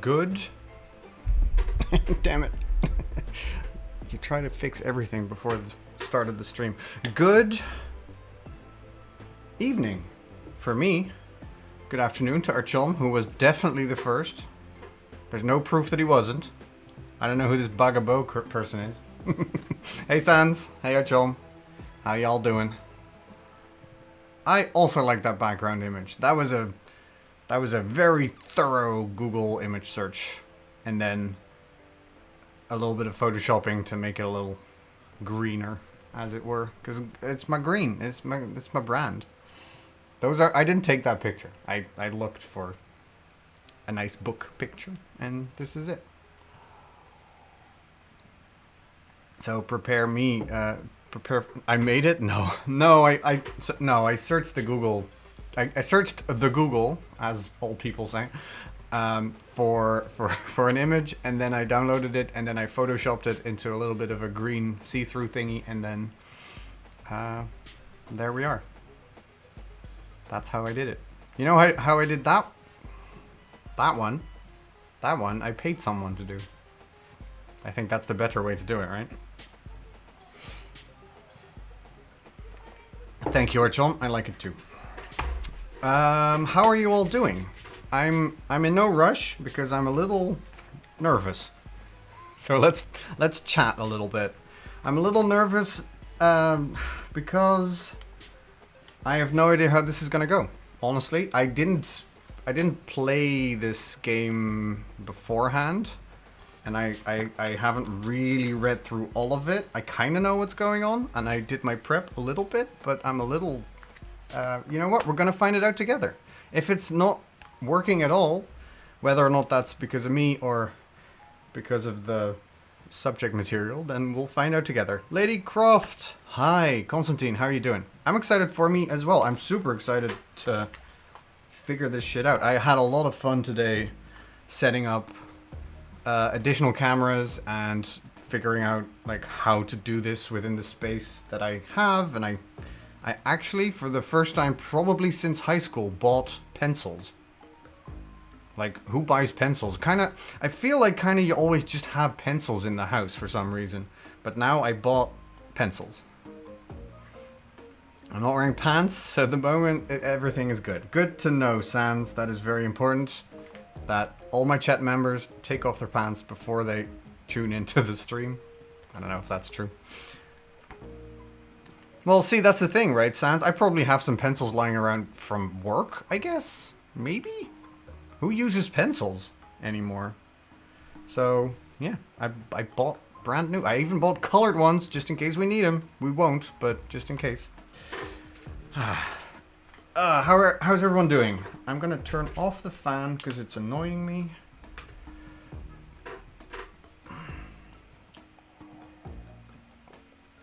Good. Damn it. You try to fix everything before the start of the stream. Good evening for me. Good afternoon to our chum, who was definitely the first. There's no proof that he wasn't. I don't know who this Bogle person is. Hey Sans, hey our chum. How y'all doing? I also like that background image. That was a very thorough Google image search, and then a little bit of photoshopping to make it a little greener, as it were, because it's my green. It's my brand. I didn't take that picture. I looked for a nice book picture, and this is it. So I made it? No, I searched the Google. I searched the Google, as old people say, for an image, and then I downloaded it, and then I photoshopped it into a little bit of a green see-through thingy, and then there we are. That's how I did it. You know how I did that? That one, I paid someone to do. I think that's the better way to do it, right? Thank you, Archon. I like it too. How are you all doing? I'm in no rush because I'm a little nervous. So let's chat a little bit. I'm a little nervous because I have no idea how this is gonna go. Honestly, I didn't play this game beforehand, and I haven't really read through all of it. I kind of know what's going on, and I did my prep a little bit, but I'm a little... you know what? We're gonna find it out together. If it's not working at all, whether or not that's because of me or because of the subject material, then we'll find out together. Lady Croft! Hi! Constantine, how are you doing? I'm excited for me as well. I'm super excited to figure this shit out. I had a lot of fun today setting up additional cameras and figuring out like how to do this within the space that I have, and I actually, for the first time probably since high school, bought pencils. Like, who buys pencils? I feel like you always just have pencils in the house for some reason. But now I bought pencils. I'm not wearing pants, so at the moment, everything is good. Good to know, Sans. That is very important. That all my chat members take off their pants before they tune into the stream. I don't know if that's true. Well, see, that's the thing, right, Sans? I probably have some pencils lying around from work, I guess? Maybe? Who uses pencils anymore? So, yeah, I bought brand new. I even bought colored ones, just in case we need them. We won't, but just in case. How's everyone doing? I'm gonna turn off the fan, because it's annoying me.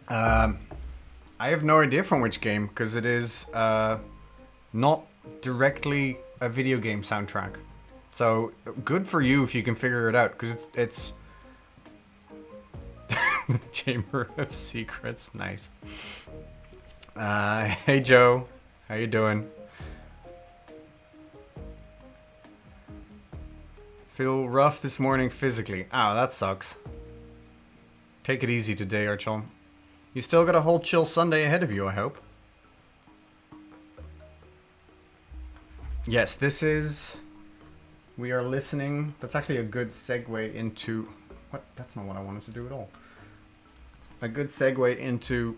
I have no idea from which game, because it is not directly a video game soundtrack. So, good for you if you can figure it out, because it's the Chamber of Secrets. Nice. Hey Joe, how you doing? Feel rough this morning physically. Oh, that sucks. Take it easy today, Archon. You still got a whole chill Sunday ahead of you, I hope. Yes, this is... We are listening... That's actually a good segue into... What? That's not what I wanted to do at all. A good segue into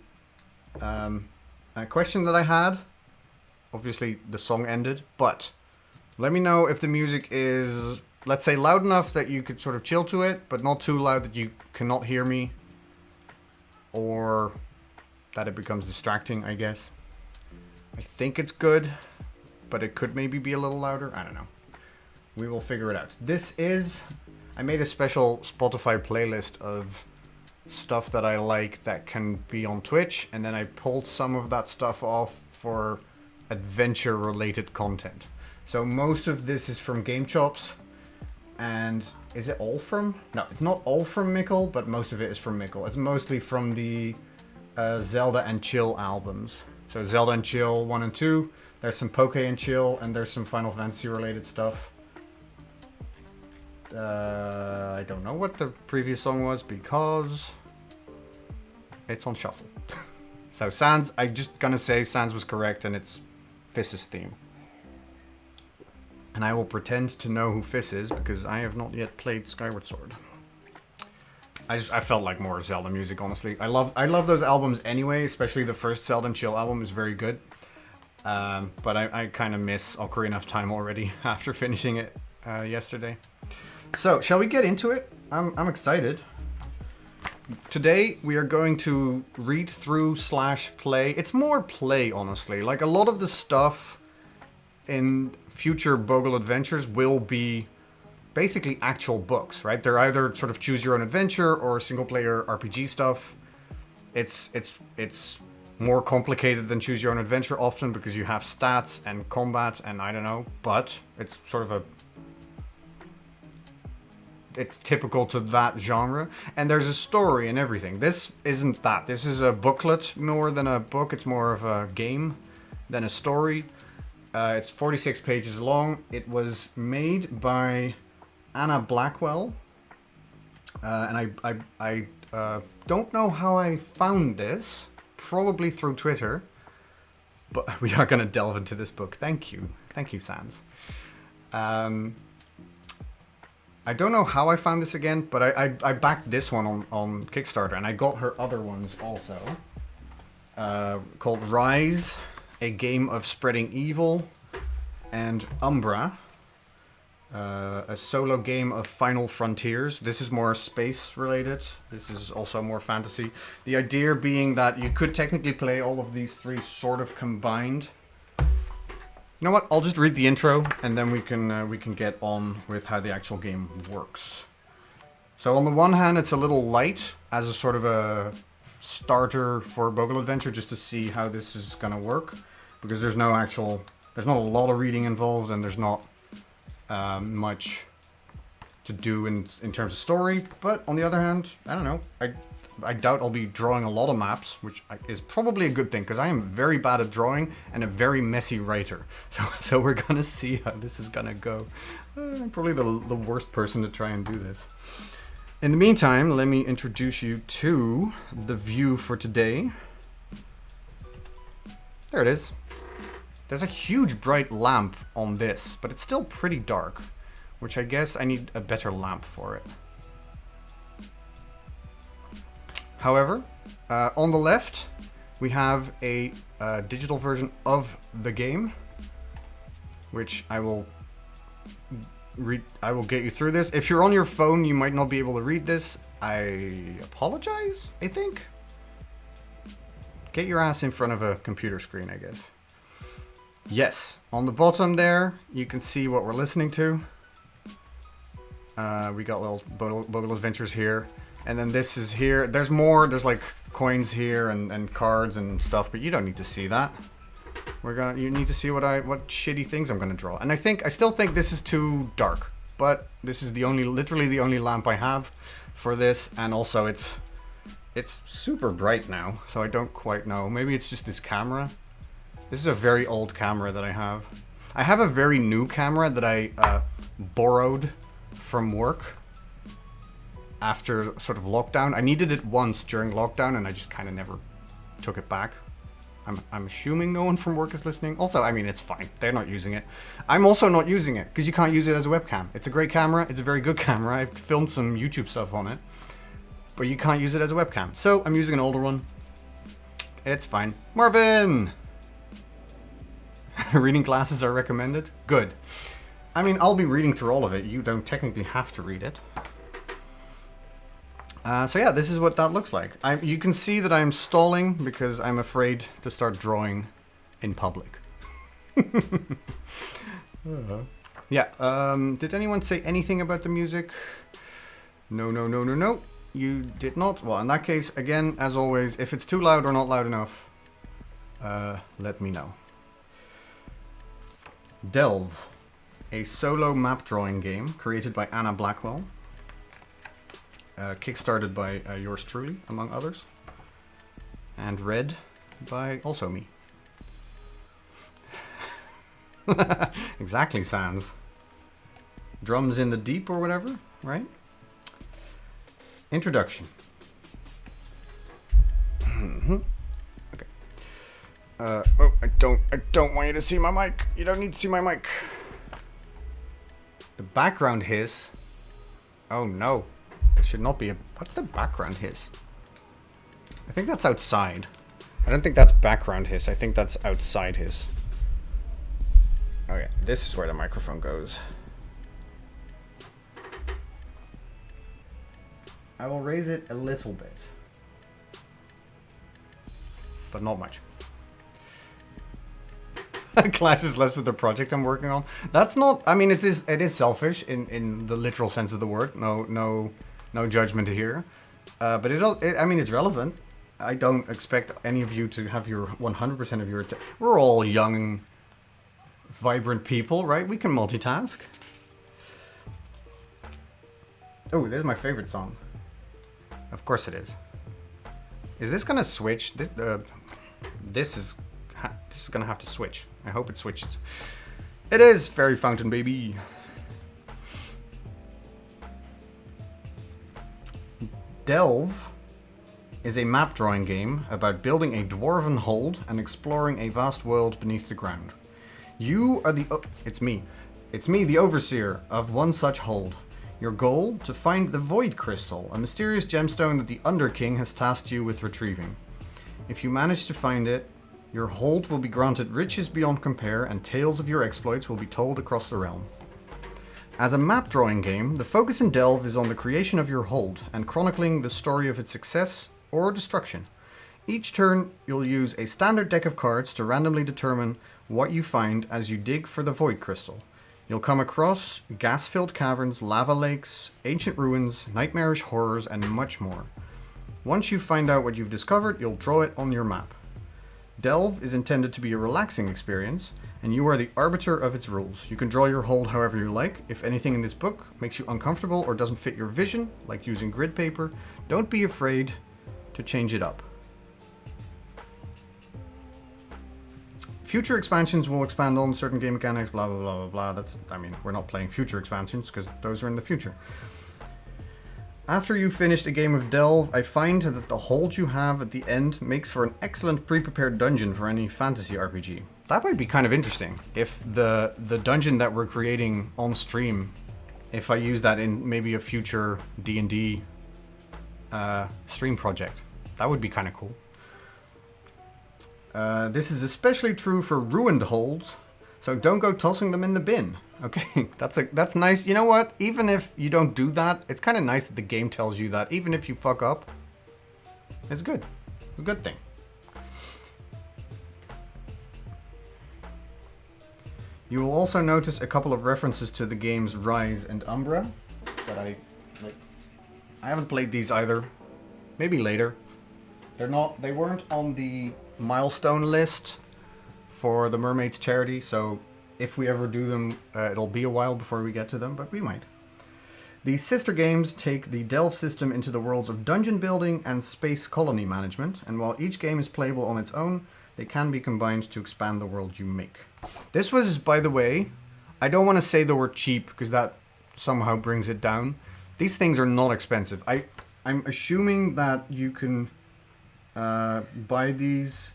a question that I had. Obviously, the song ended, but let me know if the music is, let's say, loud enough that you could sort of chill to it, but not too loud that you cannot hear me. Or that it becomes distracting, I guess. I think it's good, but it could maybe be a little louder. I don't know. We will figure it out. I made a special Spotify playlist of stuff that I like that can be on Twitch, and then I pulled some of that stuff off for adventure-related content. So most of this is from Game Chops, and is it all from? No, it's not all from Mikkel, but most of it is from Mikkel. It's mostly from the Zelda and Chill albums. So Zelda and Chill 1 and 2, there's some Poké and Chill, and there's some Final Fantasy related stuff. I don't know what the previous song was because it's on shuffle. So Sans, I'm just gonna say Sans was correct and it's Fiss's theme. And I will pretend to know who Fiss is because I have not yet played Skyward Sword. I felt like more Zelda music, honestly. I love those albums anyway, especially the first Zelda and Chill album is very good. But I kind of miss Ocarina of Time already after finishing it yesterday. So, shall we get into it? I'm excited. Today we are going to read through / play. It's more play, honestly. Like a lot of the stuff in future Bogle Adventures will be basically actual books, right? They're either sort of choose your own adventure or single player RPG stuff. It's more complicated than choose your own adventure often because you have stats and combat and I don't know, but it's sort of it's typical to that genre, and there's a story and everything. This isn't that. This is a booklet more than a book. It's more of a game than a story. It's 46 pages long. It was made by Anna Blackwell, and I don't know how I found this. Probably through Twitter, but we are going to delve into this book. Thank you, Sans. I don't know how I found this again, but I backed this one on Kickstarter, and I got her other ones also, called Rise, A Game of Spreading Evil, and Umbra, a solo game of Final Frontiers. This is more space related. This is also more fantasy. The idea being that you could technically play all of these three sort of combined. You know what? I'll just read the intro and then we can get on with how the actual game works. So on the one hand, it's a little light as a sort of a starter for Bogle Adventure, just to see how this is gonna work, because there's not a lot of reading involved, and there's not much to do in terms of story. But on the other hand, I don't know, I doubt I'll be drawing a lot of maps, which is probably a good thing, because I am very bad at drawing and a very messy writer. So we're gonna see how this is gonna go. I'm probably the worst person to try and do this. In the meantime, let me introduce you to the view for today. There it is. There's a huge bright lamp on this, but it's still pretty dark, which I guess I need a better lamp for it. However, on the left, we have a digital version of the game, which I will get you through this. If you're on your phone, you might not be able to read this. I apologize, I think. Get your ass in front of a computer screen, I guess. Yes, on the bottom there, you can see what we're listening to. We got little Bogle Adventures here. And then this is here. There's more. There's like coins here and cards and stuff, but you don't need to see that. You need to see what shitty things I'm gonna draw. And I still think this is too dark, but this is literally the only lamp I have for this, and also it's super bright now, so I don't quite know. Maybe it's just this camera. This is a very old camera that I have. I have a very new camera that I borrowed from work after sort of lockdown. I needed it once during lockdown, and I just kind of never took it back. I'm assuming no one from work is listening. Also, I mean, it's fine. They're not using it. I'm also not using it, because you can't use it as a webcam. It's a great camera. It's a very good camera. I've filmed some YouTube stuff on it. But you can't use it as a webcam. So, I'm using an older one. It's fine. Marvin! Reading glasses are recommended? Good. I mean, I'll be reading through all of it. You don't technically have to read it. So yeah, this is what that looks like. You can see that I'm stalling because I'm afraid to start drawing in public. Yeah, did anyone say anything about the music? No. You did not? Well, in that case, again, as always, if it's too loud or not loud enough, let me know. Delve, a solo map drawing game created by Anna Blackwell. Kickstarted by yours truly, among others. And read by also me. Exactly, Sans. Drums in the deep or whatever, right? Introduction. Okay. Oh, I don't want you to see my mic. You don't need to see my mic. The background hiss. Oh no. There should not be a... What's the background hiss? I think that's outside. I don't think that's background hiss. I think that's outside hiss. Oh yeah, this is where the microphone goes. I will raise it a little bit. But not much. Clashes less with the project I'm working on. That's not... I mean, it is selfish in the literal sense of the word. No judgment here. But I mean, it's relevant. I don't expect any of you to have your 100% of your... We're all young, vibrant people, right? We can multitask. Oh, this is my favorite song. Of course it is. Is this gonna switch? This is gonna have to switch. I hope it switches. It is Fairy Fountain, baby. Delve is a map drawing game about building a dwarven hold and exploring a vast world beneath the ground. You are the... It's me, the overseer of one such hold. Your goal? To find the Void Crystal, a mysterious gemstone that the Underking has tasked you with retrieving. If you manage to find it, your hold will be granted riches beyond compare and tales of your exploits will be told across the realm. As a map drawing game, the focus in Delve is on the creation of your hold and chronicling the story of its success or destruction. Each turn, you'll use a standard deck of cards to randomly determine what you find as you dig for the Void Crystal. You'll come across gas-filled caverns, lava lakes, ancient ruins, nightmarish horrors, and much more. Once you find out what you've discovered, you'll draw it on your map. Delve is intended to be a relaxing experience, and you are the arbiter of its rules. You can draw your hold however you like. If anything in this book makes you uncomfortable or doesn't fit your vision, like using grid paper, don't be afraid to change it up. Future expansions will expand on certain game mechanics, blah, blah, blah, blah, blah. I mean, we're not playing future expansions because those are in the future. After you've finished a game of Delve, I find that the hold you have at the end makes for an excellent pre-prepared dungeon for any fantasy RPG. That might be kind of interesting. If the dungeon that we're creating on stream, if I use that in maybe a future D&D stream project, that would be kind of cool. This is especially true for ruined holds, so don't go tossing them in the bin. Okay, that's nice. You know what? Even if you don't do that, it's kind of nice that the game tells you that. Even if you fuck up, it's good. It's a good thing. You will also notice a couple of references to the games Rise and Umbra that I haven't played these either. Maybe later. They weren't on the milestone list for the Mermaids charity, so if we ever do them, it'll be a while before we get to them, but we might. These sister games take the Delve system into the worlds of dungeon building and space colony management, and while each game is playable on its own, they can be combined to expand the world you make. This was, by the way, I don't want to say the word cheap, because that somehow brings it down. These things are not expensive. I'm assuming that you can buy these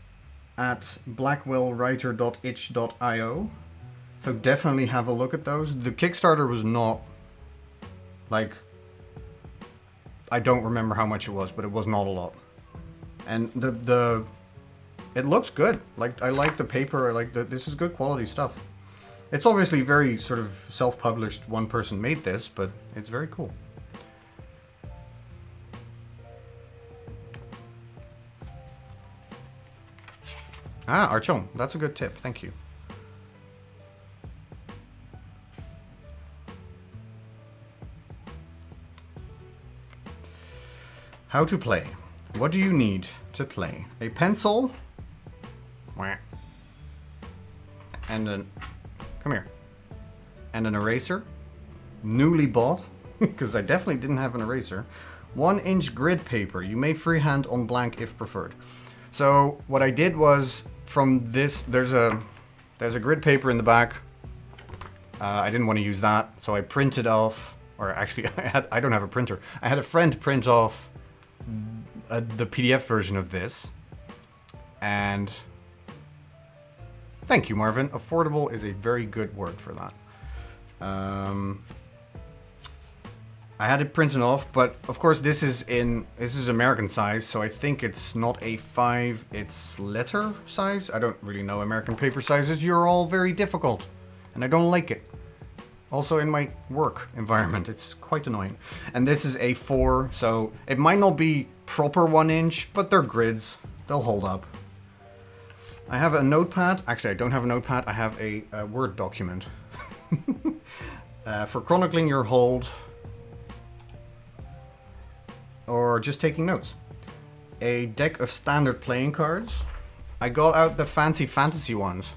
at blackwellwriter.itch.io. So definitely have a look at those. The Kickstarter was not, like, I don't remember how much it was, but it was not a lot. And it looks good. Like, I like the paper. I like this is good quality stuff. It's obviously very sort of self-published. One person made this, but it's very cool. Ah, Archon, that's a good tip. Thank you. How to play. What do you need to play? A pencil. And come here. And an eraser. Newly bought, because I definitely didn't have an eraser. 1-inch grid paper. You may freehand on blank if preferred. So what I did was, from this, there's a grid paper in the back. I didn't want to use that, so I printed off, or actually I don't have a printer. I had a friend print off the PDF version of this, and thank you, Marvin. Affordable is a very good word for that. I had it printed off, but of course this is American size, so I think it's not A5, it's letter size. I don't really know American paper sizes. You're all very difficult, and I don't like it. Also in my work environment, it's quite annoying. And this is A4, so it might not be proper 1 inch, but they're grids. They'll hold up. I have a notepad. Actually, I don't have a notepad. I have a Word document. For chronicling your hold, or just taking notes. A deck of standard playing cards. I got out the fancy fantasy ones.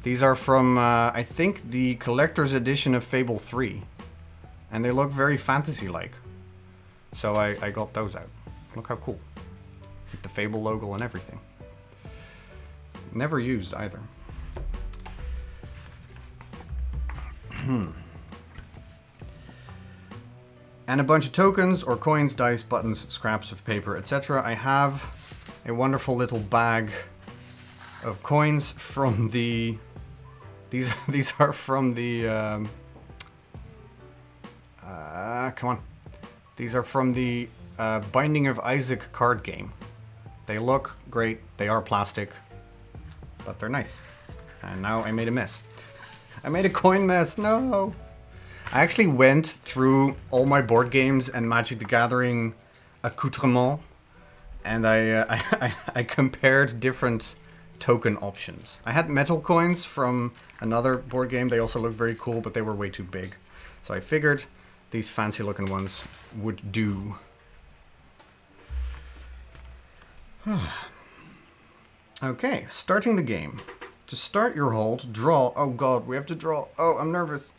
These are from, I think, the collector's edition of Fable 3. And they look very fantasy-like. So I got those out. Look how cool. With the Fable logo and everything. Never used either. And a bunch of tokens or coins, dice, buttons, scraps of paper, etc. I have a wonderful little bag of coins from the... These are from the... come on. These are from the Binding of Isaac card game. They look great. They are plastic. But they're nice. And now I made a mess. I made a coin mess. No! I actually went through all my board games and Magic the Gathering accoutrements, and I compared different token options. I had metal coins from another board game. They also looked very cool, but they were way too big. So I figured these fancy looking ones would do. Okay, starting the game. To start your hold, draw... Oh god, we have to draw... Oh, I'm nervous.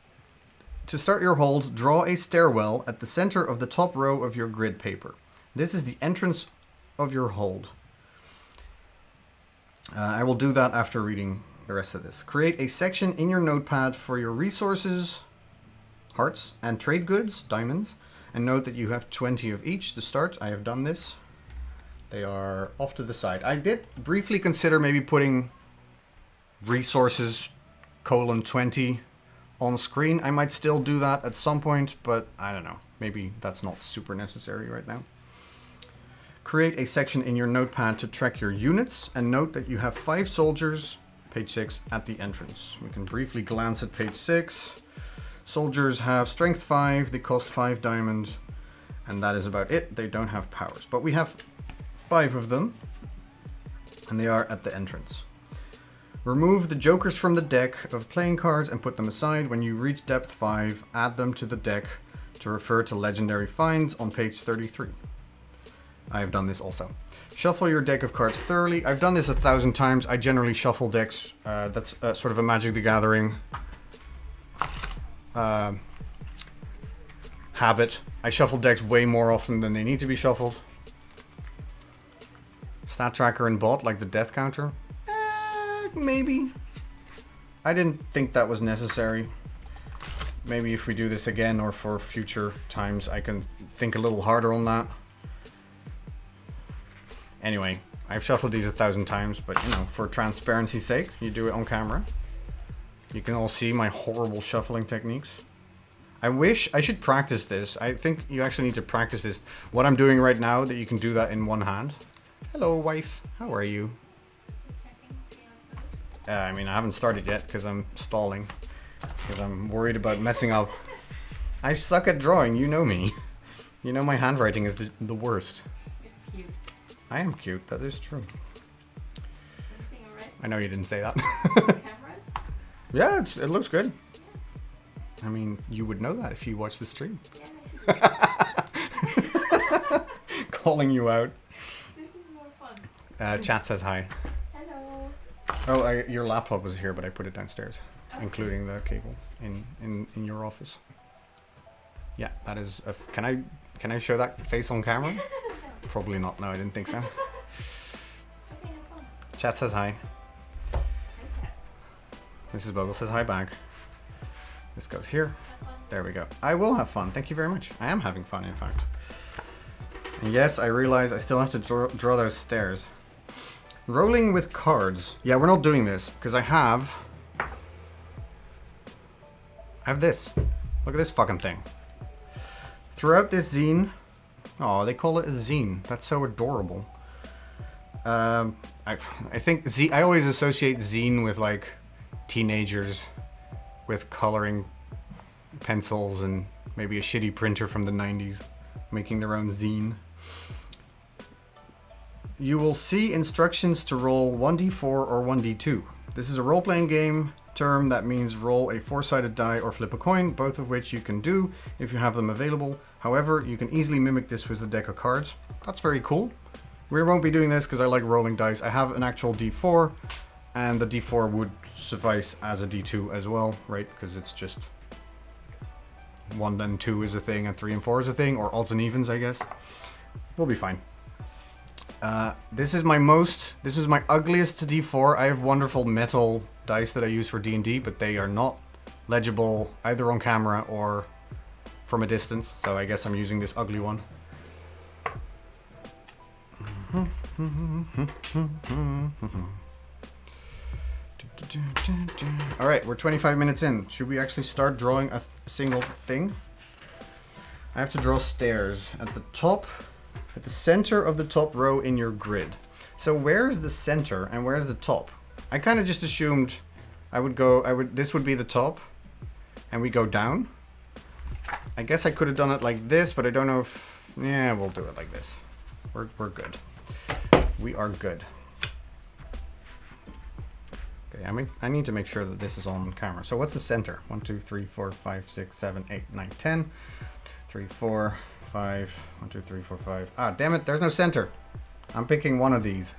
To start your hold, draw a stairwell at the center of the top row of your grid paper. This is the entrance of your hold. I will do that after reading the rest of this. Create a section in your notepad for your resources, hearts, and trade goods, diamonds. And note that you have 20 of each to start. I have done this. They are off to the side. I did briefly consider maybe putting resources :20 on screen. I might still do that at some point, but I don't know. Maybe that's not super necessary right now. Create a section in your notepad to track your units, and note that you have 5 soldiers, page 6, at the entrance. We can briefly glance at page 6. Soldiers have strength 5, they cost 5 diamond, and that is about it. They don't have powers, but we have 5 of them, and they are at the entrance. Remove the jokers from the deck of playing cards and put them aside. When you reach depth 5, add them to the deck to refer to legendary finds on page 33. I have done this also. Shuffle your deck of cards thoroughly. I've done this 1,000 times. I generally shuffle decks. That's sort of a Magic the Gathering habit. I shuffle decks way more often than they need to be shuffled. Stat tracker and bot, like the death counter. Maybe. I didn't think that was necessary. Maybe if we do this again or for future times, I can think a little harder on that. Anyway, I've shuffled these 1,000 times, but you know, for transparency's sake, you do it on camera. You can all see my horrible shuffling techniques. I wish I should practice this. I think you actually need to practice this. What I'm doing right now, that you can do that in one hand. Hello, wife. How are you? I mean, I haven't started yet because I'm stalling. Because I'm worried about messing up. I suck at drawing, you know me. You know my handwriting is the worst. It's cute. I am cute, that is true. Everything alright? I know you didn't say that. Cameras? Yeah, it looks good. I mean, you would know that if you watched the stream. Yeah, Calling you out. this is more fun. Chat says hi. Hello. Oh, your laptop was here, but I put it downstairs, including the cable in your office. Yeah, that is. Can I show that face on camera? No. Probably not. No, I didn't think so. Okay, have fun. Chat says hi. Hi, chat. Mrs. Bogle says hi back. This goes here. Have fun. There we go. I will have fun. Thank you very much. I am having fun, in fact. And yes, I realize I still have to draw those stairs. Rolling with cards. Yeah, we're not doing this because I have this. Look at this fucking thing. Throughout this zine. Oh, they call it a zine. That's so adorable. I think I always associate zine with like teenagers with coloring pencils and maybe a shitty printer from the 90s making their own zine. You will see instructions to roll 1d4 or 1d2. This is a role-playing game term that means roll a 4-sided die or flip a coin, both of which you can do if you have them available. However, you can easily mimic this with a deck of cards. That's very cool. We won't be doing this because I like rolling dice. I have an actual d4, and the d4 would suffice as a d2 as well, right? Because it's just 1 and 2 is a thing, and 3 and 4 is a thing, or odds and evens, I guess. We'll be fine. This is my ugliest d4. I have wonderful metal dice that I use for D&D, but they are not legible either on camera or from a distance, so I guess I'm using this ugly one. Alright, we're 25 minutes in. Should we actually start drawing a single thing? I have to draw stairs at the top, at the center of the top row in your grid. So where's the center and where's the top? I kind of just assumed this would be the top and we go down. I guess I could have done it like this, but I don't know if, yeah, we'll do it like this. We're good. We are good. Okay, I need to make sure that this is on camera. So what's the center? 1, 2, 3, 4, 5, 6, 7, 8, 9, 10. 3, 4, 5. 1, 2, 3, 4, 5. Ah, damn it, there's no center. I'm picking one of these.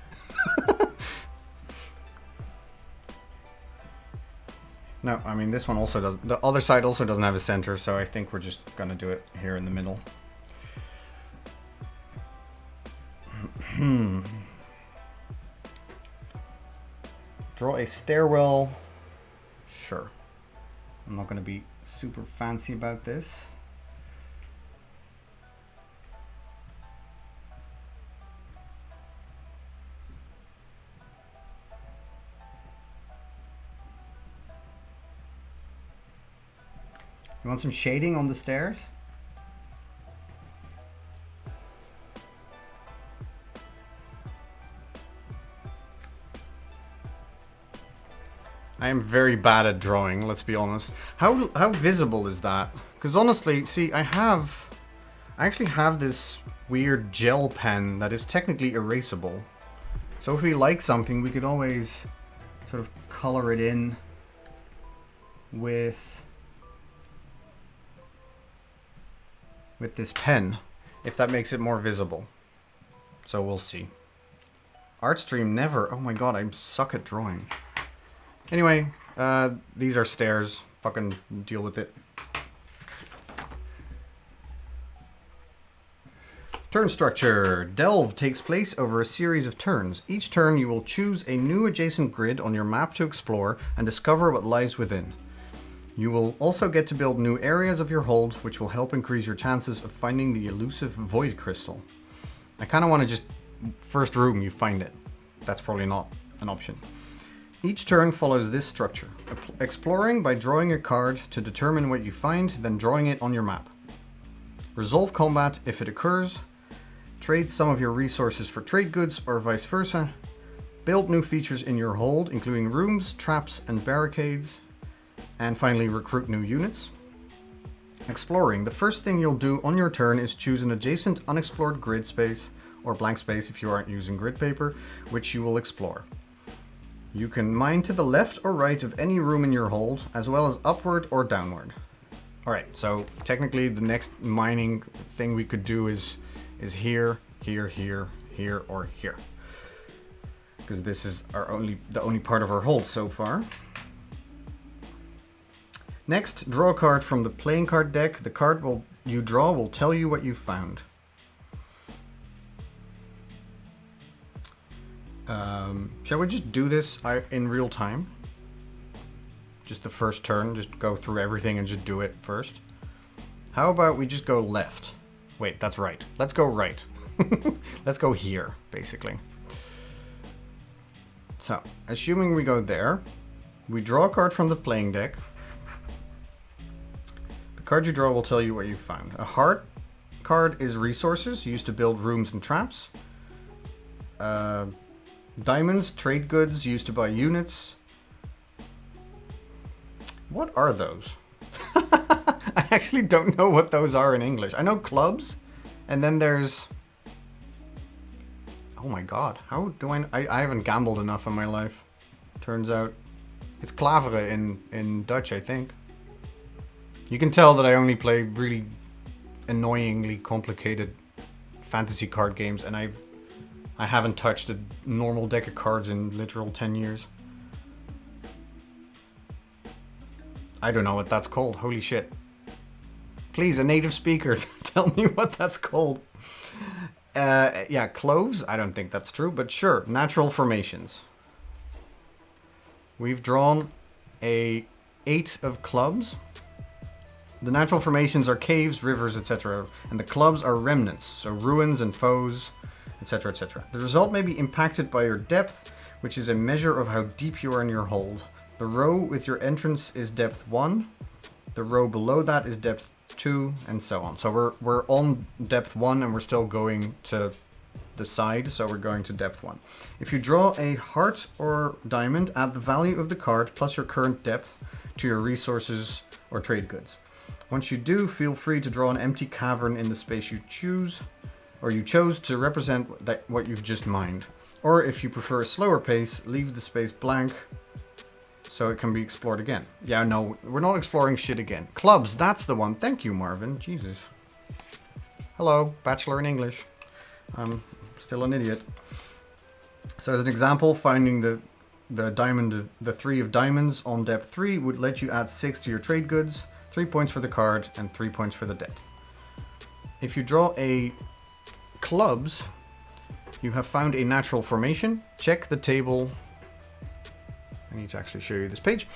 No, I mean, this one also doesn't. The other side also doesn't have a center, so I think we're just gonna do it here in the middle. Draw a stairwell. Sure. I'm not gonna be super fancy about this. You want some shading on the stairs? I am very bad at drawing, let's be honest. How visible is that? Because honestly, see, I actually have this weird gel pen that is technically erasable. So if we like something, we could always sort of color it in with this pen, if that makes it more visible. So we'll see. Artstream never. Oh my god, I suck at drawing. Anyway, these are stairs. Fucking deal with it. Turn structure. Delve takes place over a series of turns. Each turn you will choose a new adjacent grid on your map to explore and discover what lies within. You will also get to build new areas of your hold, which will help increase your chances of finding the elusive void crystal. I kind of want to just, first room you find it. That's probably not an option. Each turn follows this structure. Exploring by drawing a card to determine what you find, then drawing it on your map. Resolve combat if it occurs. Trade some of your resources for trade goods or vice versa. Build new features in your hold, including rooms, traps, and barricades. And finally, recruit new units. Exploring. The first thing you'll do on your turn is choose an adjacent unexplored grid space, or blank space if you aren't using grid paper, which you will explore. You can mine to the left or right of any room in your hold, as well as upward or downward. Alright, so technically the next mining thing we could do is here, here, here, here, or here. Because this is the only part of our hold so far. Next, draw a card from the playing card deck. The card you draw will tell you what you found. Shall we just do this in real time? just the first turn, just go through everything and just do it first. How about we just go left? Wait, that's right. Let's go right. Let's go here, basically. So, assuming we go there, we draw a card from the playing deck. The card you draw will tell you what you found. A heart card is resources used to build rooms and traps. Diamonds, trade goods used to buy units. What are those? I actually don't know what those are in English. I know clubs, and then there's... Oh my god, how do I haven't gambled enough in my life. Turns out it's klaveren in Dutch, I think. You can tell that I only play really annoyingly complicated fantasy card games, and I haven't touched a normal deck of cards in literal 10 years. I don't know what that's called. Holy shit. Please, a native speaker, tell me what that's called. Yeah, cloves? I don't think that's true, but sure. Natural formations. We've drawn a 8 of clubs. The natural formations are caves, rivers, etc. And the clubs are remnants, so ruins and foes, etc., etc. The result may be impacted by your depth, which is a measure of how deep you are in your hold. The row with your entrance is depth 1. The row below that is depth 2, and so on. So we're on depth 1 and we're still going to the side, so we're going to depth 1. If you draw a heart or diamond, add the value of the card plus your current depth to your resources or trade goods. Once you do, feel free to draw an empty cavern in the space you choose, or you chose to represent what you've just mined. Or if you prefer a slower pace, leave the space blank so it can be explored again. Yeah, no, we're not exploring shit again. Clubs, that's the one. Thank you, Marvin. Jesus. Hello, Bachelor in English. I'm still an idiot. So as an example, finding the diamond, the 3 of diamonds on depth 3 would let you add 6 to your trade goods, 3 points for the card, and 3 points for the depth. If you draw a clubs, you have found a natural formation. Check the table. I need to actually show you this page.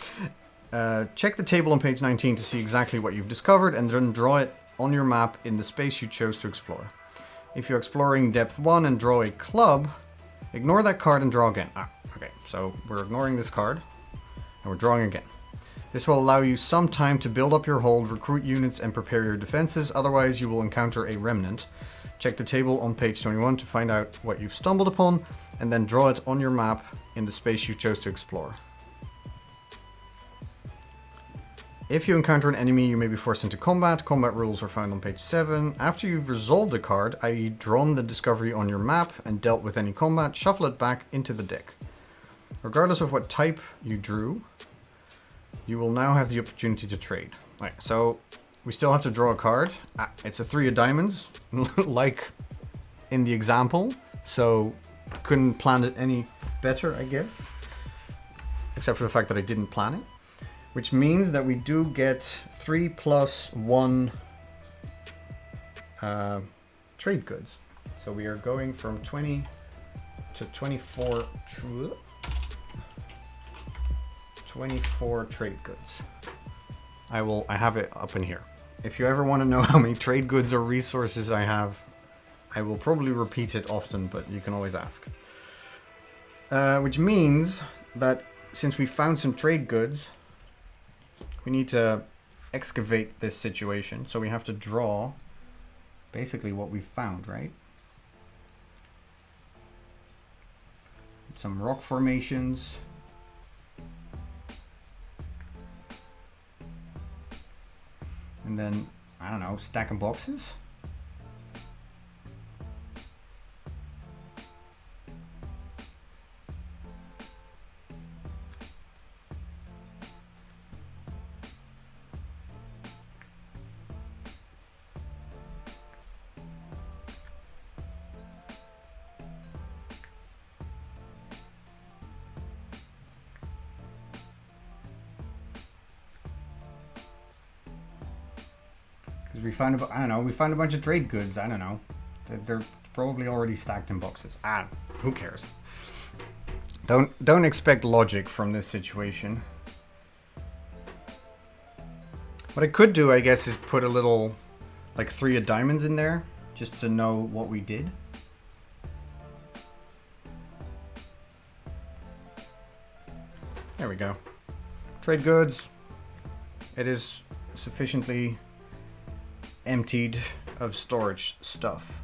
Check the table on page 19 to see exactly what you've discovered, and then draw it on your map in the space you chose to explore. If you're exploring depth 1 and draw a club, ignore that card and draw again. Okay, so we're ignoring this card, and we're drawing again. This will allow you some time to build up your hold, recruit units, and prepare your defenses. Otherwise, you will encounter a remnant. Check the table on page 21 to find out what you've stumbled upon, and then draw it on your map in the space you chose to explore. If you encounter an enemy, you may be forced into combat. Combat rules are found on page 7. After you've resolved a card, i.e. drawn the discovery on your map and dealt with any combat, shuffle it back into the deck. Regardless of what type you drew, you will now have the opportunity to trade. Right, so we still have to draw a card. It's a 3 of diamonds, like in the example, so couldn't plan it any better, I guess. Except for the fact that I didn't plan it. Which means that we do get 3 plus 1 trade goods. So we are going from 20 to 24... 24 trade goods. I have it up in here. If you ever want to know how many trade goods or resources I have, I will probably repeat it often, but you can always ask. Which means that since we found some trade goods, we need to excavate this situation. So we have to draw basically what we found, right? Some rock formations. And then, I don't know, stack of boxes? We found a, I don't know, we found a bunch of trade goods. I don't know. They're probably already stacked in boxes. Who cares? Don't expect logic from this situation. What I could do, I guess, is put a little, like 3 of diamonds in there, just to know what we did. There we go. Trade goods. It is sufficiently emptied of storage stuff.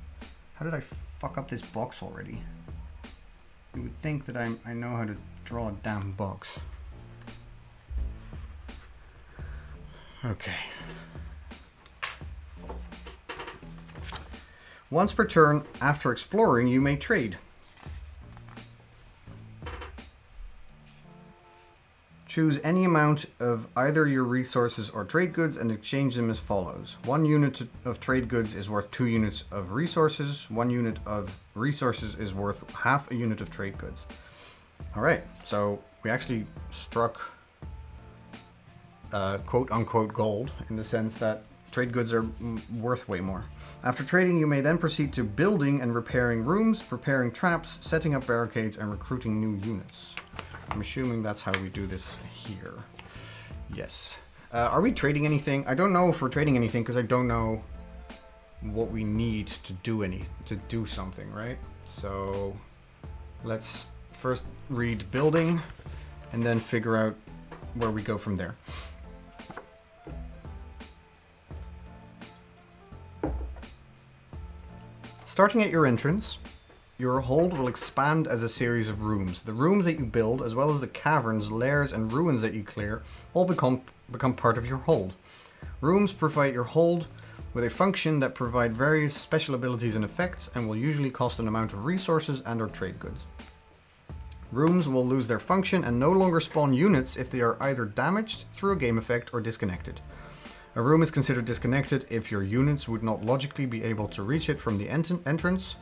How did I fuck up this box already? You would think that I know how to draw a damn box. Okay. Once per turn, after exploring, you may trade. Choose any amount of either your resources or trade goods and exchange them as follows. 1 unit of trade goods is worth 2 units of resources. 1 unit of resources is worth half a unit of trade goods. Alright, so we actually struck quote-unquote gold, in the sense that trade goods are worth way more. After trading, you may then proceed to building and repairing rooms, preparing traps, setting up barricades, and recruiting new units. I'm assuming that's how we do this here. Yes. Are we trading anything? I don't know if we're trading anything because I don't know what we need to do something, right? So let's first read building and then figure out where we go from there. Starting at your entrance, your hold will expand as a series of rooms. The rooms that you build, as well as the caverns, lairs, and ruins that you clear, all become part of your hold. Rooms provide your hold with a function that provide various special abilities and effects, and will usually cost an amount of resources and/or trade goods. Rooms will lose their function and no longer spawn units if they are either damaged through a game effect or disconnected. A room is considered disconnected if your units would not logically be able to reach it from the entrance,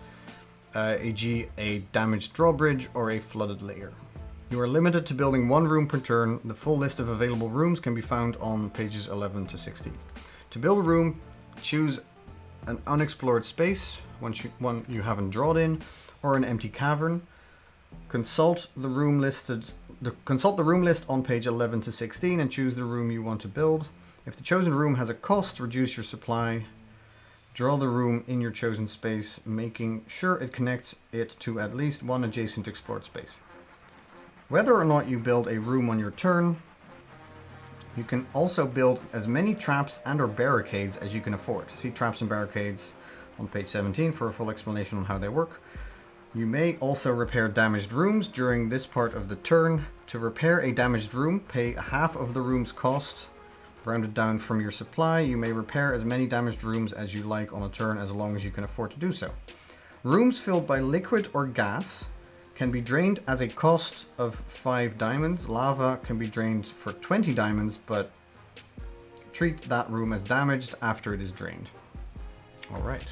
e.g. a damaged drawbridge or a flooded lair. You are limited to building 1 room per turn. The full list of available rooms can be found on pages 11 to 16. To build a room, choose an unexplored space, one you haven't drawn in, or an empty cavern. Consult the room list on page 11 to 16 and choose the room you want to build. If the chosen room has a cost, reduce your supply. Draw the room in your chosen space, making sure it connects it to at least 1 adjacent explored space. Whether or not you build a room on your turn, you can also build as many traps and/or barricades as you can afford. See traps and barricades on page 17 for a full explanation on how they work. You may also repair damaged rooms during this part of the turn. To repair a damaged room, pay half of the room's cost. Rounded down from your supply, you may repair as many damaged rooms as you like on a turn, as long as you can afford to do so. Rooms filled by liquid or gas can be drained as a cost of 5 diamonds. Lava can be drained for 20 diamonds, but treat that room as damaged after it is drained. Alright.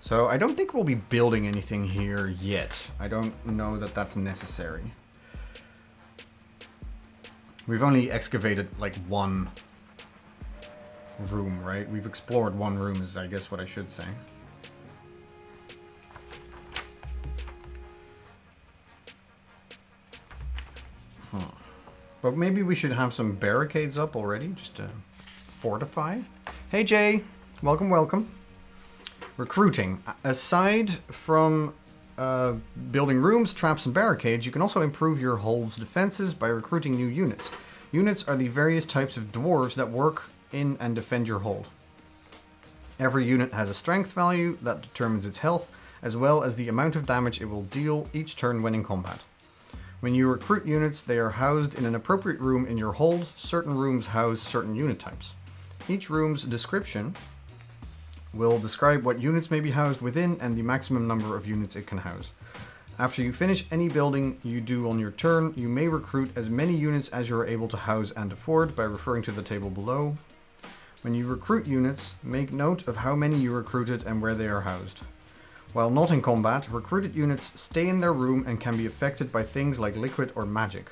So I don't think we'll be building anything here yet. I don't know that that's necessary. We've only excavated like 1 room, right? We've explored 1 room is, I guess, what I should say. But maybe we should have some barricades up already, just to fortify. Hey Jay, welcome, welcome. Recruiting. Aside from building rooms, traps, and barricades, you can also improve your hold's defenses by recruiting new units. Units are the various types of dwarves that work in and defend your hold. Every unit has a strength value that determines its health, as well as the amount of damage it will deal each turn when in combat. When you recruit units, they are housed in an appropriate room in your hold. Certain rooms house certain unit types. Each room's description will describe what units may be housed within and the maximum number of units it can house. After you finish any building you do on your turn, you may recruit as many units as you are able to house and afford by referring to the table below. When you recruit units, make note of how many you recruited and where they are housed. While not in combat, recruited units stay in their room and can be affected by things like liquid or magic.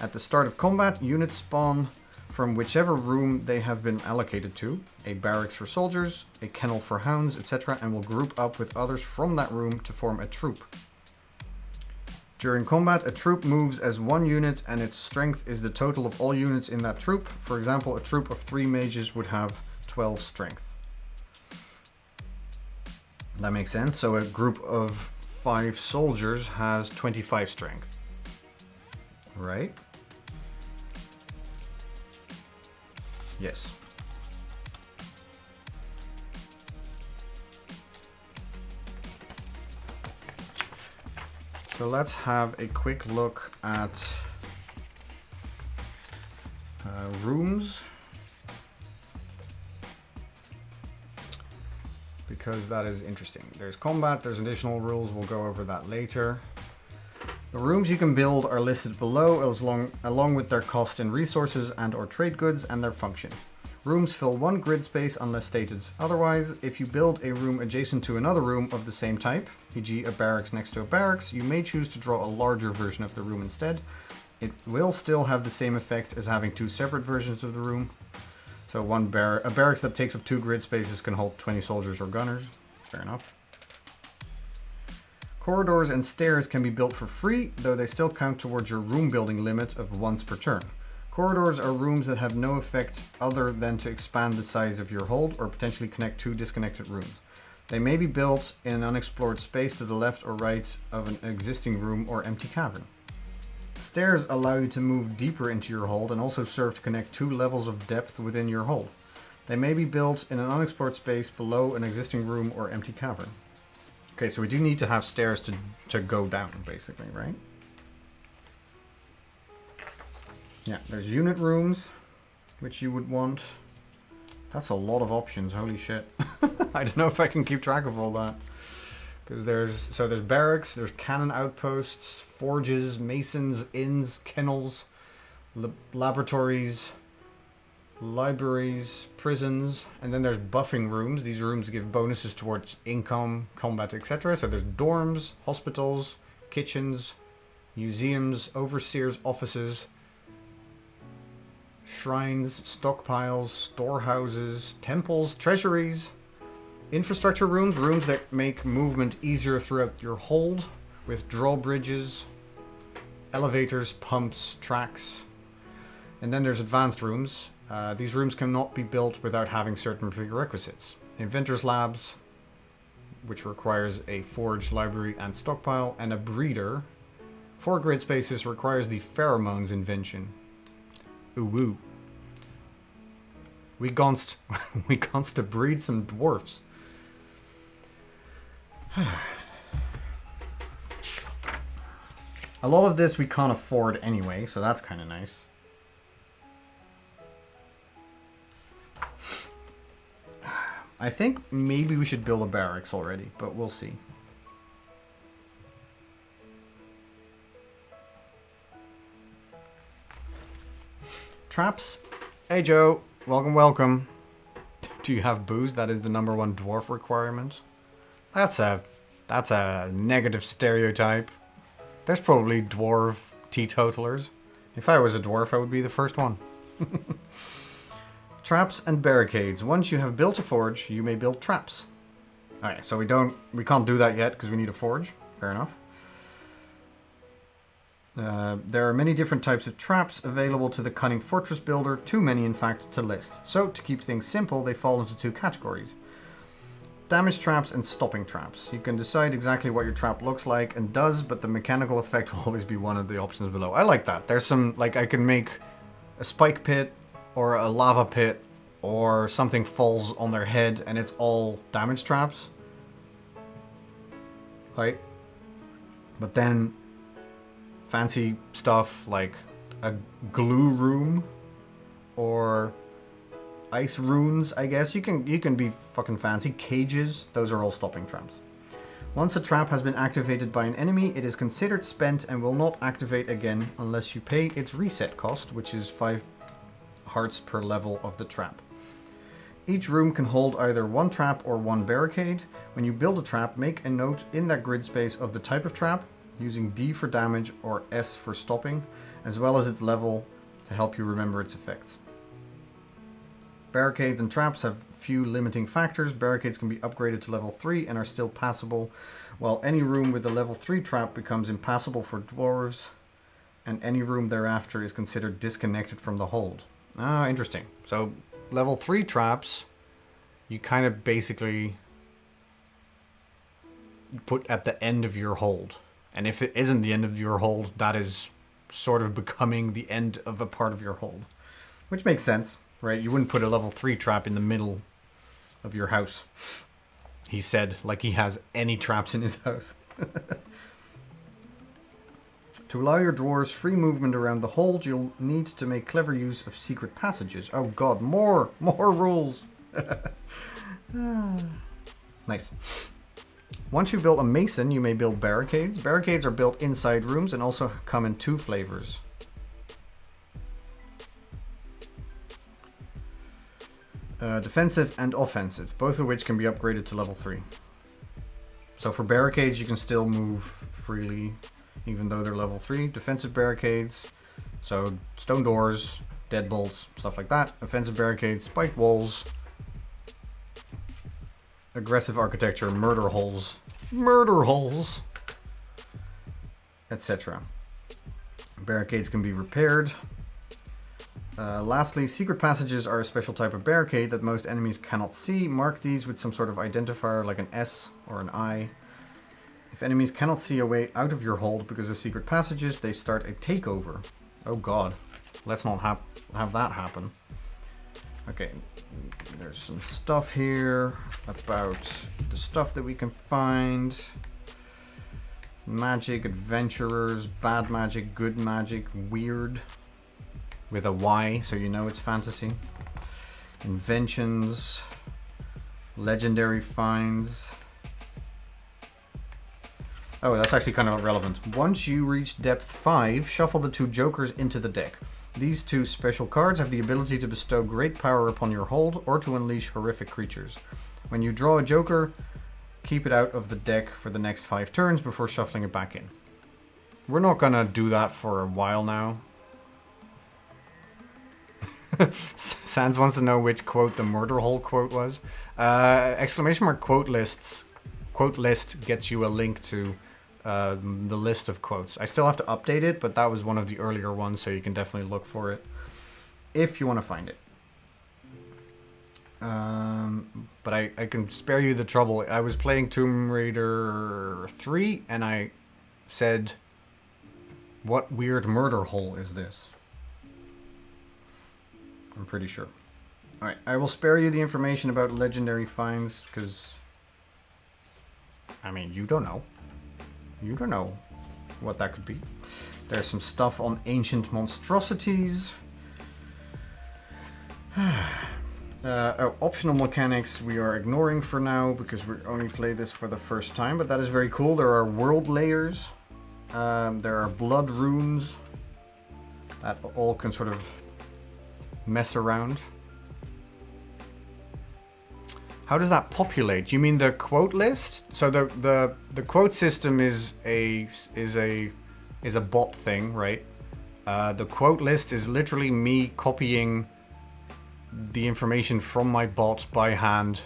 At the start of combat, units spawn from whichever room they have been allocated to, a barracks for soldiers, a kennel for hounds, etc., and will group up with others from that room to form a troop. During combat, a troop moves as one unit and its strength is the total of all units in that troop. For example, a troop of 3 mages would have 12 strength. That makes sense. So a group of 5 soldiers has 25 strength. Right? Yes. So let's have a quick look at rooms, because that is interesting. There's combat, there's additional rules, we'll go over that later. The rooms you can build are listed below along with their cost in resources and or trade goods and their function. Rooms fill 1 grid space unless stated otherwise. If you build a room adjacent to another room of the same type, e.g. a barracks next to a barracks, you may choose to draw a larger version of the room instead. It will still have the same effect as having 2 separate versions of the room. So a barracks that takes up 2 grid spaces can hold 20 soldiers or gunners. Fair enough. Corridors and stairs can be built for free, though they still count towards your room building limit of once per turn. Corridors are rooms that have no effect other than to expand the size of your hold or potentially connect 2 disconnected rooms. They may be built in an unexplored space to the left or right of an existing room or empty cavern. Stairs allow you to move deeper into your hold and also serve to connect 2 levels of depth within your hold. They may be built in an unexplored space below an existing room or empty cavern. Okay, so we do need to have stairs to go down, basically, right? Yeah, there's unit rooms, which you would want. That's a lot of options, holy shit. I don't know if I can keep track of all that. Because there's barracks, there's cannon outposts, forges, masons, inns, kennels, laboratories, libraries, prisons, and then there's buffing rooms. These rooms give bonuses towards income, combat, etc. So there's dorms, hospitals, kitchens, museums, overseers' offices, shrines, stockpiles, storehouses, temples, treasuries, infrastructure rooms, rooms that make movement easier throughout your hold, with drawbridges, elevators, pumps, tracks. And then there's advanced rooms. These rooms cannot be built without having certain prerequisites. Inventor's labs, which requires a forge, library, and stockpile, and a breeder. 4 grid spaces requires the pheromones invention. Ooh woo. We gonst to breed some dwarfs. A lot of this we can't afford anyway, so that's kind of nice. I think maybe we should build a barracks already, but we'll see. Traps. Hey Joe, welcome, welcome. Do you have booze? That is the #1 dwarf requirement. That's a negative stereotype. There's probably dwarf teetotalers. If I was a dwarf, I would be the first one. Traps and barricades. Once you have built a forge, you may build traps. Alright, so we can't do that yet because we need a forge. Fair enough. There are many different types of traps available to the Cunning Fortress Builder, too many in fact to list. So, to keep things simple, they fall into 2 categories. Damage traps and stopping traps. You can decide exactly what your trap looks like and does, but the mechanical effect will always be one of the options below. I like that. There's some, like, I can make a spike pit, or a lava pit, or something falls on their head and it's all damage traps. Right? But then fancy stuff like a glue room or ice runes, I guess. You can be fucking fancy. Cages, those are all stopping traps. Once a trap has been activated by an enemy, it is considered spent and will not activate again unless you pay its reset cost, which is 5 hearts per level of the trap. Each room can hold either 1 trap or 1 barricade. When you build a trap, make a note in that grid space of the type of trap, using D for damage or S for stopping, as well as its level to help you remember its effects. Barricades and traps have few limiting factors. Barricades can be upgraded to level 3 and are still passable, while any room with a level 3 trap becomes impassable for dwarves, and any room thereafter is considered disconnected from the hold. Ah, interesting. So, level 3 traps, you kind of basically put at the end of your hold. And if it isn't the end of your hold, that is sort of becoming the end of a part of your hold. Which makes sense, right? You wouldn't put a level 3 trap in the middle of your house. He said, like he has any traps in his house. To allow your dwarves free movement around the hold, you'll need to make clever use of secret passages. Oh god, more rules. Nice. Once you've built a mason, you may build barricades. Barricades are built inside rooms and also come in 2 flavors. Defensive and offensive, both of which can be upgraded to level 3. So for barricades, you can still move freely, even though they're level 3. Defensive barricades, so stone doors, deadbolts, stuff like that. Offensive barricades, spiked walls, aggressive architecture, murder holes, etc. Barricades can be repaired. Lastly, secret passages are a special type of barricade that most enemies cannot see. Mark these with some sort of identifier like an S or an I. If enemies cannot see a way out of your hold because of secret passages, they start a takeover. Oh god, let's not have that happen. Okay, there's some stuff here about the stuff that we can find. Magic, adventurers, bad magic, good magic, weird. With a Y, so you know it's fantasy. Inventions. Legendary finds. Oh, that's actually kind of irrelevant. Once you reach depth 5, shuffle the 2 jokers into the deck. These 2 special cards have the ability to bestow great power upon your hold or to unleash horrific creatures. When you draw a joker, keep it out of the deck for the next 5 turns before shuffling it back in. We're not gonna do that for a while now. Sans wants to know which quote the murder hole quote was. Exclamation mark quote lists. Quote list gets you a link to the list of quotes. I still have to update it, but that was one of the earlier ones, so you can definitely look for it if you want to find it. But I can spare you the trouble. I was playing Tomb Raider 3 and I said, what weird murder hole is this? I'm pretty sure. Alright, I will spare you the information about legendary finds, because, I mean, you don't know. You don't know what that could be. There's some stuff on ancient monstrosities. Optional mechanics we are ignoring for now, because we only play this for the first time, but that is very cool. There are world layers. There are blood runes that all can sort of mess around. How does that populate? You mean the quote list? So the quote system is a bot thing, right? The quote list is literally me copying the information from my bot by hand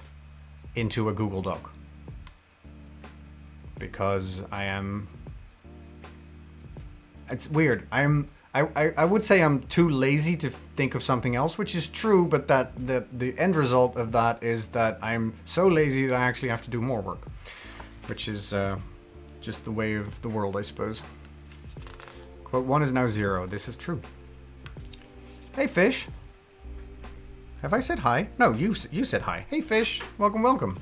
into a Google Doc. Because I am... It's weird. I would say I'm too lazy to think of something else, which is true, but that the end result of that is that I'm so lazy that I actually have to do more work. Which is just the way of the world, I suppose. Quote 1 is now 0. This is true. Hey, fish. Have I said hi? No, you said hi. Hey, fish. Welcome, welcome.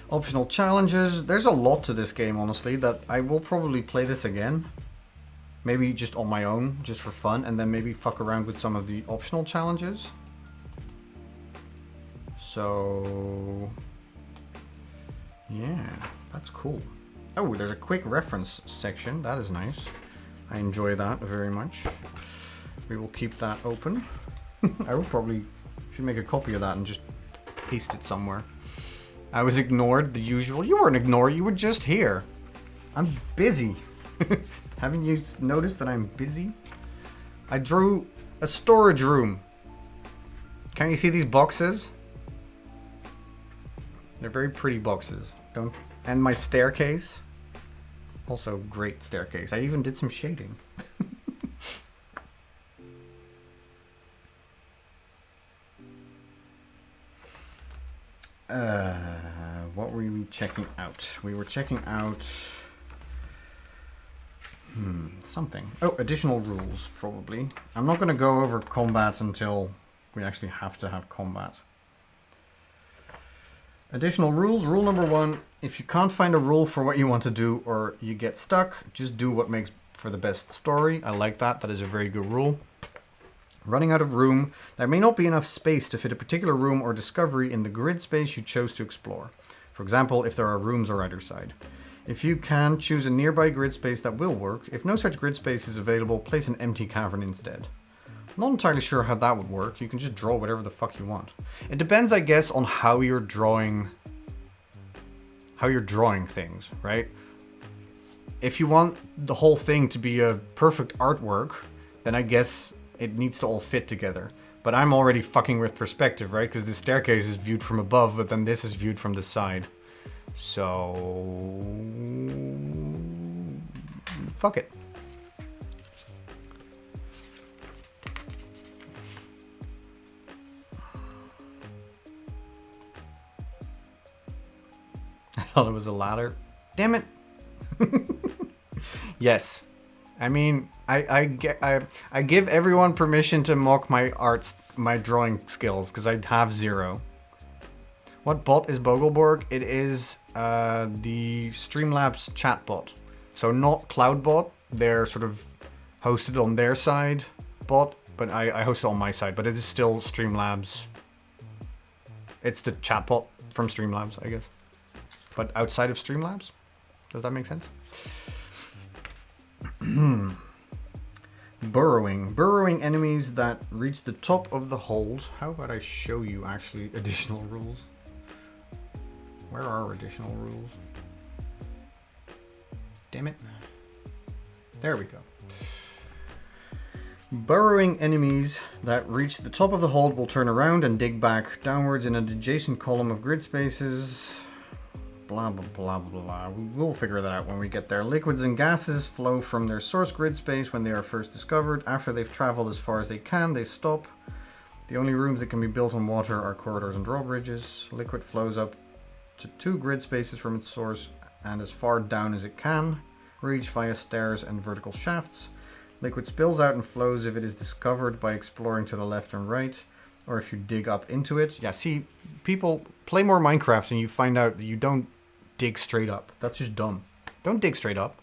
Optional challenges. There's a lot to this game, honestly, that I will probably play this again. Maybe just on my own, just for fun, and then maybe fuck around with some of the optional challenges. So... yeah, that's cool. Oh, there's a quick reference section. That is nice. I enjoy that very much. We will keep that open. I will probably should make a copy of that and just paste it somewhere. I was ignored, the usual. You weren't ignored, you were just here. I'm busy. Haven't you noticed that I'm busy? I drew A storage room. Can you see these boxes? They're very pretty boxes. Don't. And my staircase. Also great staircase. I even did some shading. What were we checking out? We were checking out something. Oh, additional rules, probably. I'm not going to go over combat until we actually have to have combat. Additional rules. Rule number 1. If you can't find a rule for what you want to do or you get stuck, just do what makes for the best story. I like that. That is a very good rule. Running out of room. There may not be enough space to fit a particular room or discovery in the grid space you chose to explore. For example, if there are rooms on either side. If you can, choose a nearby grid space that will work. If no such grid space is available, place an empty cavern instead. I'm not entirely sure how that would work. You can just draw whatever the fuck you want. It depends, I guess, on how you're drawing things, right? If you want the whole thing to be a perfect artwork, then I guess it needs to all fit together. But I'm already fucking with perspective, right? Because the staircase is viewed from above, but then this is viewed from the side. So... fuck it. I thought it was a ladder. Damn it. Yes. I mean, I give everyone permission to mock my drawing skills, because I have 0. What bot is Bogleborg? It is the Streamlabs chat bot. So not Cloudbot. They're sort of hosted on their side bot, but I host it on my side. But it is still Streamlabs. It's the chat bot from Streamlabs, I guess. But outside of Streamlabs? Does that make sense? Burrowing. Burrowing enemies that reach the top of the hold. How about I show you actually additional rules? Where are additional rules? Damn it. There we go. Burrowing enemies that reach the top of the hold will turn around and dig back downwards in an adjacent column of grid spaces. Blah, blah, blah, blah, blah. We'll figure that out when we get there. Liquids and gases flow from their source grid space when they are first discovered. After they've traveled as far as they can, they stop. The only rooms that can be built on water are corridors and drawbridges. Liquid flows up to 2 grid spaces from its source and as far down as it can reach via stairs and vertical shafts. Liquid spills out and flows if it is discovered by exploring to the left and right, or if you dig up into it. Yeah, see, people play more Minecraft and you find out that you don't dig straight up. That's just dumb. Don't dig straight up.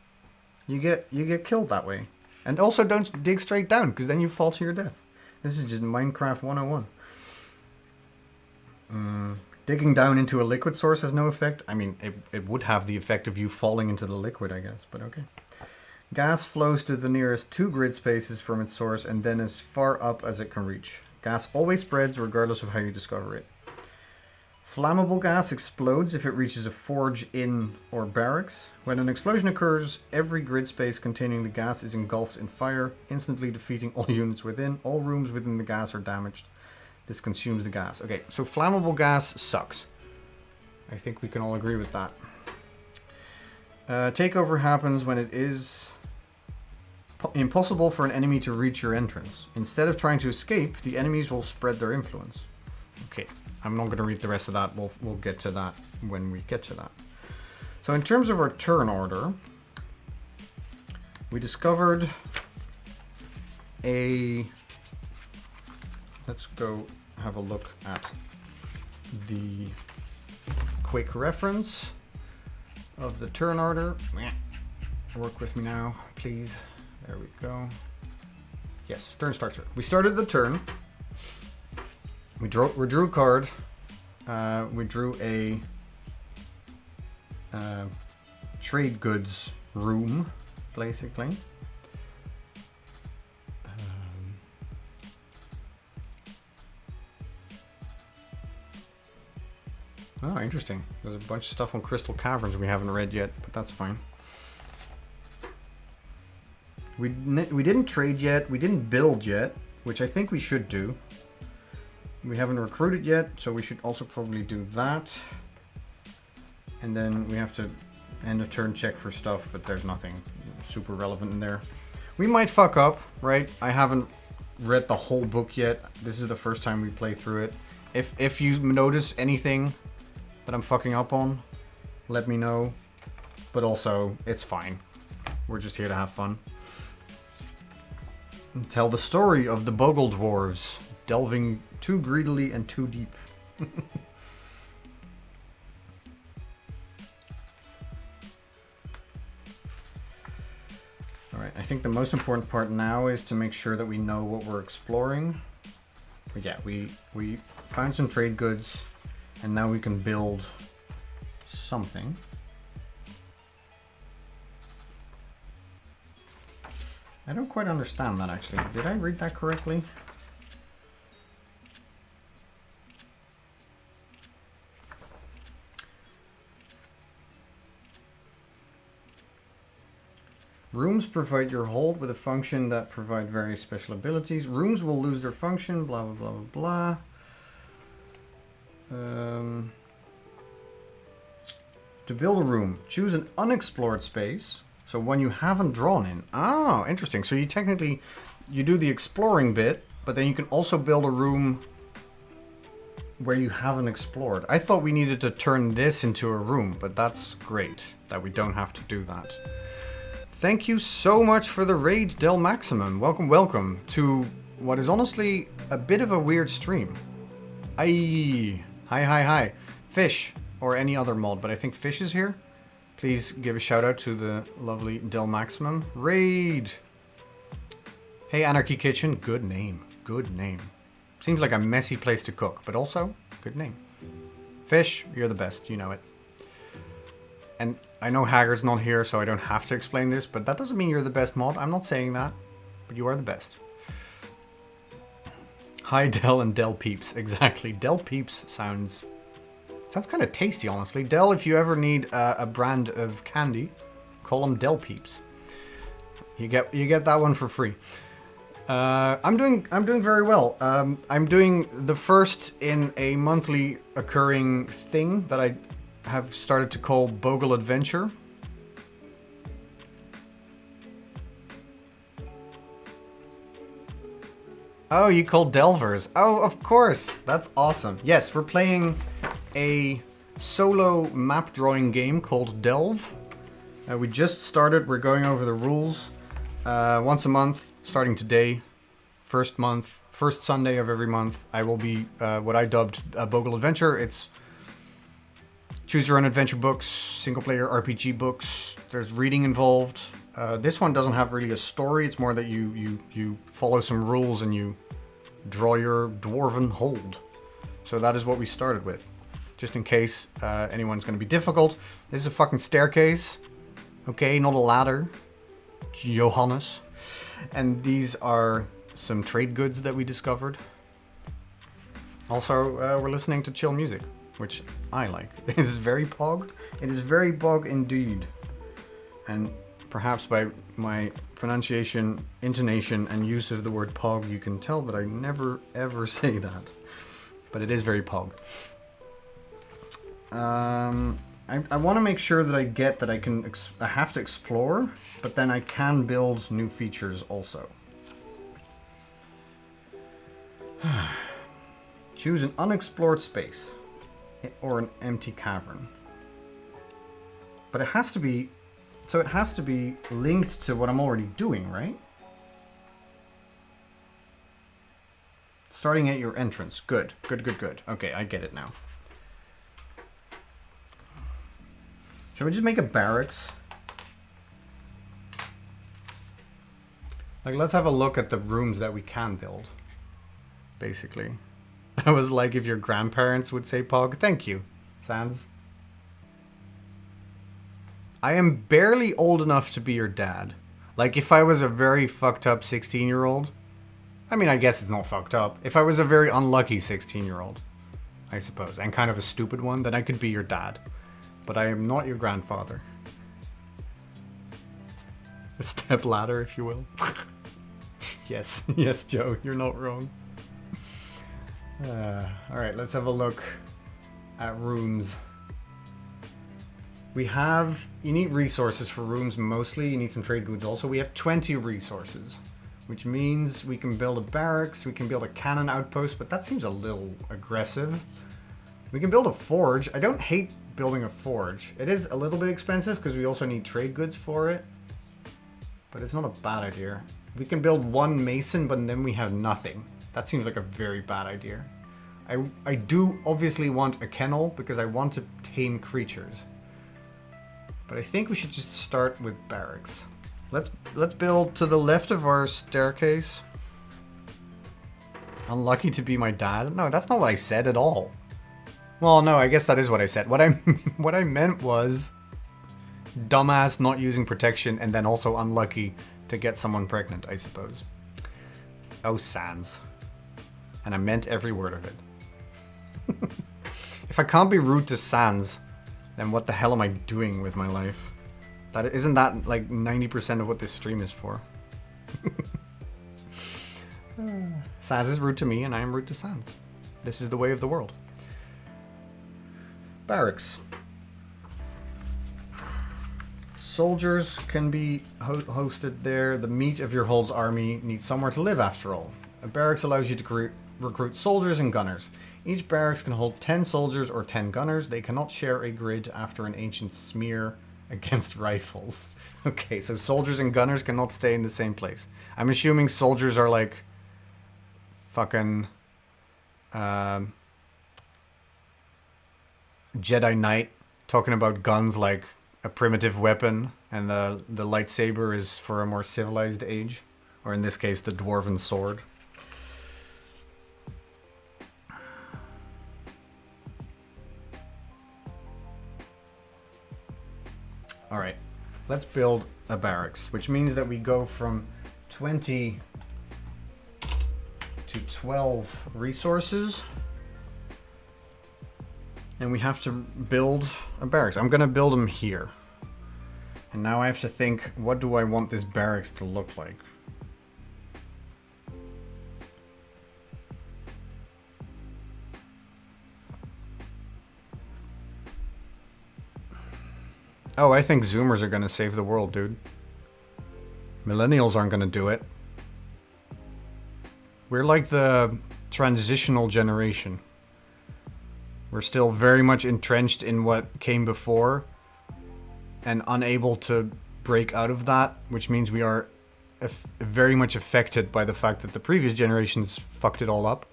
You get killed that way. And also don't dig straight down, because then you fall to your death. This is just Minecraft 101. Digging down into a liquid source has no effect. I mean, it would have the effect of you falling into the liquid, I guess, but okay. Gas flows to the nearest 2 grid spaces from its source and then as far up as it can reach. Gas always spreads regardless of how you discover it. Flammable gas explodes if it reaches a forge, inn, or barracks. When an explosion occurs, every grid space containing the gas is engulfed in fire, instantly defeating all units within. All rooms within the gas are damaged. This consumes the gas. Okay, so flammable gas sucks. I think we can all agree with that. Takeover happens when it is impossible for an enemy to reach your entrance. Instead of trying to escape, the enemies will spread their influence. Okay. I'm not going to read the rest of that. We'll get to that when we get to that. So in terms of our turn order, we discovered a... Let's go have a look at the quick reference of the turn order. Work with me now, please. There we go. Yes, turn starts. We started the turn. We drew a card. We drew a trade goods room, basically. Oh, interesting. There's a bunch of stuff on Crystal Caverns we haven't read yet, but that's fine. We didn't trade yet. We didn't build yet. which I think we should do. We haven't recruited yet, so we should also probably do that. And then we have to end of turn check for stuff, but there's nothing super relevant in there. We might fuck up, right? I haven't read the whole book yet. This is the first time we play through it. If you notice anything that I'm fucking up on, let me know. But also, it's fine. We're just here to have fun. And tell the story of the Bogle dwarves, delving too greedily and too deep. Alright, I think the most important part now is to make sure that we know what we're exploring. But yeah, we found some trade goods, and now we can build something. I don't quite understand that, actually. Did I read that correctly? Rooms provide your hold with a function that provide various special abilities. Rooms will lose their function, blah, blah, blah, blah, blah. To build a room, choose an unexplored space. So one you haven't drawn in. Oh, interesting. So you technically, you do the exploring bit, but then you can also build a room where you haven't explored. I thought we needed to turn this into a room, but that's great that we don't have to do that. Thank you so much for the raid, Del Maximum. Welcome, welcome to what is honestly a bit of a weird stream. Aye. Hi. Fish, or any other mod, but I think Fish is here. Please give a shout out to the lovely Del Maximum. Raid! Hey, Anarchy Kitchen. Good name. Good name. Seems like a messy place to cook, but also, good name. Fish, you're the best. You know it. And I know Haggard's not here, so I don't have to explain this, but that doesn't mean you're the best mod. I'm not saying that, but you are the best. Hi, Del and Del Peeps. Exactly. Del Peeps sounds kind of tasty, honestly. Del, if you ever need a brand of candy, call them Del Peeps. You get that one for free. I'm doing very well. I'm doing the first in a monthly occurring thing that I have started to call Bogle Adventure. Oh, you call Delvers. Oh, of course. That's awesome. Yes, we're playing a solo map drawing game called Delve. We just started. We're going over the rules once a month, starting today. First Sunday of every month, I will be what I dubbed Bogle Adventure. It's choose your own adventure books, single player RPG books. There's reading involved. This one doesn't have really a story. It's more that you follow some rules and you draw your dwarven hold. So that is what we started with. Just in case anyone's going to be difficult. This is a fucking staircase. Okay, not a ladder. Johannes. And these are some trade goods that we discovered. Also, we're listening to chill music, which I like. It is very pog. It is very pog indeed. And perhaps by my pronunciation, intonation, and use of the word pog, you can tell that I never ever say that. But it is very pog. I want to make sure that I get that I have to explore, but then I can build new features also. Choose an unexplored space or an empty cavern. But it has to be, so it has to be linked to what I'm already doing, right? Starting at your entrance. Good. Okay, I get it now. Should we just make a barracks? Like, let's have a look at the rooms that we can build. Basically. That was like if your grandparents would say Pog. Thank you, Sans. I am barely old enough to be your dad. Like, if I was a very fucked up 16-year-old. I mean, I guess it's not fucked up. If I was a very unlucky 16-year-old, I suppose, and kind of a stupid one, then I could be your dad. But I am not your grandfather. A step ladder, if you will. Yes, yes, Joe, you're not wrong. Alright, let's have a look at rooms. We have... You need resources for rooms mostly. You need some trade goods also. We have 20 resources, which means we can build a barracks, we can build a cannon outpost, but that seems a little aggressive. We can build a forge. I don't hate building a forge. It is a little bit expensive because we also need trade goods for it, but it's not a bad idea. We can build one mason, but then we have nothing. That seems like a very bad idea. I do obviously want a kennel because I want to tame creatures. But I think we should just start with barracks. Let's build to the left of our staircase. Unlucky to be my dad. No, that's not what I said at all. Well, no, I guess that is what I said. What I meant was dumbass not using protection and then also unlucky to get someone pregnant, I suppose. Oh, sans. And I meant every word of it. If I can't be rude to sans, then what the hell am I doing with my life? Isn't that like 90% of what this stream is for? Sans is rude to me and I am rude to sans. This is the way of the world. Barracks. Soldiers can be hosted there. The meat of your hold's army needs somewhere to live after all. A barracks allows you to recruit soldiers and gunners. Each barracks can hold 10 soldiers or 10 gunners. They cannot share a grid after an ancient smear against rifles. Okay, so soldiers and gunners cannot stay in the same place. I'm assuming soldiers are like fucking Jedi Knight talking about guns like a primitive weapon, and the lightsaber is for a more civilized age, or in this case the dwarven sword. Alright, let's build a barracks, which means that we go from 20 to 12 resources. And we have to build a barracks. I'm going to build them here. And now I have to think, what do I want this barracks to look like? Oh, I think Zoomers are going to save the world, dude. Millennials aren't going to do it. We're like the transitional generation. We're still very much entrenched in what came before and unable to break out of that, which means we are very much affected by the fact that the previous generations fucked it all up.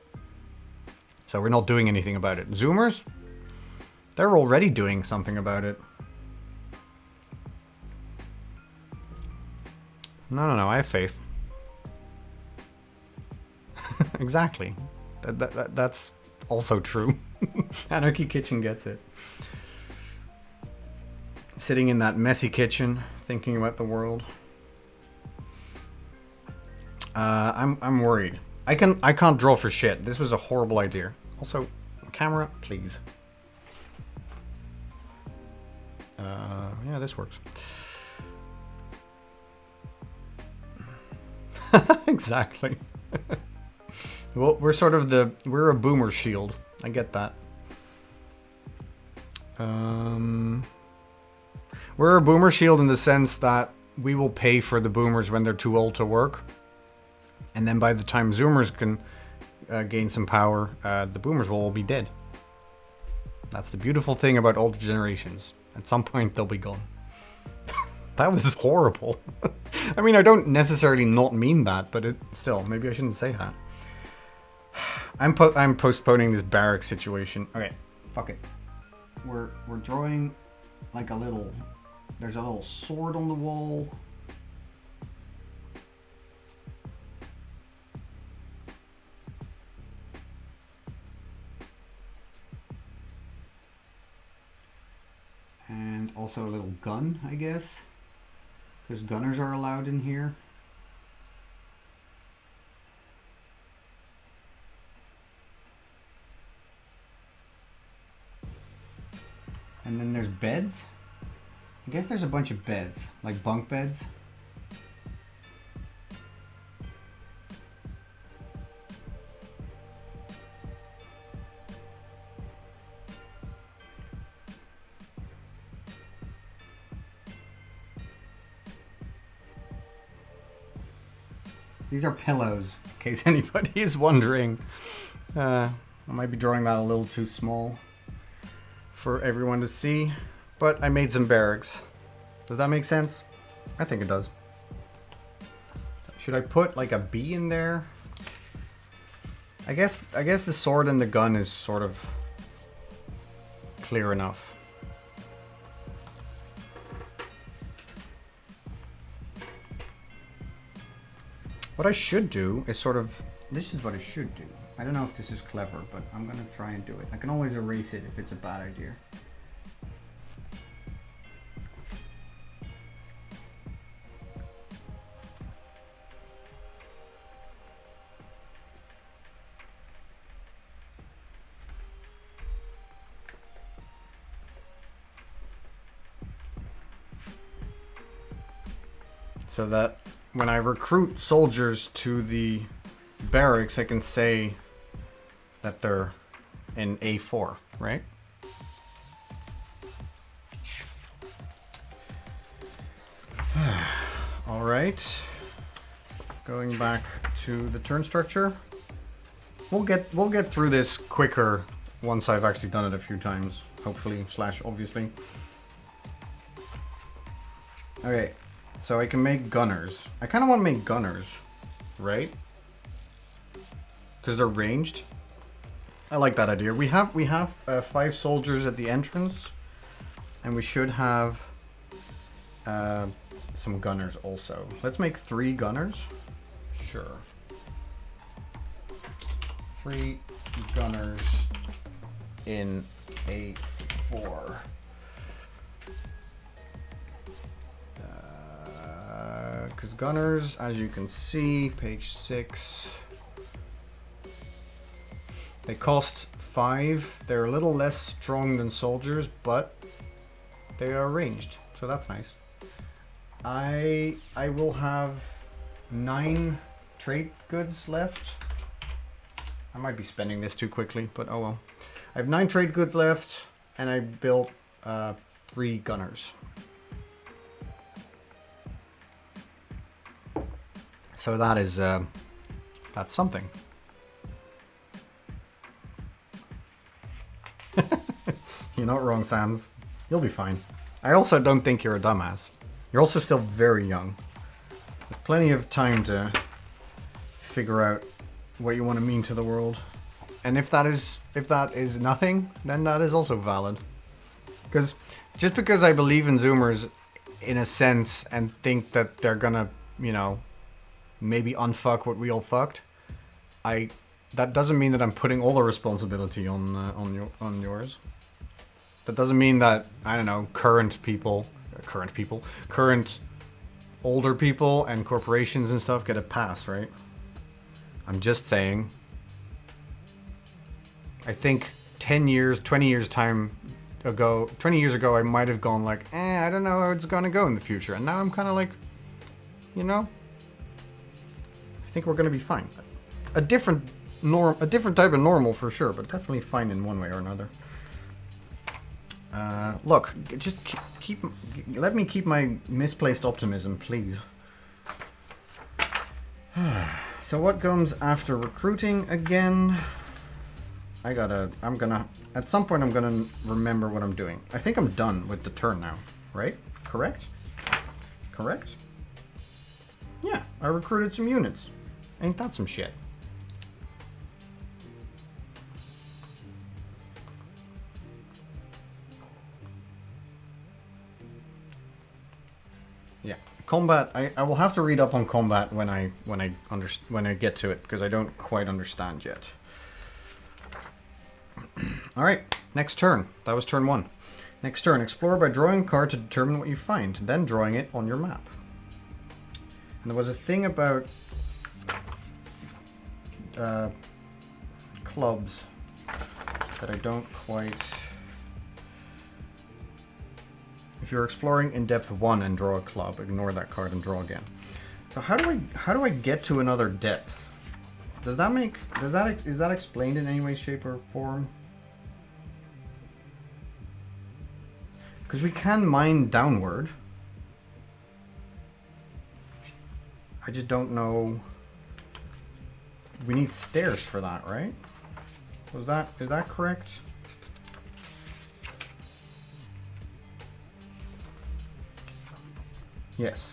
So we're not doing anything about it. Zoomers? They're already doing something about it. No, I have faith. Exactly. That's also true. Anarchy Kitchen gets it. Sitting in that messy kitchen, thinking about the world. I'm worried. I can't draw for shit. This was a horrible idea. Also, camera, please. Yeah, this works. Exactly. Well, we're a boomer shield. I get that. We're a boomer shield in the sense that we will pay for the boomers when they're too old to work. And then by the time Zoomers can gain some power, the boomers will all be dead. That's the beautiful thing about older generations. At some point, they'll be gone. That was horrible. I mean, I don't necessarily not mean that, but still, maybe I shouldn't say that. I'm postponing this barrack situation. Okay, fuck it. We're drawing like a little... There's a little sword on the wall. And also a little gun, I guess. Because gunners are allowed in here. And then there's beds. I guess there's a bunch of beds, like bunk beds. These are pillows, in case anybody is wondering. I might be drawing that a little too small for everyone to see, but I made some barracks. Does that make sense? I think it does. Should I put like a B in there? I guess the sword and the gun is sort of clear enough. What I should do is sort of, this is what I should do. I don't know if this is clever, but I'm gonna try and do it. I can always erase it if it's a bad idea. So that when I recruit soldiers to the barracks, I can say that they're in A4, right? All right. Going back to the turn structure. We'll get through this quicker once I've actually done it a few times, hopefully, / obviously. Okay. So I can make gunners. I kind of want to make gunners, right? Because they're ranged. I like that idea. We have 5 soldiers at the entrance, and we should have some gunners also. Let's make 3 gunners. Sure. 3 gunners in A4. Because gunners, as you can see, page 6, they cost 5. They're a little less strong than soldiers, but they are ranged, so that's nice. I will have 9 trade goods left. I might be spending this too quickly, but oh well. I have 9 trade goods left, and I built 3 gunners. So that is, that's something. You're not wrong, Sans. You'll be fine. I also don't think you're a dumbass. You're also still very young. There's plenty of time to figure out what you want to mean to the world. And if that is nothing, then that is also valid. Because just because I believe in Zoomers in a sense and think that they're gonna, you know, maybe unfuck what we all fucked, that doesn't mean that I'm putting all the responsibility on yours. That doesn't mean that, I don't know, current older people and corporations and stuff get a pass, right? I'm just saying, I think 10 years, 20 years ago, I might have gone like, I don't know how it's gonna go in the future. And now I'm kind of like, you know, I think we're gonna be fine. A different type of normal for sure, but definitely fine in one way or another. Look, just let me keep my misplaced optimism, please. So what comes after recruiting again? At some point I'm gonna remember what I'm doing. I think I'm done with the turn now, right? Correct? Yeah, I recruited some units. Ain't that some shit? Yeah, combat. I will have to read up on combat when I get to it, because I don't quite understand yet. All right, next turn. That was turn 1. Next turn, explore by drawing a card to determine what you find, then drawing it on your map. And there was a thing about clubs that I don't quite. If you're exploring in depth 1 and draw a club, ignore that card and draw again. So how do I get to another depth? Is that explained in any way, shape, or form? Because we can mine downward. I just don't know we need stairs for that, right? Is that correct? Yes.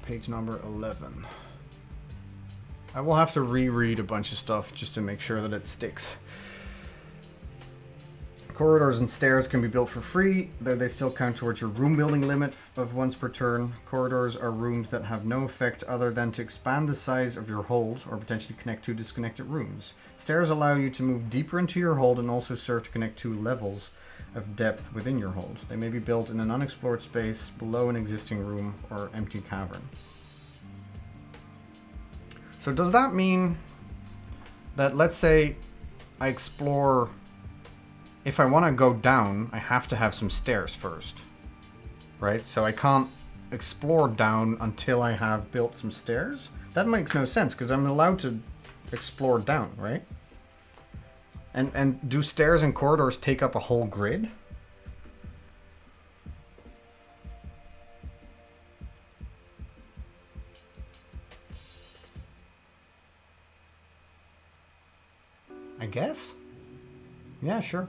Page number 11. I will have to reread a bunch of stuff just to make sure that it sticks. Corridors and stairs can be built for free, though they still count towards your room building limit of once per turn. Corridors are rooms that have no effect other than to expand the size of your hold or potentially connect two disconnected rooms. Stairs allow you to move deeper into your hold and also serve to connect two levels of depth within your hold. They may be built in an unexplored space below an existing room or empty cavern. So does that mean that, let's say I explore, if I want to go down, I have to have some stairs first, right? So I can't explore down until I have built some stairs? That makes no sense because I'm allowed to explore down, right? And do stairs and corridors take up a whole grid? I guess? Yeah, sure.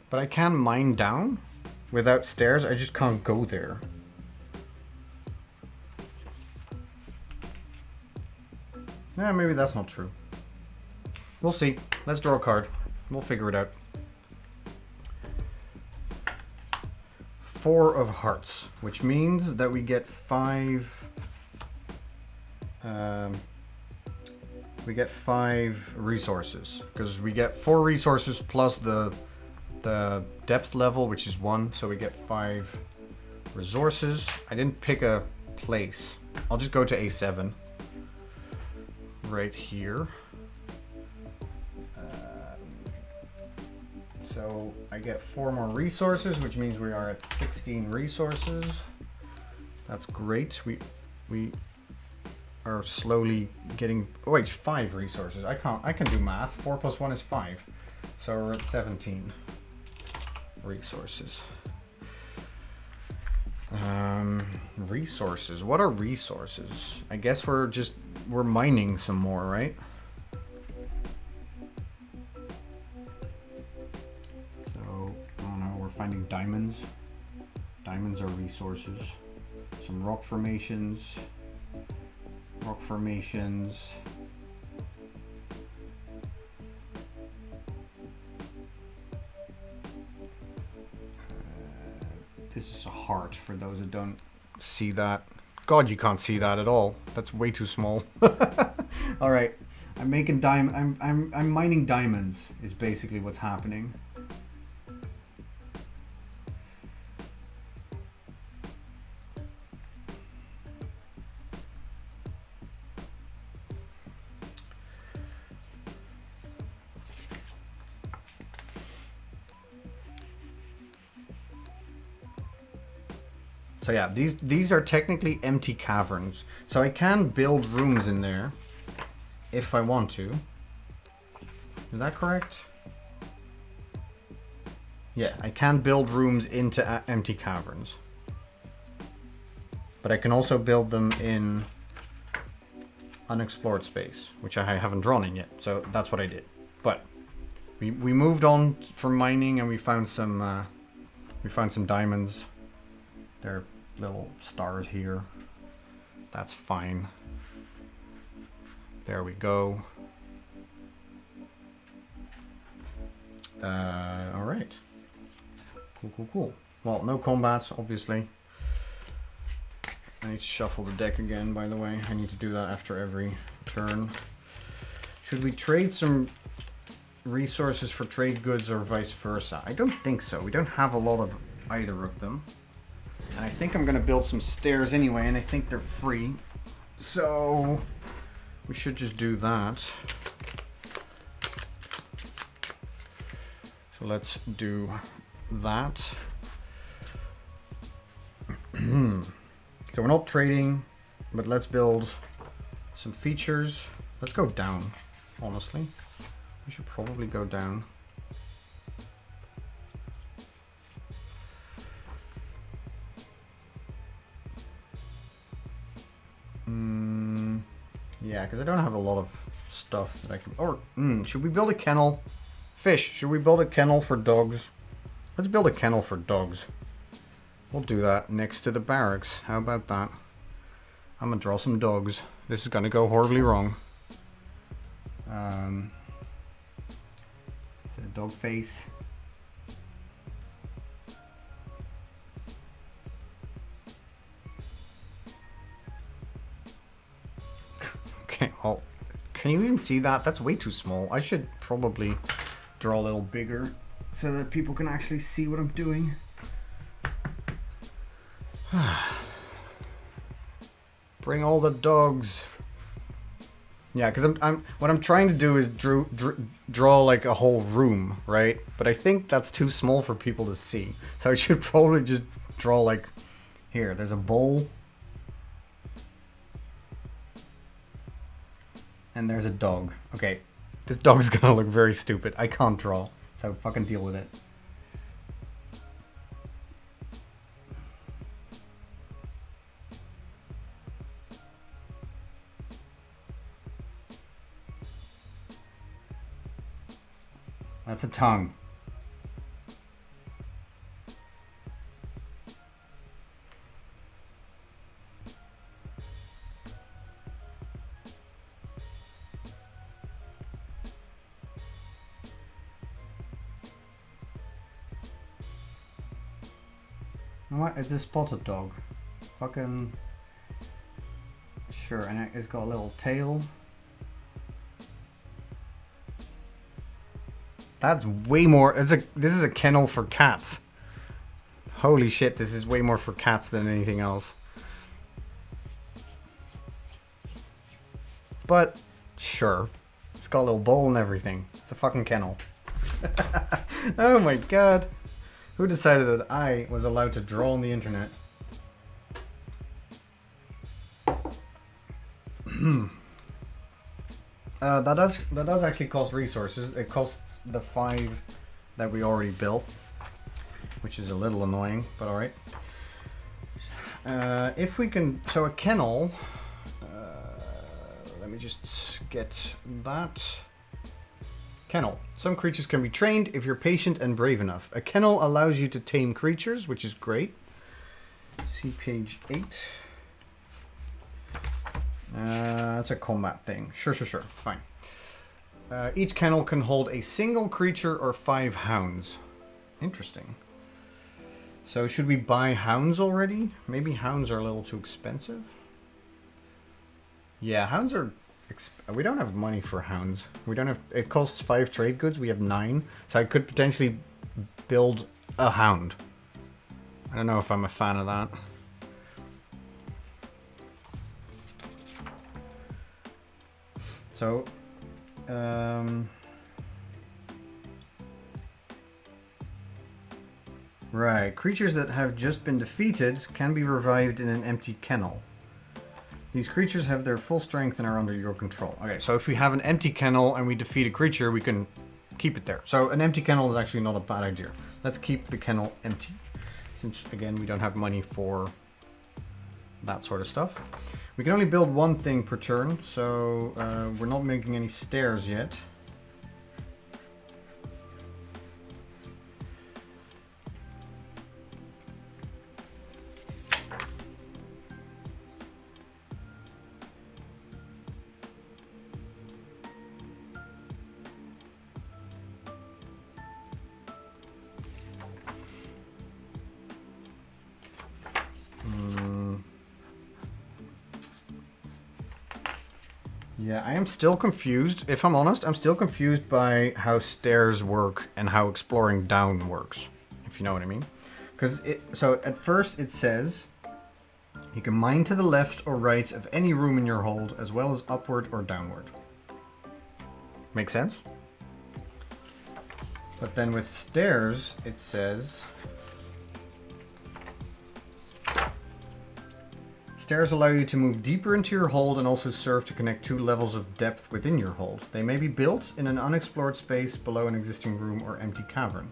But I can mine down without stairs. I just can't go there. Yeah, maybe that's not true. We'll see. Let's draw a card. We'll figure it out. 4 of hearts, which means that we get 5. We get 5 resources because we get 4 resources plus the depth level, which is 1, so we get 5 resources. I didn't pick a place. I'll just go to A7 right here. So I get 4 more resources, which means we are at 16 resources. That's great. We are slowly getting. Oh wait, 5 resources. I can do math. 4 plus 1 is 5. So we're at 17 resources. Resources. What are resources? I guess we're mining some more, right? So I don't know. We're finding diamonds. Diamonds are resources. Some rock formations. Rock formations. This is a heart for those that don't see that. God, you can't see that at all. That's way too small. All right, I'm making I'm mining diamonds. Is basically what's happening. So yeah, these are technically empty caverns. So I can build rooms in there if I want to. Is that correct? Yeah, I can build rooms into empty caverns. But I can also build them in unexplored space, which I haven't drawn in yet. So that's what I did. But we moved on from mining and we found some diamonds. They're little stars here. That's fine. There we go. All right. Cool. Well, no combat, obviously. I need to shuffle the deck again, by the way. I need to do that after every turn. Should we trade some resources for trade goods or vice versa? I don't think so. We don't have a lot of either of them. And I think I'm going to build some stairs anyway, and I think they're free. So we should just do that. So let's do that. So we're not trading, but let's build some features. Let's go down, honestly. We should probably go down. Yeah, because I don't have a lot of stuff that I can... Or, should we build a kennel? Fish, should we build a kennel for dogs? Let's build a kennel for dogs. We'll do that next to the barracks. How about that? I'm gonna draw some dogs. This is gonna go horribly wrong. So dog face. Okay, well, can you even see that? That's way too small. I should probably draw a little bigger so that people can actually see what I'm doing. Bring all the dogs. Yeah, because what I'm trying to do is draw like a whole room, right? But I think that's too small for people to see. So I should probably just draw like here. There's a bowl. And there's a dog. Okay, this dog's gonna look very stupid. I can't draw, so fucking deal with it. That's a tongue. What is this spotted dog? Fucking sure, and it's got a little tail. That's way more. This is a kennel for cats. Holy shit, this is way more for cats than anything else. But sure, it's got a little bowl and everything. It's a fucking kennel. Oh my god. Who decided that I was allowed to draw on the internet? That does actually cost resources. It costs the 5 that we already built, which is a little annoying, but alright. If we can... So a kennel... let me just get that... Kennel. Some creatures can be trained if you're patient and brave enough. A kennel allows you to tame creatures, which is great. See page 8. That's a combat thing. Sure. Fine. Each kennel can hold a single creature or 5 hounds. Interesting. So should we buy hounds already? Maybe hounds are a little too expensive. Yeah, hounds are... we don't have money for hounds. We don't have... It costs 5 trade goods. We have 9. So I could potentially build a hound. I don't know if I'm a fan of that. So... Right. Creatures that have just been defeated can be revived in an empty kennel. These creatures have their full strength and are under your control. Okay, so if we have an empty kennel and we defeat a creature, we can keep it there. So an empty kennel is actually not a bad idea. Let's keep the kennel empty. Since, again, we don't have money for that sort of stuff. We can only build one thing per turn, so we're not making any stairs yet. Yeah, I am still confused. If I'm honest, I'm still confused by how stairs work and how exploring down works, if you know what I mean. Because so at first it says you can mine to the left or right of any room in your hold, as well as upward or downward. Make sense? But then with stairs, it says... Stairs allow you to move deeper into your hold and also serve to connect 2 levels of depth within your hold. They may be built in an unexplored space below an existing room or empty cavern.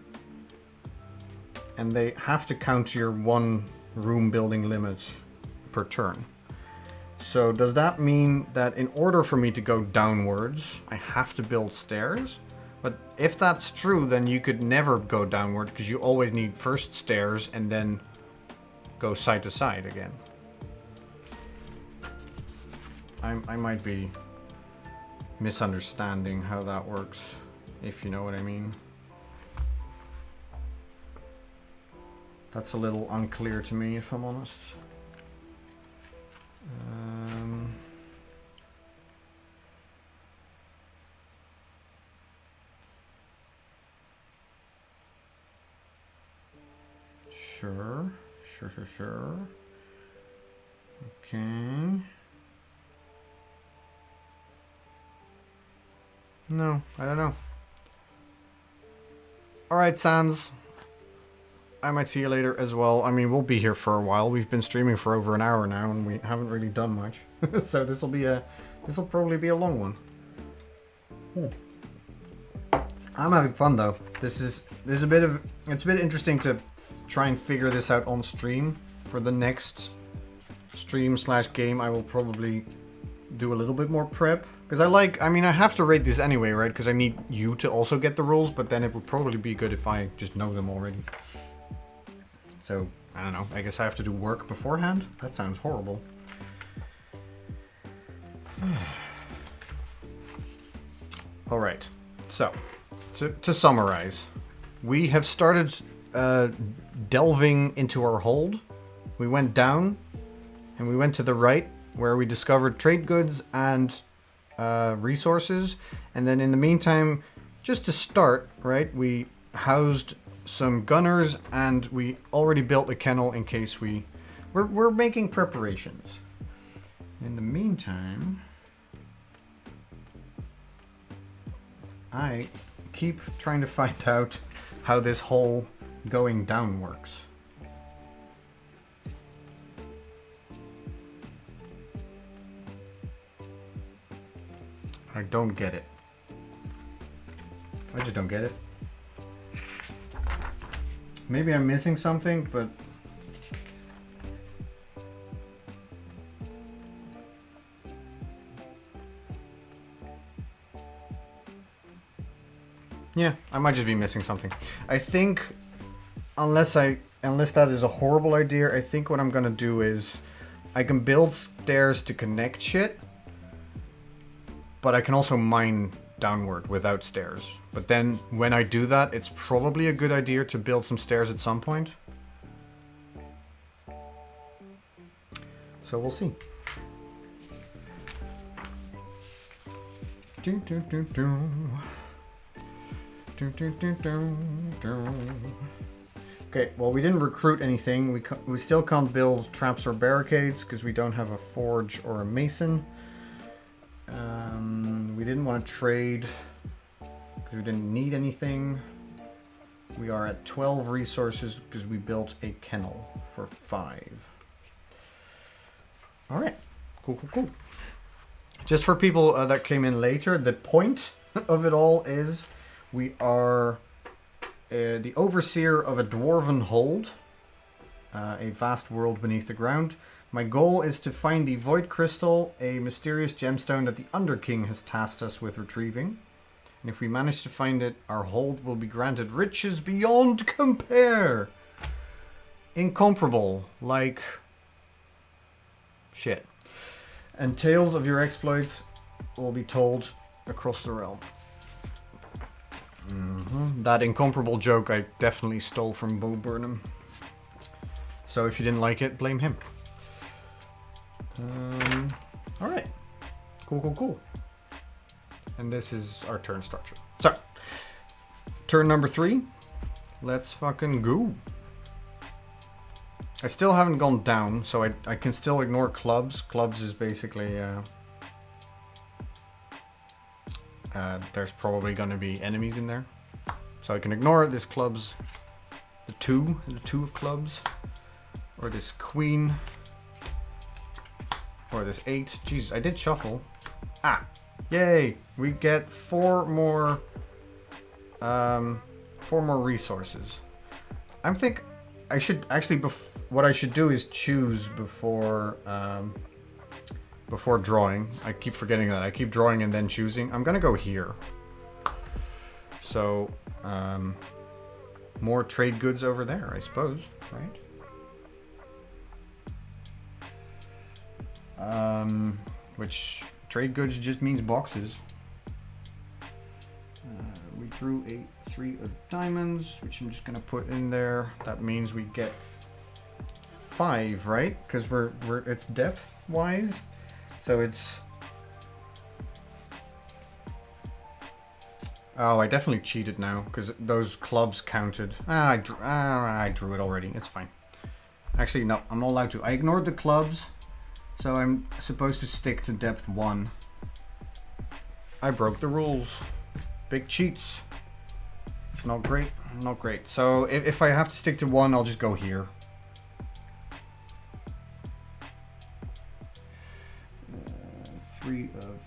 And they have to count your 1 room building limit per turn. So does that mean that in order for me to go downwards, I have to build stairs? But if that's true, then you could never go downward because you always need first stairs and then go side to side again. I might be misunderstanding how that works, if you know what I mean. That's a little unclear to me, if I'm honest. Sure. Okay. No, I don't know. Alright, Sans. I might see you later as well. I mean, we'll be here for a while. We've been streaming for over an hour now, and we haven't really done much. So this will probably be a long one. I'm having fun though. It's a bit interesting to try and figure this out on stream. For the next stream/game, I will probably do a little bit more prep. Because I mean, I have to rate this anyway, right? Because I need you to also get the rules, but then it would probably be good if I just know them already. So, I don't know. I guess I have to do work beforehand? That sounds horrible. Alright. So, to summarize. We have started delving into our hold. We went down, and we went to the right, where we discovered trade goods and resources. And then in the meantime, just to start, right, we housed some gunners, and we already built a kennel in case we're making preparations. In the meantime, I keep trying to find out how this whole going down works. I don't get it. I just don't get it. Maybe I'm missing something, but... yeah, I might just be missing something. I think, unless that is a horrible idea, I think what I'm gonna do is I can build stairs to connect shit, but I can also mine downward without stairs. But then when I do that, it's probably a good idea to build some stairs at some point. So we'll see. Okay, well, we didn't recruit anything. We still can't build traps or barricades because we don't have a forge or a mason. We didn't want to trade because we didn't need anything. We are at 12 resources because we built a kennel for 5. All right, cool. Just for people that came in later, the point of it all is we are the overseer of a dwarven hold, a vast world beneath the ground. My goal is to find the Void Crystal, a mysterious gemstone that the Underking has tasked us with retrieving. And if we manage to find it, our hold will be granted riches beyond compare. Incomparable, like shit. And tales of your exploits will be told across the realm. That incomparable joke I definitely stole from Bo Burnham. So if you didn't like it, blame him. Alright. Cool. And this is our turn structure. So, turn number 3. Let's fucking go. I still haven't gone down, so I can still ignore clubs. Clubs is basically... there's probably going to be enemies in there. So I can ignore this clubs. The 2 of clubs. Or this queen. Or this 8. Jesus, I did shuffle. Ah! Yay! We get 4 more... 4 more resources. I think I should actually... what I should do is choose before... before drawing. I keep forgetting that. I keep drawing and then choosing. I'm gonna go here. So, more trade goods over there, I suppose, right? Which trade goods just means boxes. We drew a 3 of diamonds, which I'm just gonna put in there. That means we get 5, right? Because it's depth wise, so it's. Oh, I definitely cheated now because those clubs counted. I drew it already. It's fine. Actually, no, I'm not allowed to. I ignored the clubs. So I'm supposed to stick to depth 1. I broke the rules. Big cheats. Not great. Not great. So if I have to stick to 1, I'll just go here. Three of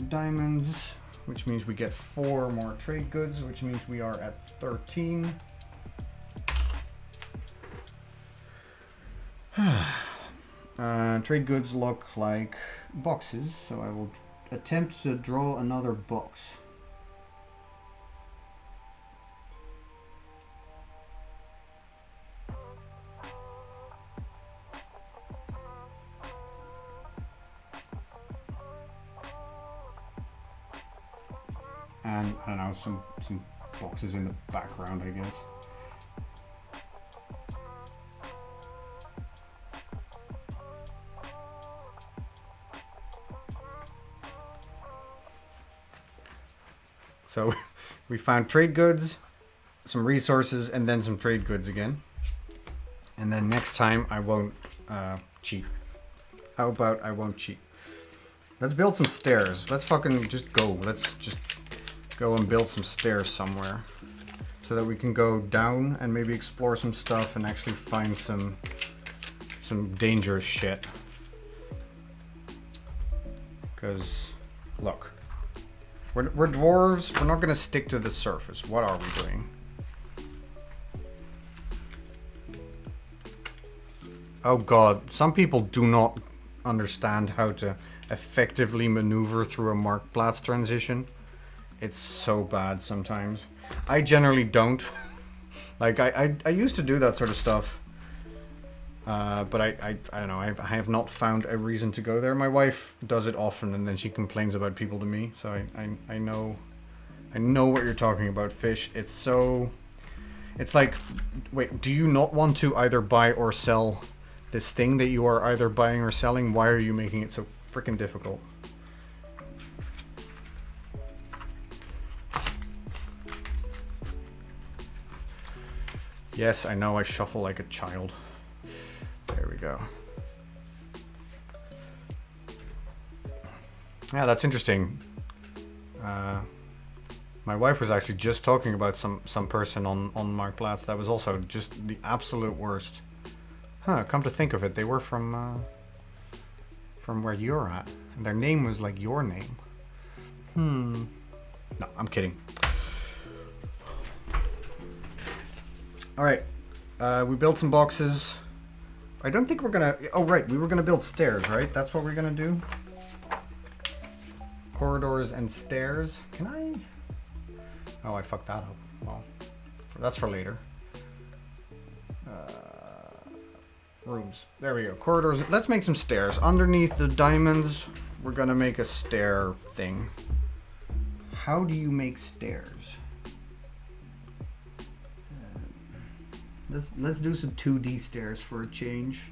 diamonds, which means we get 4 more trade goods, which means we are at 13. Trade goods look like boxes, so I will attempt to draw another box. And I don't know, some boxes in the background, I guess. So we found trade goods, some resources, and then some trade goods again. And then next time I won't cheat. How about I won't cheat? Let's build some stairs. Let's fucking just go. Let's just go and build some stairs somewhere. So that we can go down and maybe explore some stuff and actually find some dangerous shit. Because, look. We're dwarves. We're not going to stick to the surface. What are we doing? Oh god. Some people do not understand how to effectively maneuver through a Marktplatz transition. It's so bad sometimes. I generally don't. Like, I used to do that sort of stuff. But I don't know, I have not found a reason to go there. My wife does it often and then she complains about people to me. So I know what you're talking about, Fish. It's like, wait, do you not want to either buy or sell this thing that you are either buying or selling? Why are you making it so freaking difficult? Yes, I know I shuffle like a child. There we go. Yeah, that's interesting. My wife was actually just talking about some person on Marktplatz that was also just the absolute worst. Huh, come to think of it, they were from where you're at. And their name was like your name. No, I'm kidding. Alright, we built some boxes. I don't think we're gonna... Oh, right, we were gonna build stairs, right? That's what we're gonna do? Corridors and stairs. Can I... Oh, I fucked that up. Well, that's for later. Rooms. There we go. Corridors. Let's make some stairs. Underneath the diamonds, we're gonna make a stair thing. How do you make stairs? Let's do some 2D stairs for a change.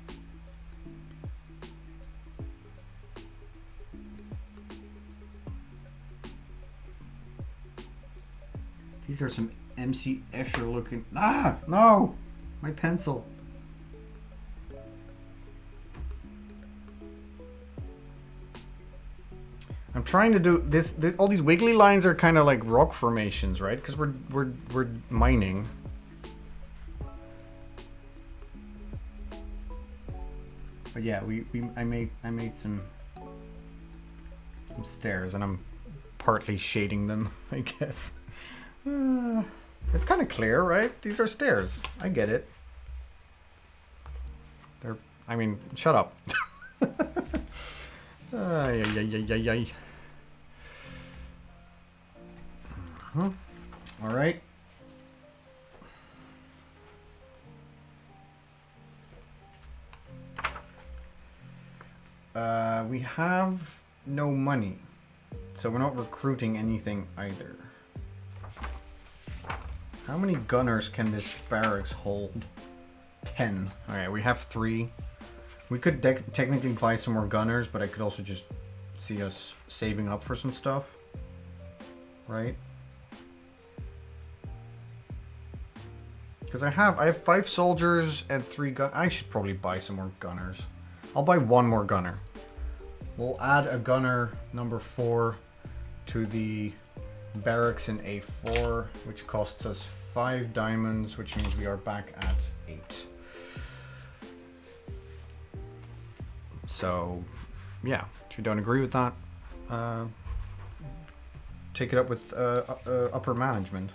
These are some MC Escher looking... Ah! No! My pencil. I'm trying to do this all these wiggly lines are kind of like rock formations, right? Because we're mining. But yeah, I made some stairs, and I'm partly shading them, I guess. It's kind of clear, right? These are stairs. I get it. I mean, shut up. Ay, ay, ay, ay, ay. All right. We have no money, so we're not recruiting anything either. How many gunners can this barracks hold? 10. Alright, we have 3. We could technically buy some more gunners, but I could also just see us saving up for some stuff. Right? Because I have 5 soldiers and 3 gun. I should probably buy some more gunners. I'll buy 1 more gunner. We'll add a gunner number 4 to the barracks in A4, which costs us 5 diamonds, which means we are back at 8. So, yeah, if you don't agree with that, take it up with upper management.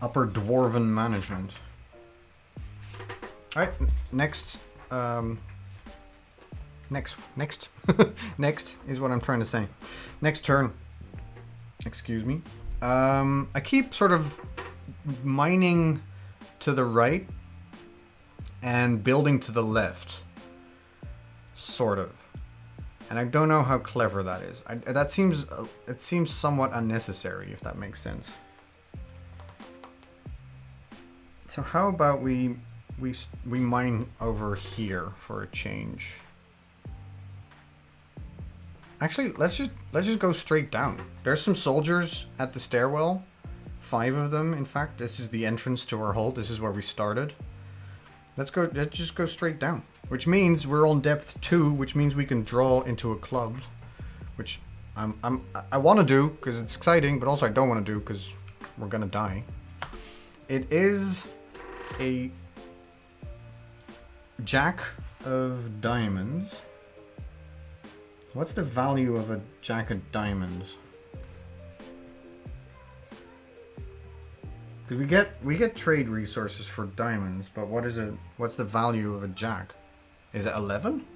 Upper dwarven management. Alright, next. Next is what I'm trying to say. Next turn. Excuse me. I keep sort of mining to the right and building to the left. Sort of. And I don't know how clever that is. It seems somewhat unnecessary, if that makes sense. So how about we mine over here for a change? Actually, let's just go straight down. There's some soldiers at the stairwell. 5 of them, in fact. This is the entrance to our hold. This is where we started. Let's just go straight down. Which means we're on depth 2, which means we can draw into a club. Which I want to do because it's exciting, but also I don't want to do because we're gonna die. It is a jack of diamonds. What's the value of a jack of diamonds? Because we get trade resources for diamonds, but what's the value of a jack? Is it 11?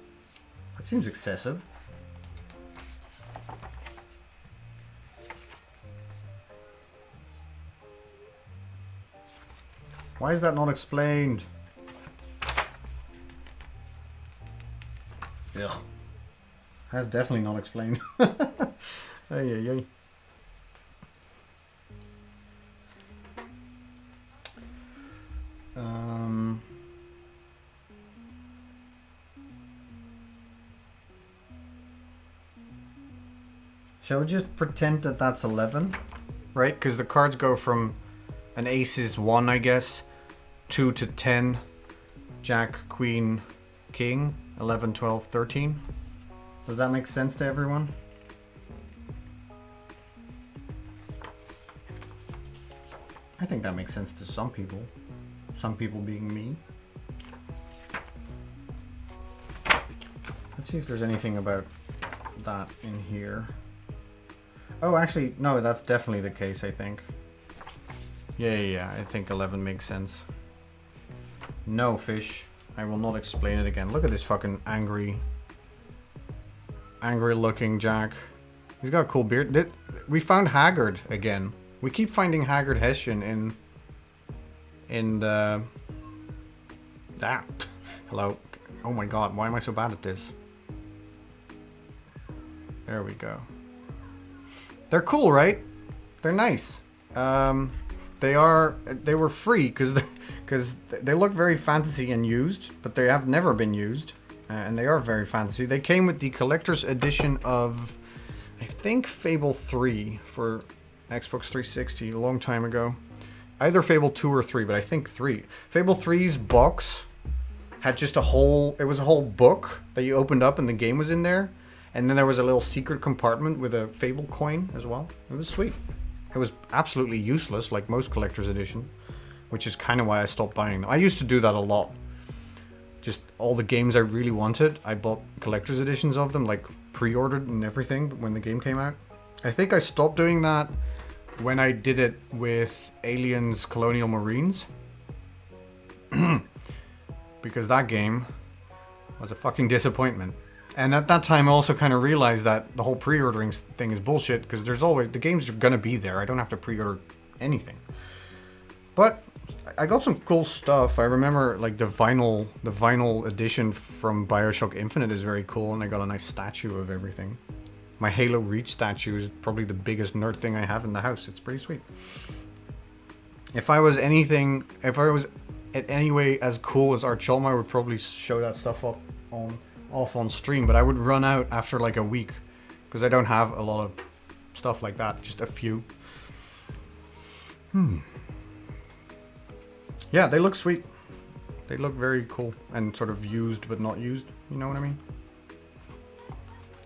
That seems excessive. Why is that not explained? Ugh. That's definitely not explained. Ay, ay, ay. Shall we just pretend that that's 11? Right? Because the cards go from an ace is 1, I guess, 2 to 10, jack, queen, king, 11, 12, 13. Does that make sense to everyone? I think that makes sense to some people. Some people being me. Let's see if there's anything about that in here. Oh, actually, no, that's definitely the case, I think. Yeah, I think 11 makes sense. No, fish. I will not explain it again. Look at this fucking angry looking jack. He's got a cool beard. We found Haggard again. We keep finding Haggard Hessian in the... Hello. Oh my god, why am I so bad at this? There we go. They're cool, right? They're nice. They were free because they look very fantasy and used, but they have never been used, and they are very fantasy. They came with the collector's edition of, I think, Fable 3 for Xbox 360 a long time ago. Either Fable 2 or 3, but I think 3. Fable 3's box had just it was a whole book that you opened up and the game was in there. And then there was a little secret compartment with a Fable coin as well. It was sweet. It was absolutely useless, like most collector's edition, which is kind of why I stopped buying them. I used to do that a lot. Just all the games I really wanted, I bought collector's editions of them, like pre-ordered and everything when the game came out. I think I stopped doing that when I did it with Aliens Colonial Marines. Because that game was a fucking disappointment. And at that time, I also kind of realized that the whole pre-ordering thing is bullshit because there's always the games are gonna be there. I don't have to pre-order anything. But I got some cool stuff. I remember like the vinyl edition from BioShock Infinite is very cool, and I got a nice statue of everything. My Halo Reach statue is probably the biggest nerd thing I have in the house. It's pretty sweet. If I was in any way as cool as Archolma, I would probably show that stuff off on stream, but I would run out after like a week because I don't have a lot of stuff like that, just a few. Yeah, they look sweet. They look very cool and sort of used but not used, you know what I mean?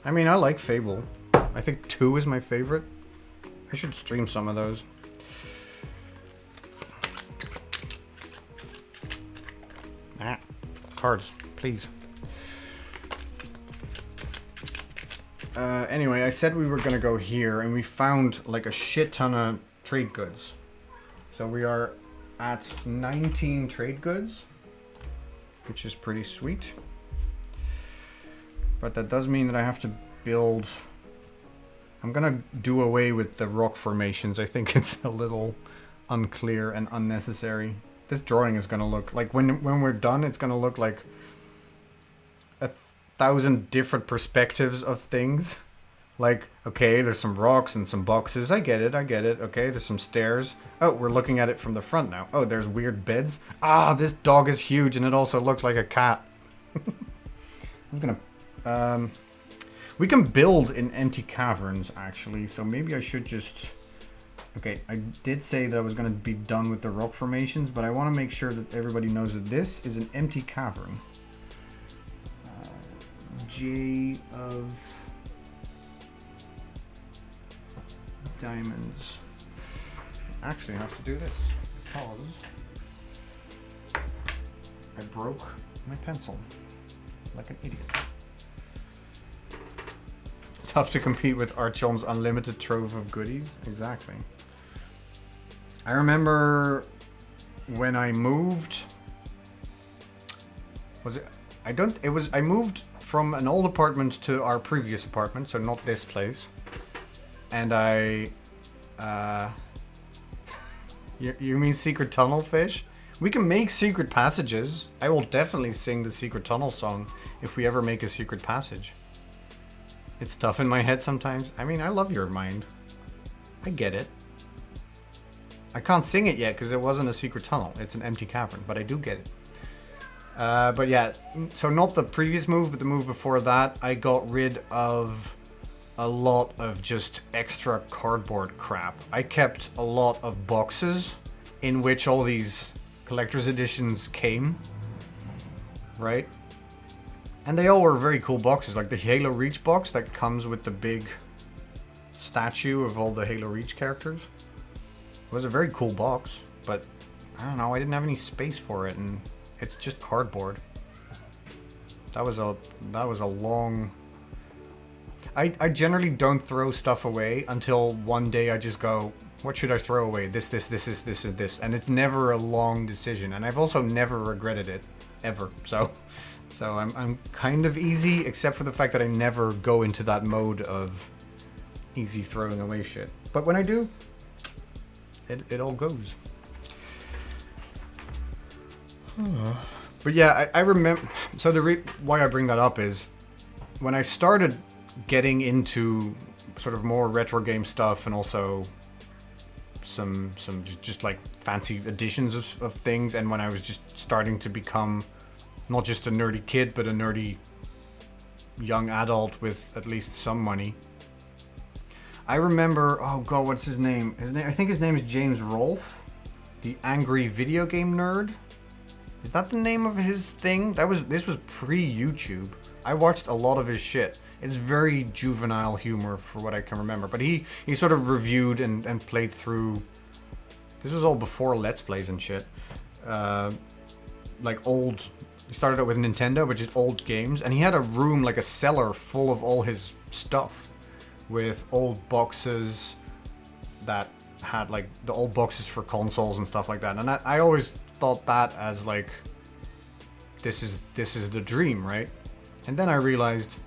I mean, I like Fable. I think 2 is my favorite. I should stream some of those. Cards, please. Anyway, I said we were gonna go here, and we found like a shit ton of trade goods. So we are at 19 trade goods, which is pretty sweet. But that does mean that I have to build... I'm gonna do away with the rock formations. I think it's a little unclear and unnecessary. This drawing is gonna look like when we're done, it's gonna look like 1,000 different perspectives of things. Like, okay, there's some rocks and some boxes. I get it. Okay, there's some stairs. Oh, we're looking at it from the front now. Oh, there's weird beds. Ah, this dog is huge and it also looks like a cat. I'm gonna... we can build in empty caverns, actually, so maybe I should just... Okay, I did say that I was going to be done with the rock formations, but I want to make sure that everybody knows that this is an empty cavern. J of diamonds. Actually, I have to do this because I broke my pencil like an idiot. Tough to compete with Archolm's unlimited trove of goodies. Exactly. I remember when I moved. Was it? I moved from an old apartment to our previous apartment, so not this place. And you mean secret tunnel fish? We can make secret passages. I will definitely sing the secret tunnel song if we ever make a secret passage. It's tough in my head sometimes. I mean, I love your mind. I get it. I can't sing it yet because it wasn't a secret tunnel. It's an empty cavern, but I do get it. But yeah, so not the previous move, but the move before that, I got rid of a lot of just extra cardboard crap. I kept a lot of boxes in which all these collector's editions came, right? And they all were very cool boxes, like the Halo Reach box that comes with the big statue of all the Halo Reach characters. It was a very cool box, but I don't know, I didn't have any space for it, and it's just cardboard. That was a long... I generally don't throw stuff away until one day I just go, what should I throw away? This, and this. And it's never a long decision. And I've also never regretted it, ever. So I'm kind of easy, except for the fact that I never go into that mode of easy throwing away shit. But when I do, it all goes. But yeah, I remember... So why I bring that up is when I started getting into sort of more retro game stuff and also some just like fancy editions of things, and when I was just starting to become not just a nerdy kid, but a nerdy young adult with at least some money. I remember, oh god, what's his name? I think his name is James Rolfe, the angry video game nerd. Is that the name of his thing? This was pre-YouTube. I watched a lot of his shit. It's very juvenile humor for what I can remember. But he sort of reviewed and played through... This was all before Let's Plays and shit. Like old... He started out with Nintendo, but just old games. And he had a room, like a cellar, full of all his stuff. With old boxes that had like the old boxes for consoles and stuff like that. And I always thought that as like... This is the dream, right? And then I realized...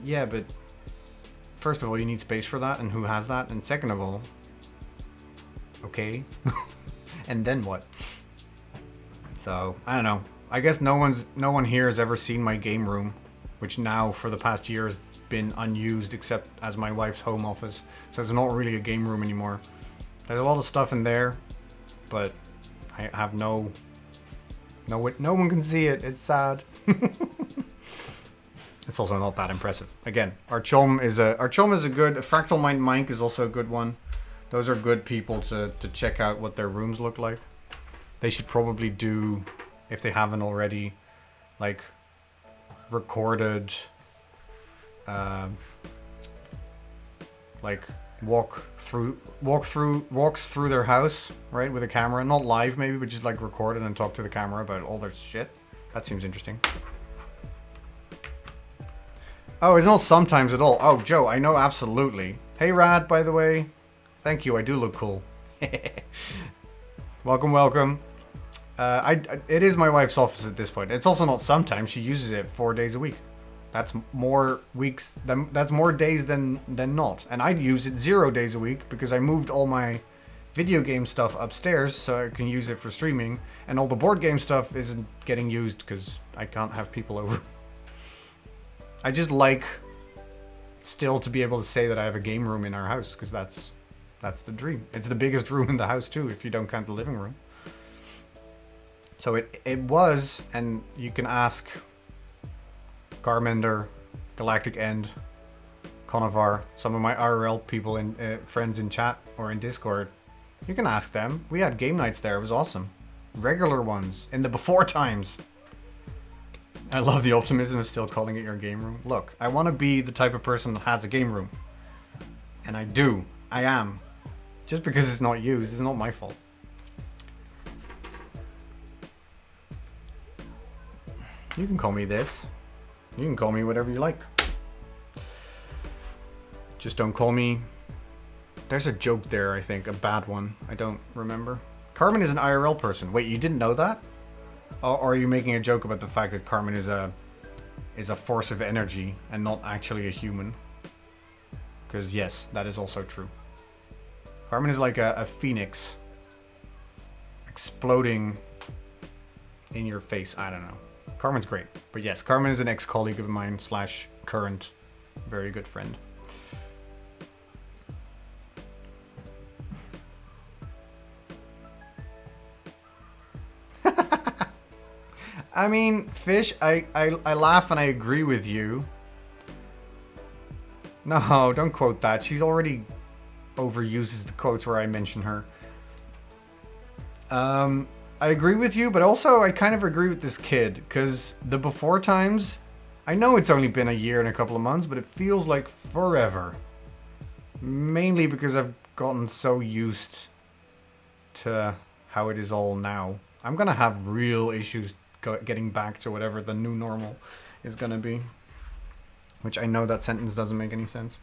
Yeah, but first of all, you need space for that, and who has that? And second of all, okay, and then what? So I don't know. I guess no one here has ever seen my game room, which now for the past year has been unused except as my wife's home office. So it's not really a game room anymore. There's a lot of stuff in there, but I have no one can see it. It's sad. It's also not that impressive. Again, our chum is a good. Fractal Mind Mike is also a good one. Those are good people to check out what their rooms look like. They should probably do, if they haven't already, like recorded, like walks through their house, right, with a camera, not live maybe, but just like record it and talk to the camera about all their shit. That seems interesting. Oh, it's not sometimes at all. Oh, Joe, I know absolutely. Hey, Rad, by the way. Thank you, I do look cool. Welcome, welcome. It is my wife's office at this point. It's also not sometimes. She uses it 4 days a week. That's more weeks than that's more days than not. And I use it 0 days a week because I moved all my video game stuff upstairs so I can use it for streaming, and all the board game stuff isn't getting used because I can't have people over. I just like still to be able to say that I have a game room in our house because that's the dream. It's the biggest room in the house too, if you don't count the living room. So it was, and you can ask Garmender, Galactic End, Conovar, some of my IRL people in friends in chat or in Discord. You can ask them. We had game nights there. It was awesome. Regular ones in the before times. I love the optimism of still calling it your game room. Look, I want to be the type of person that has a game room. And I do. I am. Just because it's not used, it's not my fault. You can call me this. You can call me whatever you like. Just don't call me... There's a joke there, I think. A bad one. I don't remember. Carmen is an IRL person. Wait, you didn't know that? Or are you making a joke about the fact that Carmen is a force of energy and not actually a human? Because yes, that is also true. Carmen is like a phoenix exploding in your face. I don't know. Carmen's great. But yes, Carmen is an ex-colleague of mine / current very good friend. I mean, Fish, I laugh and I agree with you. No, don't quote that. She's already overuses the quotes where I mention her. I agree with you, but also I kind of agree with this kid, because the before times, I know it's only been a year and a couple of months, but it feels like forever. Mainly because I've gotten so used to how it is all now. I'm gonna have real issues getting back to whatever the new normal is gonna be. Which I know that sentence doesn't make any sense.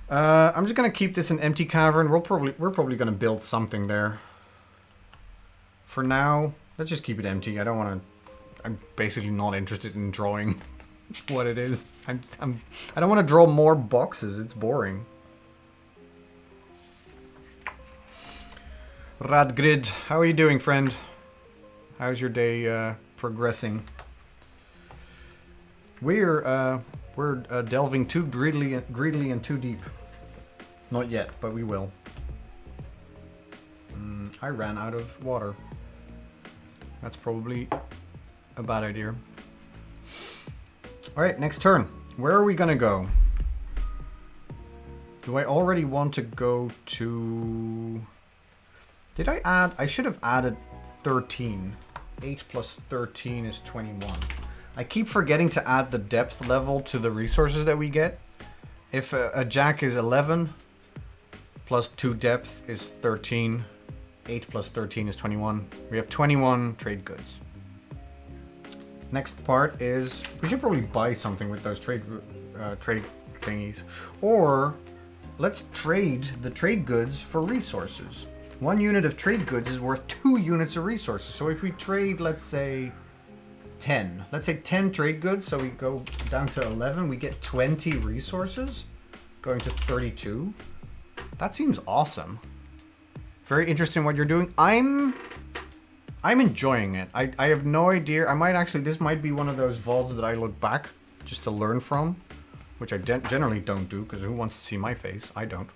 I'm just gonna keep this an empty cavern. We're probably gonna build something there. For now, let's just keep it empty. I don't want to. I'm basically not interested in drawing what it is. I don't want to draw more boxes. It's boring. Radgrid, how are you doing, friend? How's your day progressing? We're delving too greedily and too deep. Not yet, but we will. I ran out of water. That's probably a bad idea. Alright, next turn. Where are we gonna go? Do I already want to go to... Did I add... I should have added 13. 8 plus 13 is 21. I keep forgetting to add the depth level to the resources that we get. If a jack is 11, plus 2 depth is 13. 8 plus 13 is 21. We have 21 trade goods. Next part is... We should probably buy something with those trade thingies. Or, let's trade the trade goods for resources. 1 unit of trade goods is worth 2 units of resources. So if we trade, let's say, 10. Let's say 10 trade goods, so we go down to 11. We get 20 resources, going to 32. That seems awesome. Very interesting what you're doing. I'm enjoying it. I have no idea. I might actually, this might be one of those VODs that I look back just to learn from, which I generally don't do, because who wants to see my face? I don't.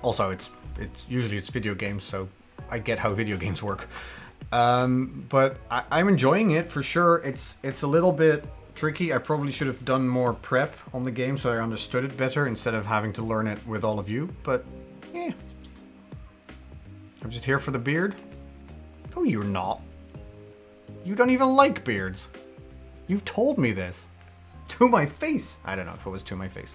Also, it's usually it's video games, so I get how video games work. But I'm enjoying it for sure. It's a little bit tricky. I probably should have done more prep on the game so I understood it better instead of having to learn it with all of you. But yeah, I'm just here for the beard. No, you're not. You don't even like beards. You've told me this. To my face. I don't know if it was to my face.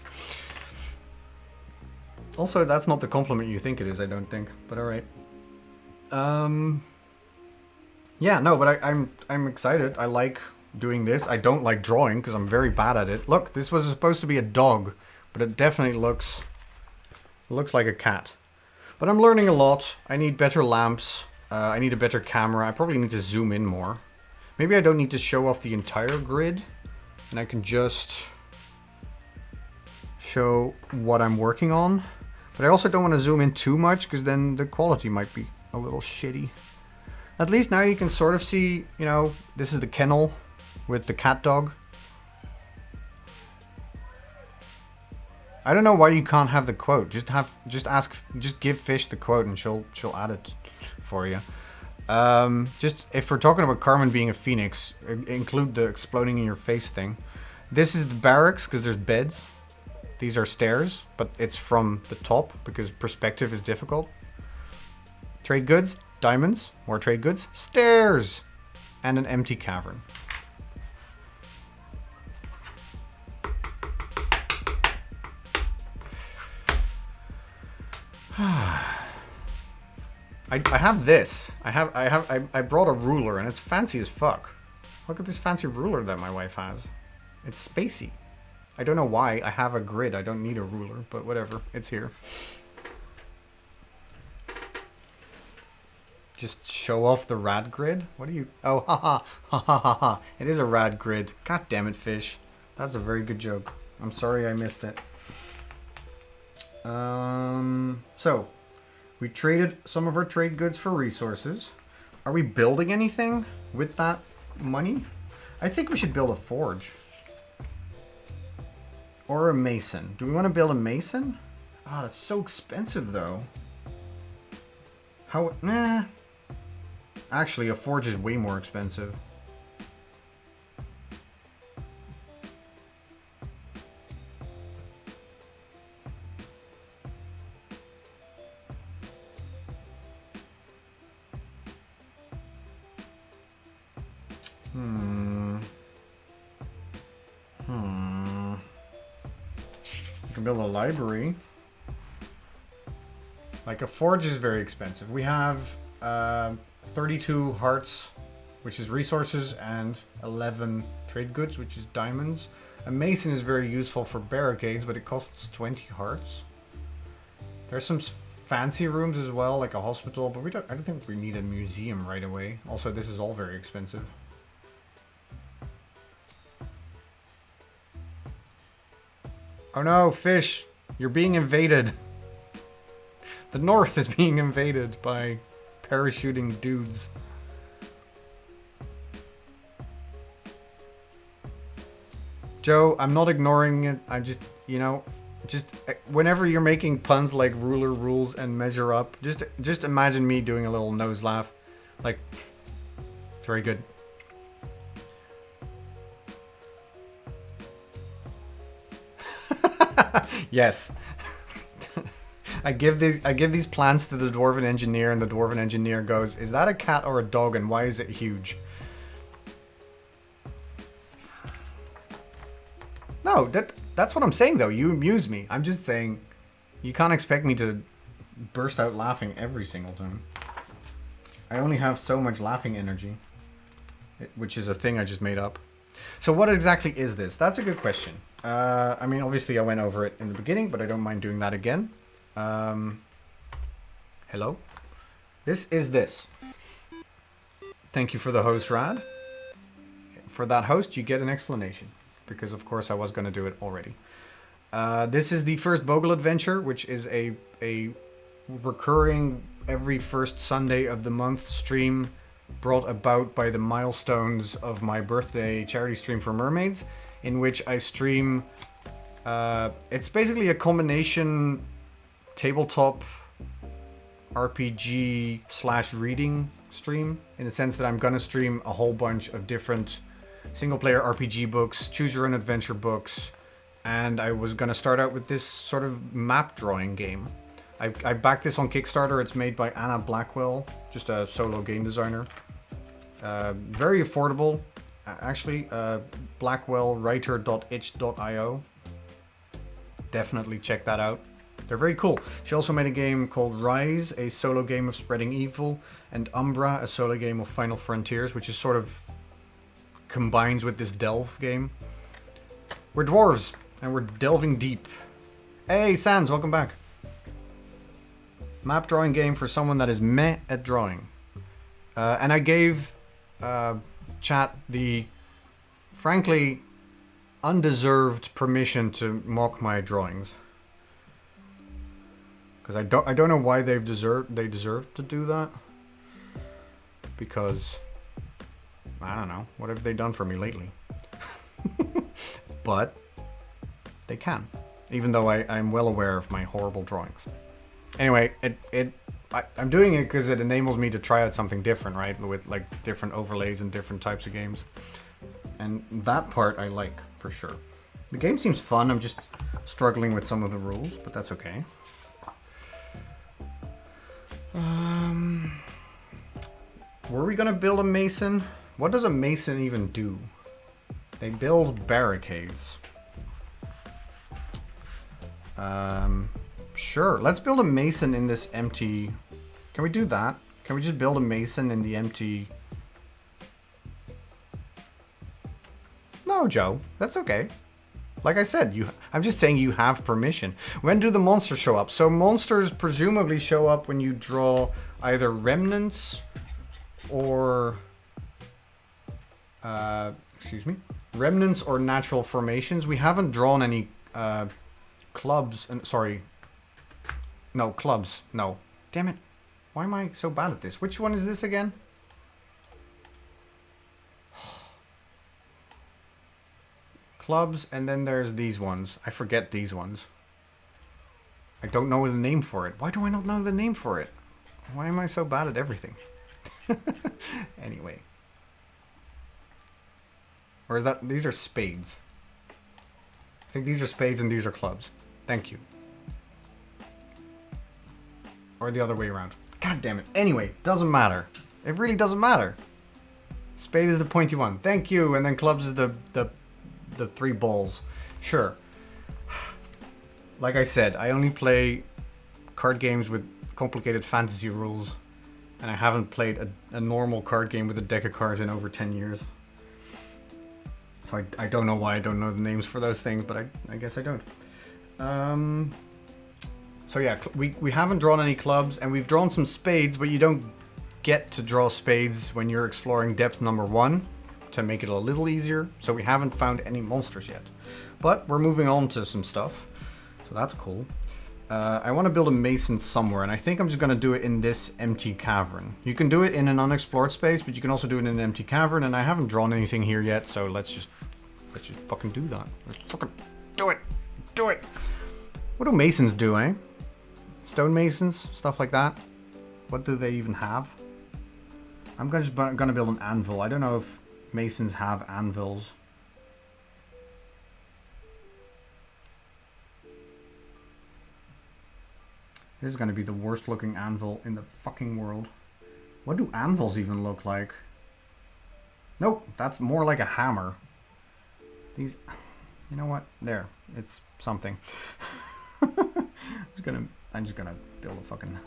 Also, that's not the compliment you think it is, I don't think. But alright. Yeah, no, but I'm excited. I like doing this. I don't like drawing because I'm very bad at it. Look, this was supposed to be a dog, but it definitely looks like a cat. But I'm learning a lot. I need better lamps. I need a better camera. I probably need to zoom in more. Maybe I don't need to show off the entire grid, and I can just show what I'm working on. But I also don't want to zoom in too much because then the quality might be a little shitty. At least now you can sort of see, you know, this is the kennel with the cat dog. I don't know why you can't have the quote. Just give Fish the quote and she'll add it for you. Just if we're talking about Carmen being a phoenix, include the exploding in your face thing. This is the barracks because there's beds. These are stairs, but it's from the top because perspective is difficult. Trade goods, diamonds, more trade goods, stairs, and an empty cavern. I have this. I brought a ruler and it's fancy as fuck. Look at this fancy ruler that my wife has. It's spacey. I don't know why. I have a grid. I don't need a ruler, but whatever. It's here. Just show off the rad grid? What are you... Oh, haha. Ha ha ha ha. It is a rad grid. God damn it, Fish. That's a very good joke. I'm sorry I missed it. So, we traded some of our trade goods for resources. Are we building anything with that money? I think we should build a forge. Or a mason. Do we want to build a mason? Oh, that's so expensive though. How... Nah. Actually, a forge is way more expensive. Build a library. Like a forge is very expensive. We have 32 hearts, which is resources, and 11 trade goods, which is diamonds. A mason is very useful for barricades, but it costs 20 hearts. There's some fancy rooms as well, like a hospital, but I don't think we need a museum right away. Also, this is all very expensive. Oh no, Fish! You're being invaded! The north is being invaded by parachuting dudes. Joe, I'm not ignoring it. I'm just, you know, just whenever you're making puns like ruler rules and measure up, just imagine me doing a little nose laugh. Like, it's very good. Yes. I give these plants to the dwarven engineer, and the dwarven engineer goes, "Is that a cat or a dog, and why is it huge?" No, that's what I'm saying though. You amuse me. I'm just saying you can't expect me to burst out laughing every single time. I only have so much laughing energy, which is a thing I just made up. So what exactly is this? That's a good question. I mean, obviously I went over it in the beginning, but I don't mind doing that again. Hello? This is this. Thank you for the host, Rad. For that host, you get an explanation. Because, of course, I was going to do it already. This is the first Bogle Adventure, which is a recurring every first Sunday of the month stream brought about by the milestones of my birthday charity stream for mermaids, in which I stream... it's basically a combination tabletop RPG / reading stream, in the sense that I'm gonna stream a whole bunch of different single player RPG books, choose your own adventure books, and I was gonna start out with this sort of map drawing game. I backed this on Kickstarter. It's made by Anna Blackwell, just a solo game designer. Very affordable, actually. Blackwellwriter.itch.io. Definitely check that out. They're very cool. She also made a game called Rise, a solo game of spreading evil, and Umbra, a solo game of Final Frontiers, which is sort of combines with this Delve game. We're dwarves, and we're delving deep. Hey, Sans, welcome back. Map drawing game for someone that is meh at drawing. And I gave chat the, frankly, undeserved permission to mock my drawings. Because I don't know why they deserve to do that. Because I don't know, what have they done for me lately? But they can, even though I'm well aware of my horrible drawings. Anyway, I'm doing it because it enables me to try out something different, right? With like different overlays and different types of games. And that part I like, for sure. The game seems fun. I'm just struggling with some of the rules, but that's okay. Were we gonna build a mason? What does a mason even do? They build barricades. Sure, let's build a mason in this empty... Can we do that? Can we just build a mason in the empty... No, Joe, that's okay. Like I said, I'm just saying you have permission. When do the monsters show up? So monsters presumably show up when you draw either remnants or... excuse me? Remnants or natural formations. We haven't drawn any clubs... sorry. No, clubs. No. Damn it. Why am I so bad at this? Which one is this again? Clubs, and then there's these ones. I forget these ones. I don't know the name for it. Why do I not know the name for it? Why am I so bad at everything? Anyway. Or is that... These are spades. I think these are spades and these are clubs. Thank you. Or the other way around. God damn it. Anyway, doesn't matter. It really doesn't matter. Spade is the pointy one. Thank you. And then clubs is the three balls. Sure. Like I said, I only play card games with complicated fantasy rules. And I haven't played a normal card game with a deck of cards in over 10 years. So I don't know why I don't know the names for those things, but I guess I don't. So yeah, we haven't drawn any clubs, and we've drawn some spades, but you don't get to draw spades when you're exploring depth number 1 to make it a little easier. So we haven't found any monsters yet. But we're moving on to some stuff, so that's cool. I want to build a mason somewhere, and I think I'm just going to do it in this empty cavern. You can do it in an unexplored space, but you can also do it in an empty cavern, and I haven't drawn anything here yet, so let's just fucking do that. Let's fucking do it. Do it. What do masons do, eh? Stonemasons, stuff like that. What do they even have? I'm just gonna build an anvil. I don't know if masons have anvils. This is gonna be the worst looking anvil in the fucking world. What do anvils even look like? Nope, that's more like a hammer. These, you know what? There, it's something. I'm just gonna build a fucking...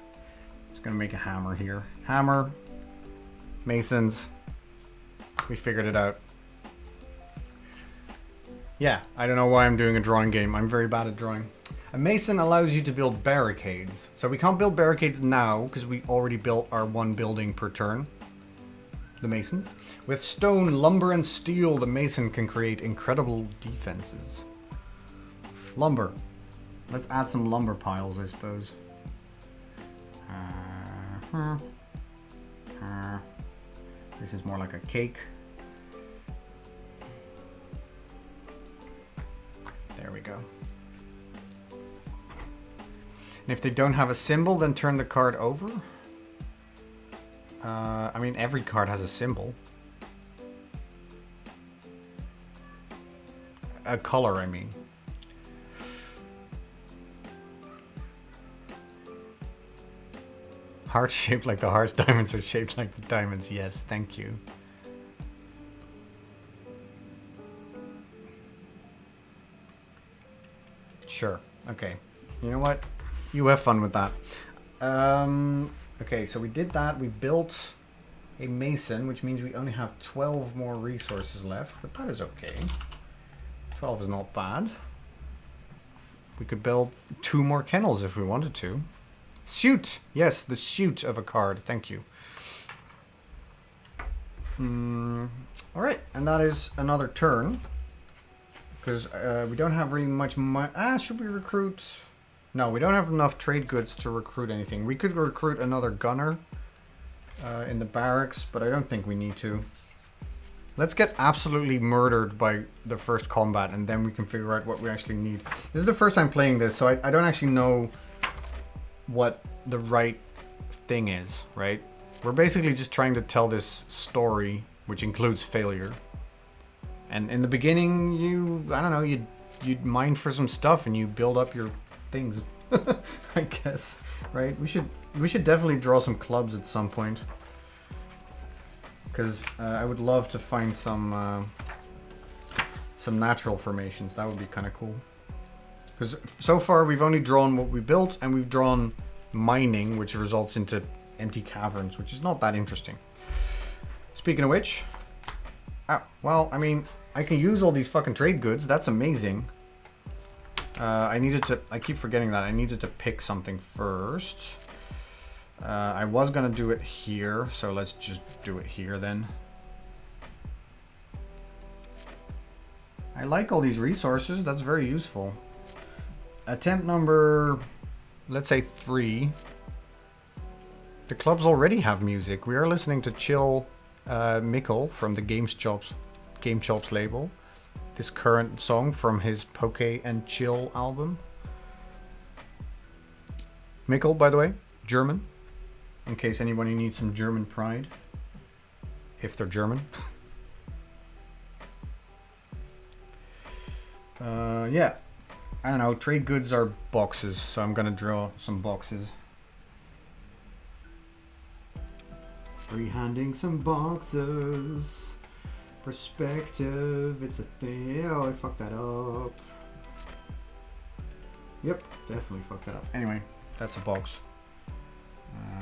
Just gonna make a hammer here. Hammer. Masons. We figured it out. Yeah, I don't know why I'm doing a drawing game. I'm very bad at drawing. A mason allows you to build barricades. So we can't build barricades now because we already built our one building per turn. the masons. With stone, lumber, and steel, the mason can create incredible defenses. Lumber. Let's add some lumber piles, I suppose. This is more like a cake. There we go. And if they don't have a symbol, then turn the card over. I mean, every card has a symbol. A color, I mean. Hearts shaped like the hearts, diamonds are shaped like the diamonds. Yes, thank you. Sure. Okay. You know what? You have fun with that. Okay, so we did that. We built a mason, which means we only have 12 more resources left, but that is okay. 12 is not bad. We could build 2 more kennels if we wanted to. Suit! Yes, the suit of a card. Thank you. Alright, and that is another turn. Because we don't have really much money. Should we recruit? No, we don't have enough trade goods to recruit anything. We could recruit another gunner in the barracks, but I don't think we need to. Let's get absolutely murdered by the first combat, and then we can figure out what we actually need. This is the first time playing this, so I don't actually know what the right thing is, right? We're basically just trying to tell this story, which includes failure. And in the beginning, I don't know, you'd mine for some stuff and you build up your things, I guess, right? We should definitely draw some clubs at some point. Because I would love to find some natural formations. That would be kind of cool. Because so far we've only drawn what we built, and we've drawn mining, which results into empty caverns, which is not that interesting. Speaking of which, well, I mean, I can use all these fucking trade goods. That's amazing. I keep forgetting that. I needed to pick something first. I was gonna do it here, so let's just do it here then. I like all these resources. That's very useful. Attempt number, let's say 3. The clubs already have music. We are listening to Chill Mikkel from the Game Chops label. This current song from his Poke and Chill album. Mikkel, by the way, German. In case anybody needs some German pride. If they're German. Yeah. I don't know, trade goods are boxes, so I'm gonna draw some boxes. Freehanding some boxes. Perspective, it's a thing. Oh, I fucked that up. Yep, definitely fucked that up. Anyway, that's a box.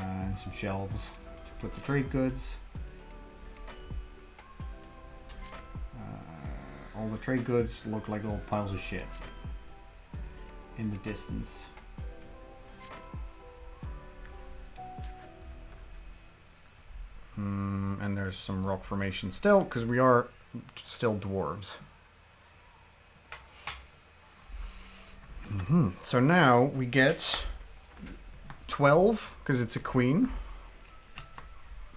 And some shelves to put the trade goods. All the trade goods look like little piles of shit in the distance. And there's some rock formation still, because we are still dwarves. So now we get 12, because it's a queen,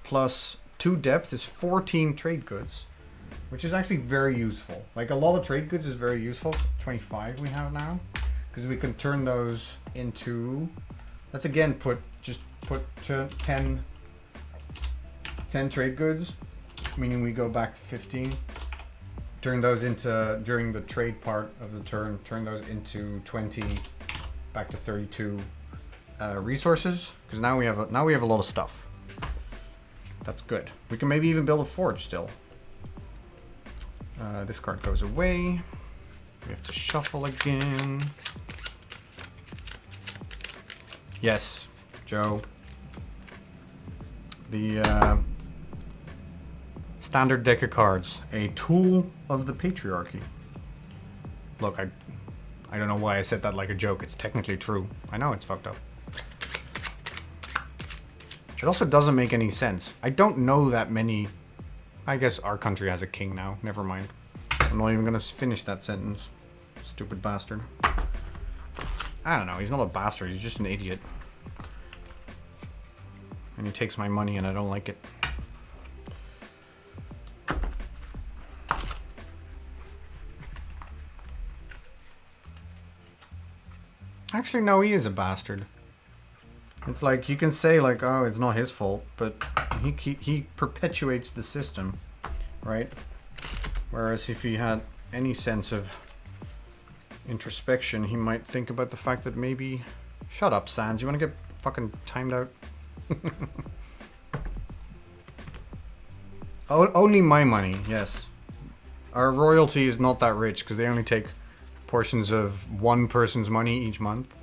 plus 2 depth is 14 trade goods, which is actually very useful. Like, a lot of trade goods is very useful. 25 we have now, because we can turn those into, let's again put 10 trade goods, meaning we go back to 15. Turn those into, during the trade part of the turn, turn those into 20, back to 32 resources, because now we have a lot of stuff. That's good. We can maybe even build a forge still. This card goes away. We have to shuffle again. Yes, Joe. The standard deck of cards, a tool of the patriarchy. Look, I don't know why I said that like a joke. It's technically true. I know it's fucked up. It also doesn't make any sense. I don't know that many I guess our country has a king now. Never mind. I'm not even gonna finish that sentence. Stupid bastard. I don't know. He's not a bastard. He's just an idiot. And he takes my money and I don't like it. Actually, no, he is a bastard. It's like, you can say like, oh, it's not his fault, but he perpetuates the system, right? Whereas if he had any sense of introspection, he might think about the fact that maybe... Shut up, Sans. You want to get fucking timed out? Oh, only my money, yes. Our royalty is not that rich because they only take portions of one person's money each month.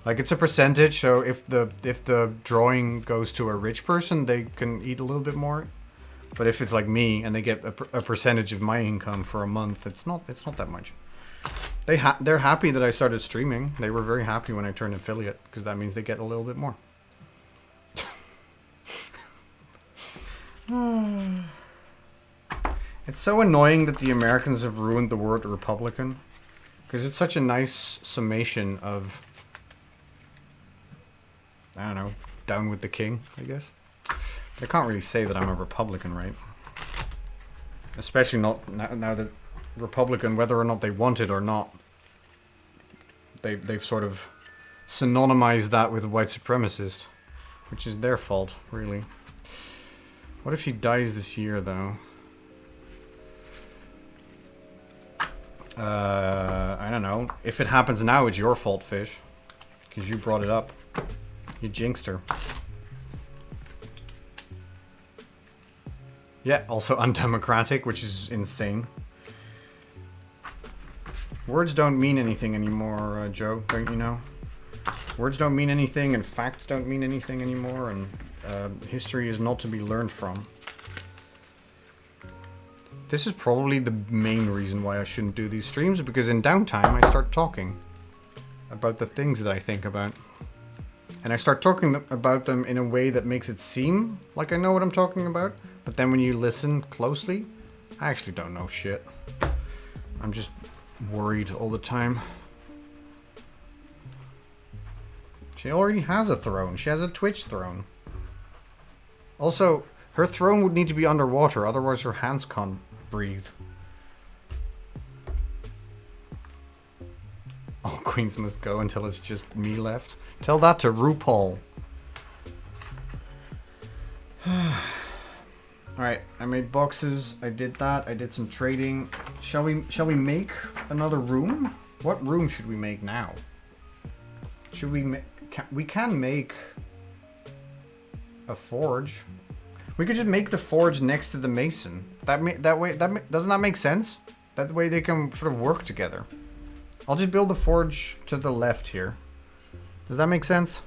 Like, it's a percentage, so if the drawing goes to a rich person, they can eat a little bit more. But if it's like me and they get a percentage of my income for a month, it's not that much. They're happy that I started streaming. They were very happy when I turned affiliate because that means they get a little bit more. It's so annoying that the Americans have ruined the word Republican because it's such a nice summation of, I don't know, down with the king, I guess. I can't really say that I'm a Republican, right? Especially not now that Republican, whether or not they want it or not, they've sort of synonymized that with white supremacist, which is their fault, really. What if he dies this year, though? I don't know. If it happens now, it's your fault, Fish. Because you brought it up. You jinxed her. Yeah, also undemocratic, which is insane. Words don't mean anything anymore, Joe, don't you know? Words don't mean anything, and facts don't mean anything anymore, and history is not to be learned from. This is probably the main reason why I shouldn't do these streams, because in downtime I start talking about the things that I think about. And I start talking about them in a way that makes it seem like I know what I'm talking about, but then when you listen closely, I actually don't know shit. I'm just worried all the time. She already has a throne. She has a Twitch throne. Also, her throne would need to be underwater, otherwise her hands can't breathe. All queens must go until it's just me left. Tell that to RuPaul. Alright, I made boxes. I did that. I did some trading. Shall we make another room? What room should we make now? Should we make... We can make a forge. We could just make the forge next to the mason. Doesn't that make sense? That way they can sort of work together. I'll just build the forge to the left here. Does that make sense?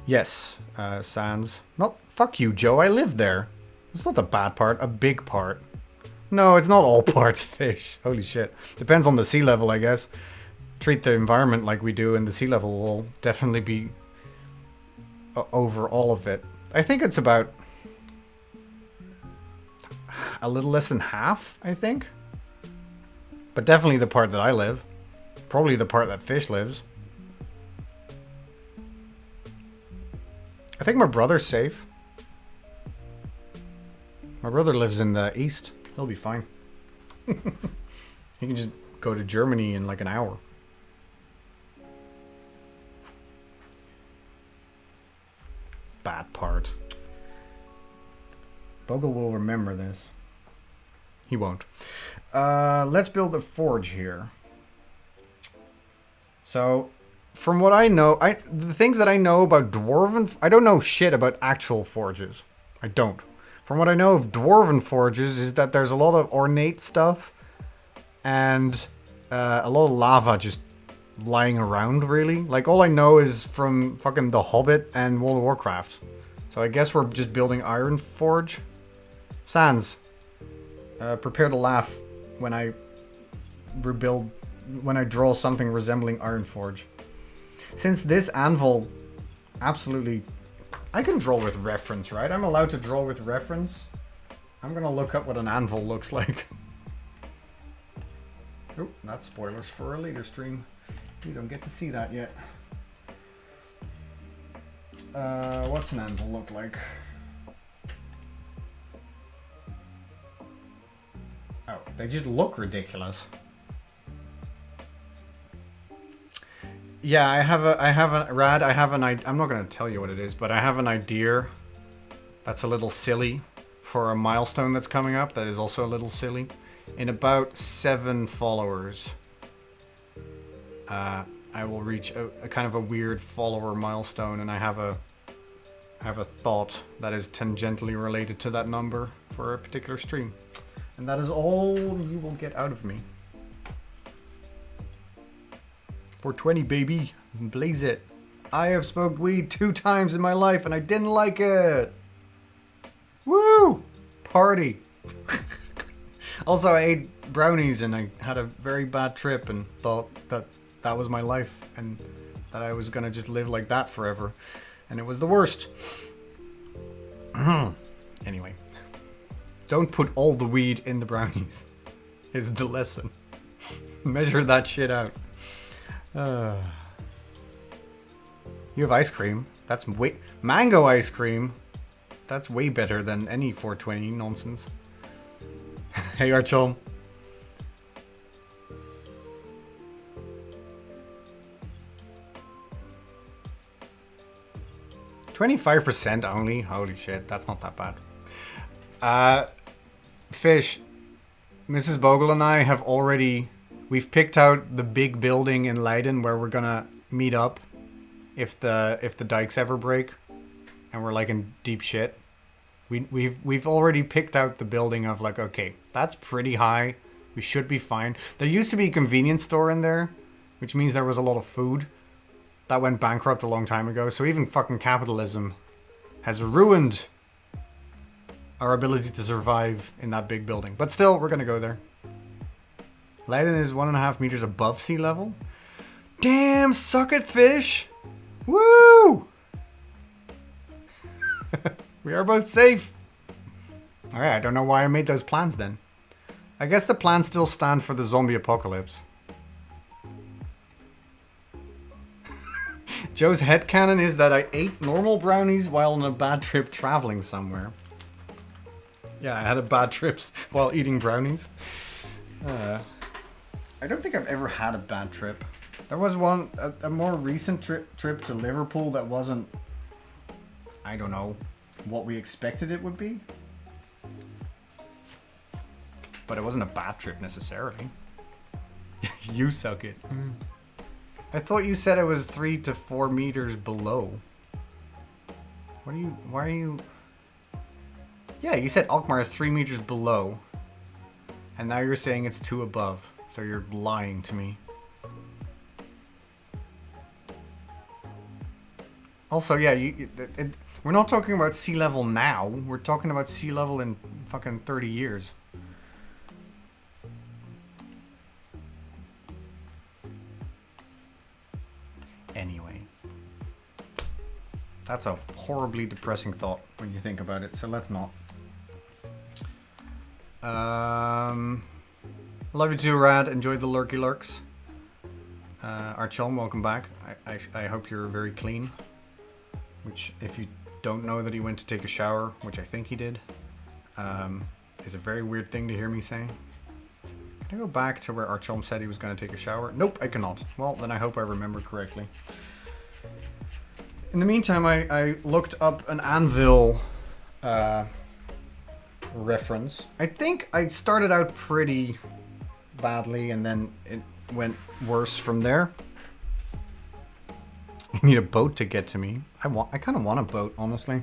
Yes, Sans. No, fuck you, Joe. I live there. It's not the bad part, a big part. No, it's not all parts, Fish. Holy shit. Depends on the sea level, I guess. Treat the environment like we do, and the sea level will definitely be over all of it. I think it's about a little less than half, I think. But definitely the part that I live. Probably the part that Fish lives. I think my brother's safe. My brother lives in the east. He'll be fine. He can just go to Germany in like an hour. Bad part. Bogle will remember this. He won't. Let's build a forge here. So, from what I know, the things that I know about dwarven... I don't know shit about actual forges. I don't. From what I know of dwarven forges is that there's a lot of ornate stuff and a lot of lava just lying around, really. Like, all I know is from fucking The Hobbit and World of Warcraft. So I guess we're just building Iron Forge. Sans, prepare to laugh when I draw something resembling Iron Forge. Since this anvil absolutely... I can draw with reference, right? I'm allowed to draw with reference. I'm gonna look up what an anvil looks like. Oh, that's spoilers for a later stream. You don't get to see that yet. What's an anvil look like? Oh, they just look ridiculous. Yeah, I'm not gonna tell you what it is, but I have an idea that's a little silly for a milestone that's coming up that is also a little silly. In about 7 followers, I will reach a kind of a weird follower milestone, and I have a thought that is tangentially related to that number for a particular stream. And that is all you will get out of me. 420, baby. Blaze it. I have smoked weed 2 times in my life and I didn't like it. Woo! Party. Also, I ate brownies and I had a very bad trip and thought that that was my life and that I was gonna just live like that forever. And it was the worst. Anyway. Don't put all the weed in the brownies, is the lesson. Measure that shit out. You have ice cream. That's mango ice cream. That's way better than any 420 nonsense. Hey, Archel. %25 only. Holy shit, that's not that bad. Fish, Mrs. Bogle and I have we've picked out the big building in Leiden where we're gonna meet up if the dikes ever break and we're like in deep shit. We've already picked out the building of like, okay, that's pretty high. We should be fine. There used to be a convenience store in there, which means there was a lot of food. That went bankrupt a long time ago. So even fucking capitalism has ruined our ability to survive in that big building. But still, we're gonna go there. Leiden is 1.5 meters above sea level. Damn, suck it, fish! Woo! We are both safe. Alright, I don't know why I made those plans then. I guess the plans still stand for the zombie apocalypse. Joe's headcanon is that I ate normal brownies while on a bad trip traveling somewhere. Yeah, I had a bad trip while eating brownies. I don't think I've ever had a bad trip. There was a more recent trip to Liverpool that wasn't, I don't know, what we expected it would be. But it wasn't a bad trip necessarily. You suck it. I thought you said it was 3 to 4 meters below. Why are you... Yeah, you said Alkmaar is 3 meters below. And now you're saying it's 2 above. So you're lying to me. Also, yeah, we're not talking about sea level now. We're talking about sea level in fucking 30 years. Anyway. That's a horribly depressing thought when you think about it, so let's not. Love you too, Rad. Enjoy the lurky lurks. Archon, welcome back. I hope you're very clean. Which, if you don't know that he went to take a shower, which I think he did, is a very weird thing to hear me say. Can I go back to where Archon said he was going to take a shower? Nope, I cannot. Well, then I hope I remember correctly. In the meantime, I looked up an anvil reference. I think I started out pretty badly and then it went worse from there. You need a boat to get to me. I kind of want a boat, honestly.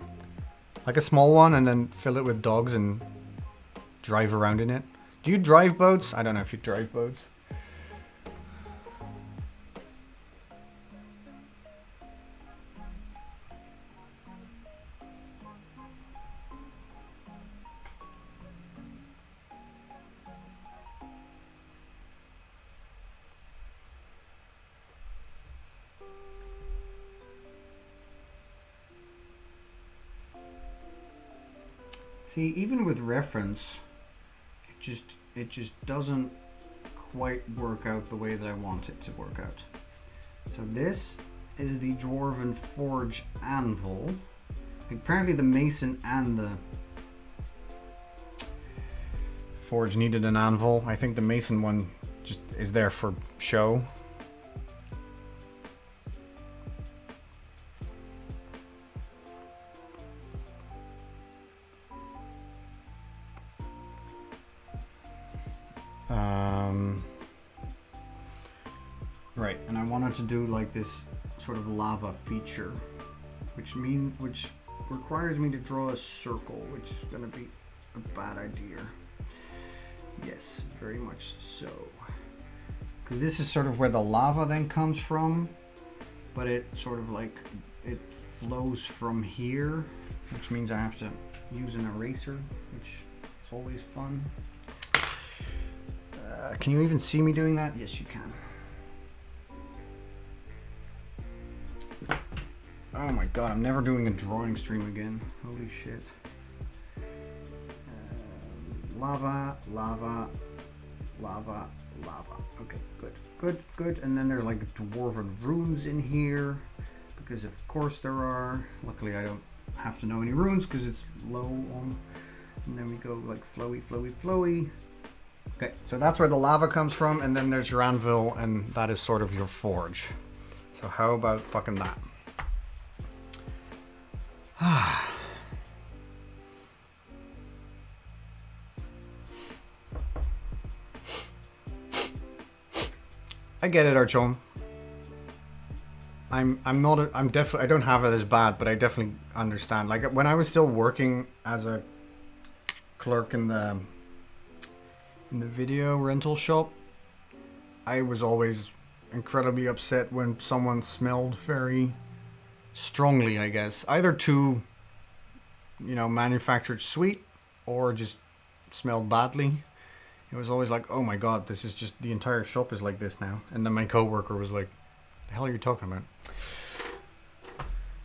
Like a small one and then fill it with dogs and drive around in it. Do you drive boats? I don't know if you drive boats. See, even with reference, it just doesn't quite work out the way that I want it to work out. So this is the Dwarven Forge Anvil. Apparently the Mason and the Forge needed an anvil. I think the Mason one just is there for show. Right, and I wanted to do like this sort of lava feature, which requires me to draw a circle, which is going to be a bad idea. Yes, very much so. Because this is sort of where the lava then comes from, but it sort of like, it flows from here, which means I have to use an eraser, which is always fun. Can you even see me doing that? Yes, you can. Oh my god, I'm never doing a drawing stream again. Holy shit. Lava, lava, lava, lava. Okay, good, good, good. And then there's like dwarven runes in here, because of course there are. Luckily I don't have to know any runes because it's low on. And then we go like flowy, flowy, flowy. Okay, so that's where the lava comes from, and then there's your anvil, and that is sort of your forge. So how about fucking that? I get it, Archon. I don't have it as bad, but I definitely understand. Like when I was still working as a clerk in the video rental shop, I was always incredibly upset when someone smelled very strongly, I guess. Either too, manufactured sweet or just smelled badly. It was always like, oh my god, this is just, the entire shop is like this now. And then my coworker was like, the hell are you talking about?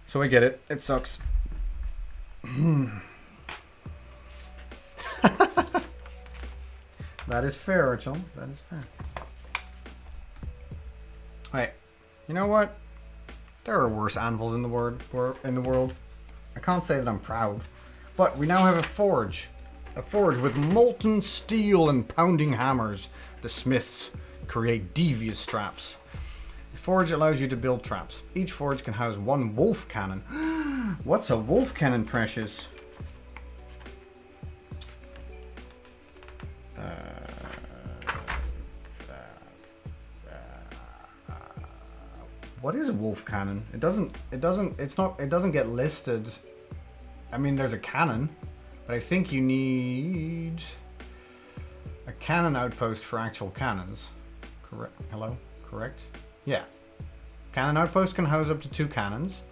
So I get it. It sucks. That is fair, Archon. That is fair. Alright. You know what? There are worse anvils in the world. I can't say that I'm proud. But we now have a forge. A forge with molten steel and pounding hammers. The smiths create devious traps. The forge allows you to build traps. Each forge can house one wolf cannon. What's a wolf cannon, Precious? What is a wolf cannon? It doesn't get listed. I mean, there's a cannon, but I think you need a cannon outpost for actual cannons. Correct? Hello? Correct? Yeah. Cannon outpost can house up to 2 cannons,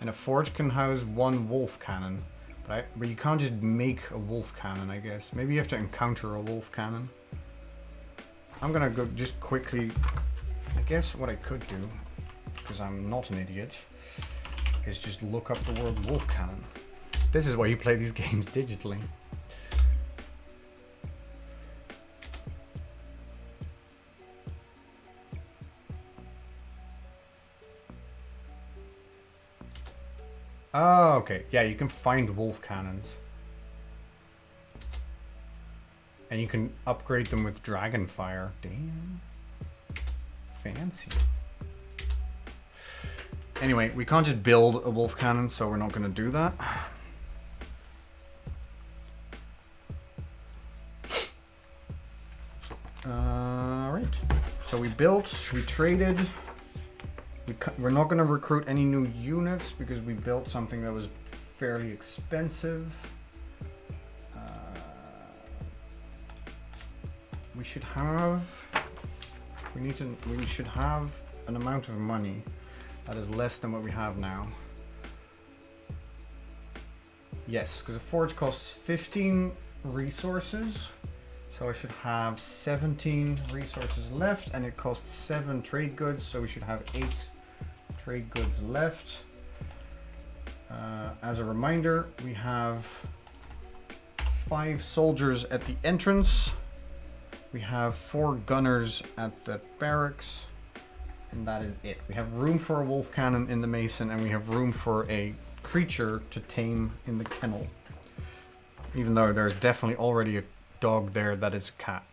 and a forge can house 1 wolf cannon. But you can't just make a wolf cannon, I guess. Maybe you have to encounter a wolf cannon. I'm gonna go just quickly. I guess what I could do, because I'm not an idiot, is just look up the word wolf cannon. This is why you play these games digitally. Oh, okay. Yeah, you can find wolf cannons. And you can upgrade them with dragon fire. Damn. Fancy. Anyway, we can't just build a wolf cannon, so we're not going to do that. Alright. So we built, we traded. We're not going to recruit any new units because we built something that was fairly expensive. We should have an amount of money that is less than what we have now. Yes, because a forge costs 15 resources. So I should have 17 resources left, and it costs 7 trade goods, so we should have 8 trade goods left. As a reminder, we have 5 soldiers at the entrance. We have 4 gunners at the barracks. And that is it. We have room for a wolf cannon in the mason, and we have room for a creature to tame in the kennel. Even though there's definitely already a dog there that is a cat.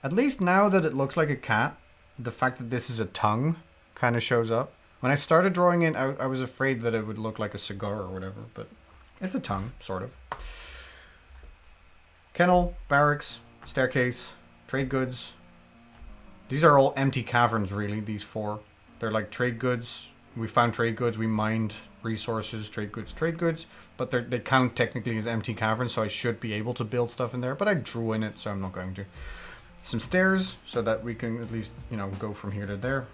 At least now that it looks like a cat, the fact that this is a tongue kind of shows up. When I started drawing it, I was afraid that it would look like a cigar or whatever, but it's a tongue, sort of. Kennel, barracks, staircase, trade goods. These are all empty caverns, really, these 4. They're like trade goods. We found trade goods, we mined resources, trade goods. But they count technically as empty caverns, so I should be able to build stuff in there. But I drew in it, so I'm not going to. Some stairs, so that we can at least, you know, go from here to there.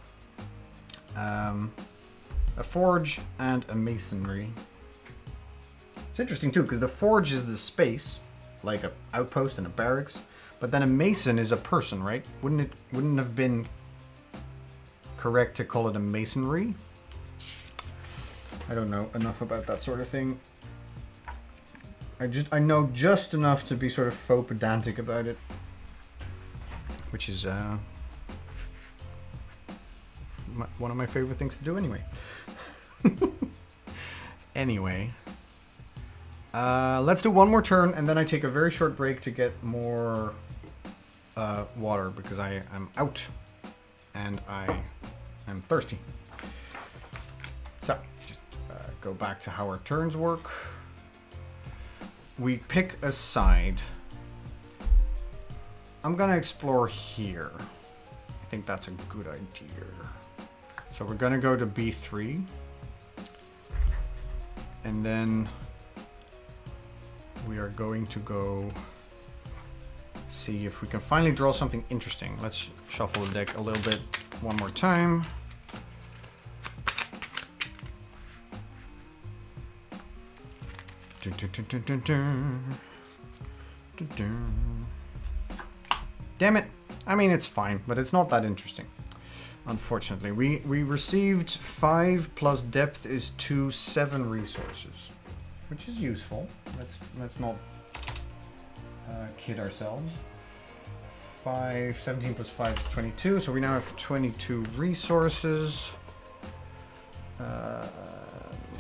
A forge and a masonry. It's interesting, too, because the forge is the space, like an outpost and a barracks. But then a mason is a person, right? Wouldn't have been correct to call it a masonry? I don't know enough about that sort of thing. I know just enough to be sort of faux pedantic about it, which is one of my favorite things to do anyway. Anyway, let's do one more turn, and then I take a very short break to get more water, because I am out and I am thirsty. So, just go back to how our turns work. We pick a side. I'm gonna explore here. I think that's a good idea. So we're gonna go to B3. And then we are going to go see if we can finally draw something interesting. Let's shuffle the deck a little bit one more time. Damn it. I mean, it's fine, but it's not that interesting. Unfortunately, we received 5 plus depth is 2, 7 resources, which is useful. Let's not kid ourselves. 17 plus 5 is 22, so we now have 22 resources,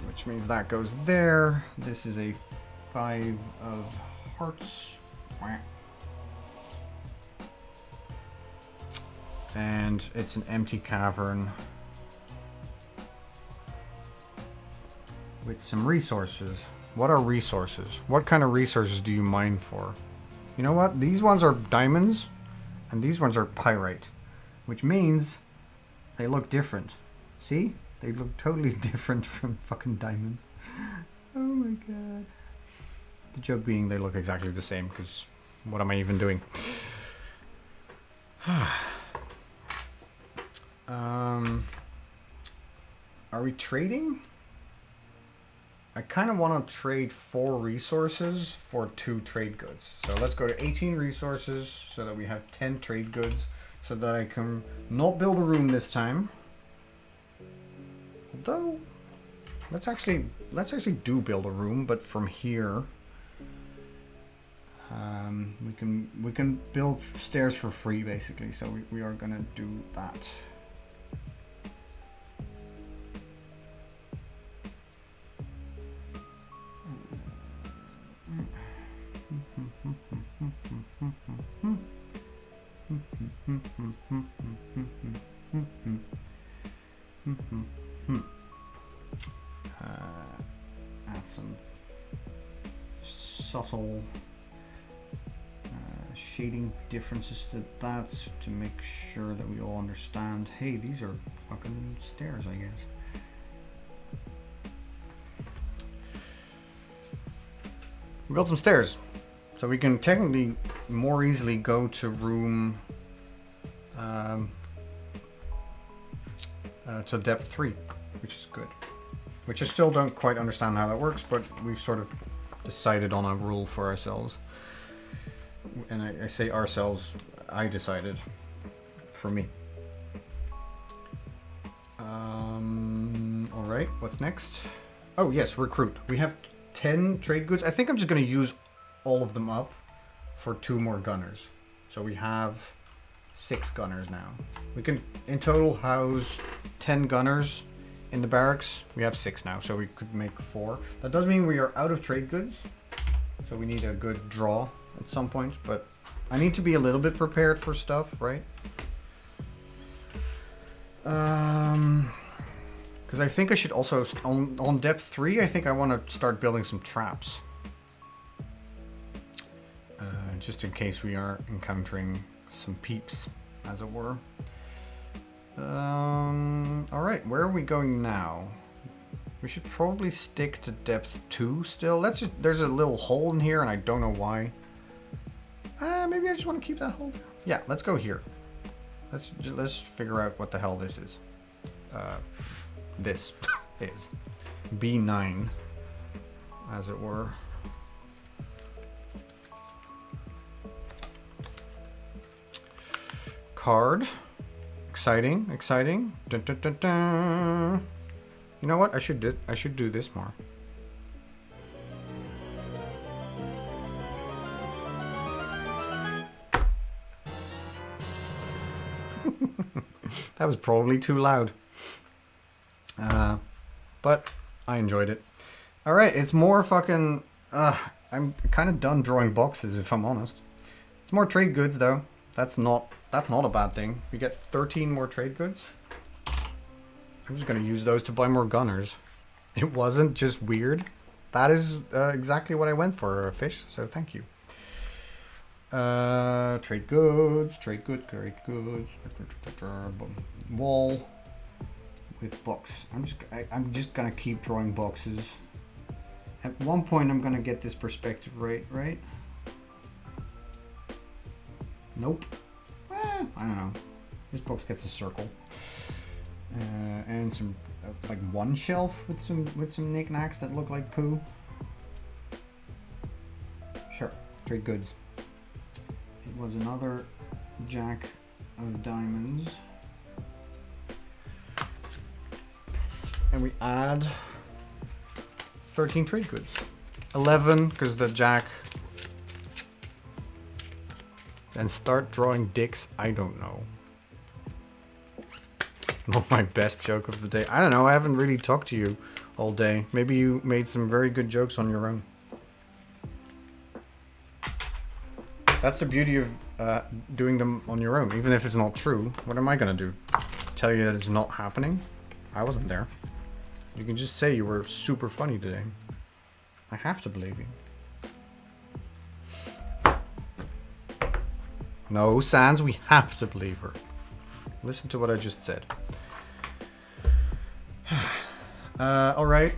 which means that goes there. This is a 5 of hearts. And it's an empty cavern with some resources. What are resources? What kind of resources do you mine for? You know what? These ones are diamonds, and these ones are pyrite, which means they look different. See? They look totally different from fucking diamonds. Oh my god. The joke being they look exactly the same, because what am I even doing? Are we trading? I kind of want to trade 4 resources for 2 trade goods. So let's go to 18 resources so that we have 10 trade goods, so that I can not build a room this time. Although, let's actually do build a room, but from here, we can build stairs for free, basically. So we are gonna do that. Add some subtle shading differences to that, to make sure that we all understand, hey, these are fucking stairs, I guess. We built some stairs, so we can technically more easily go to room to depth 3, which is good. Which I still don't quite understand how that works, but we've sort of decided on a rule for ourselves. And I say ourselves, I decided for me. All right, what's next? Oh yes, recruit. We have 10 trade goods. I think I'm just going to use all of them up for 2 more gunners. So we have 6 gunners now. We can in total house 10 gunners in the barracks. We have 6 now, so we could make 4. That does mean we are out of trade goods, so we need a good draw at some point, but I need to be a little bit prepared for stuff, right? Because I think I should also, on depth 3, I think I want to start building some traps. Just in case we are encountering some peeps, as it were. Alright, where are we going now? We should probably stick to depth 2 still. There's a little hole in here and I don't know why. Maybe I just want to keep that hole there. Yeah, let's go here. Let's figure out what the hell this is. This is B9, as it were. Card. Exciting, exciting. Dun, dun, dun, dun. You know what? I should do this more. That was probably too loud. But I enjoyed it. Alright, it's more fucking... I'm kind of done drawing boxes, if I'm honest. It's more trade goods, though. That's not a bad thing. We get 13 more trade goods. I'm just going to use those to buy more gunners. It wasn't just weird. That is exactly what I went for, fish, so thank you. Trade goods, trade goods, trade goods. Wall with box. I'm just gonna keep drawing boxes. At one point I'm gonna get this perspective right? Nope. I don't know. This box gets a circle. And some like one shelf with some knickknacks that look like poo. Sure. Trade goods. It was another jack of diamonds. And we add 13 trade goods. 11 because the jack. And start drawing dicks. I don't know. Not my best joke of the day. I don't know. I haven't really talked to you all day. Maybe you made some very good jokes on your own. That's the beauty of doing them on your own. Even if it's not true, what am I going to do? Tell you that it's not happening? I wasn't there. You can just say you were super funny today. I have to believe you. No, Sans, we have to believe her. Listen to what I just said. Alright.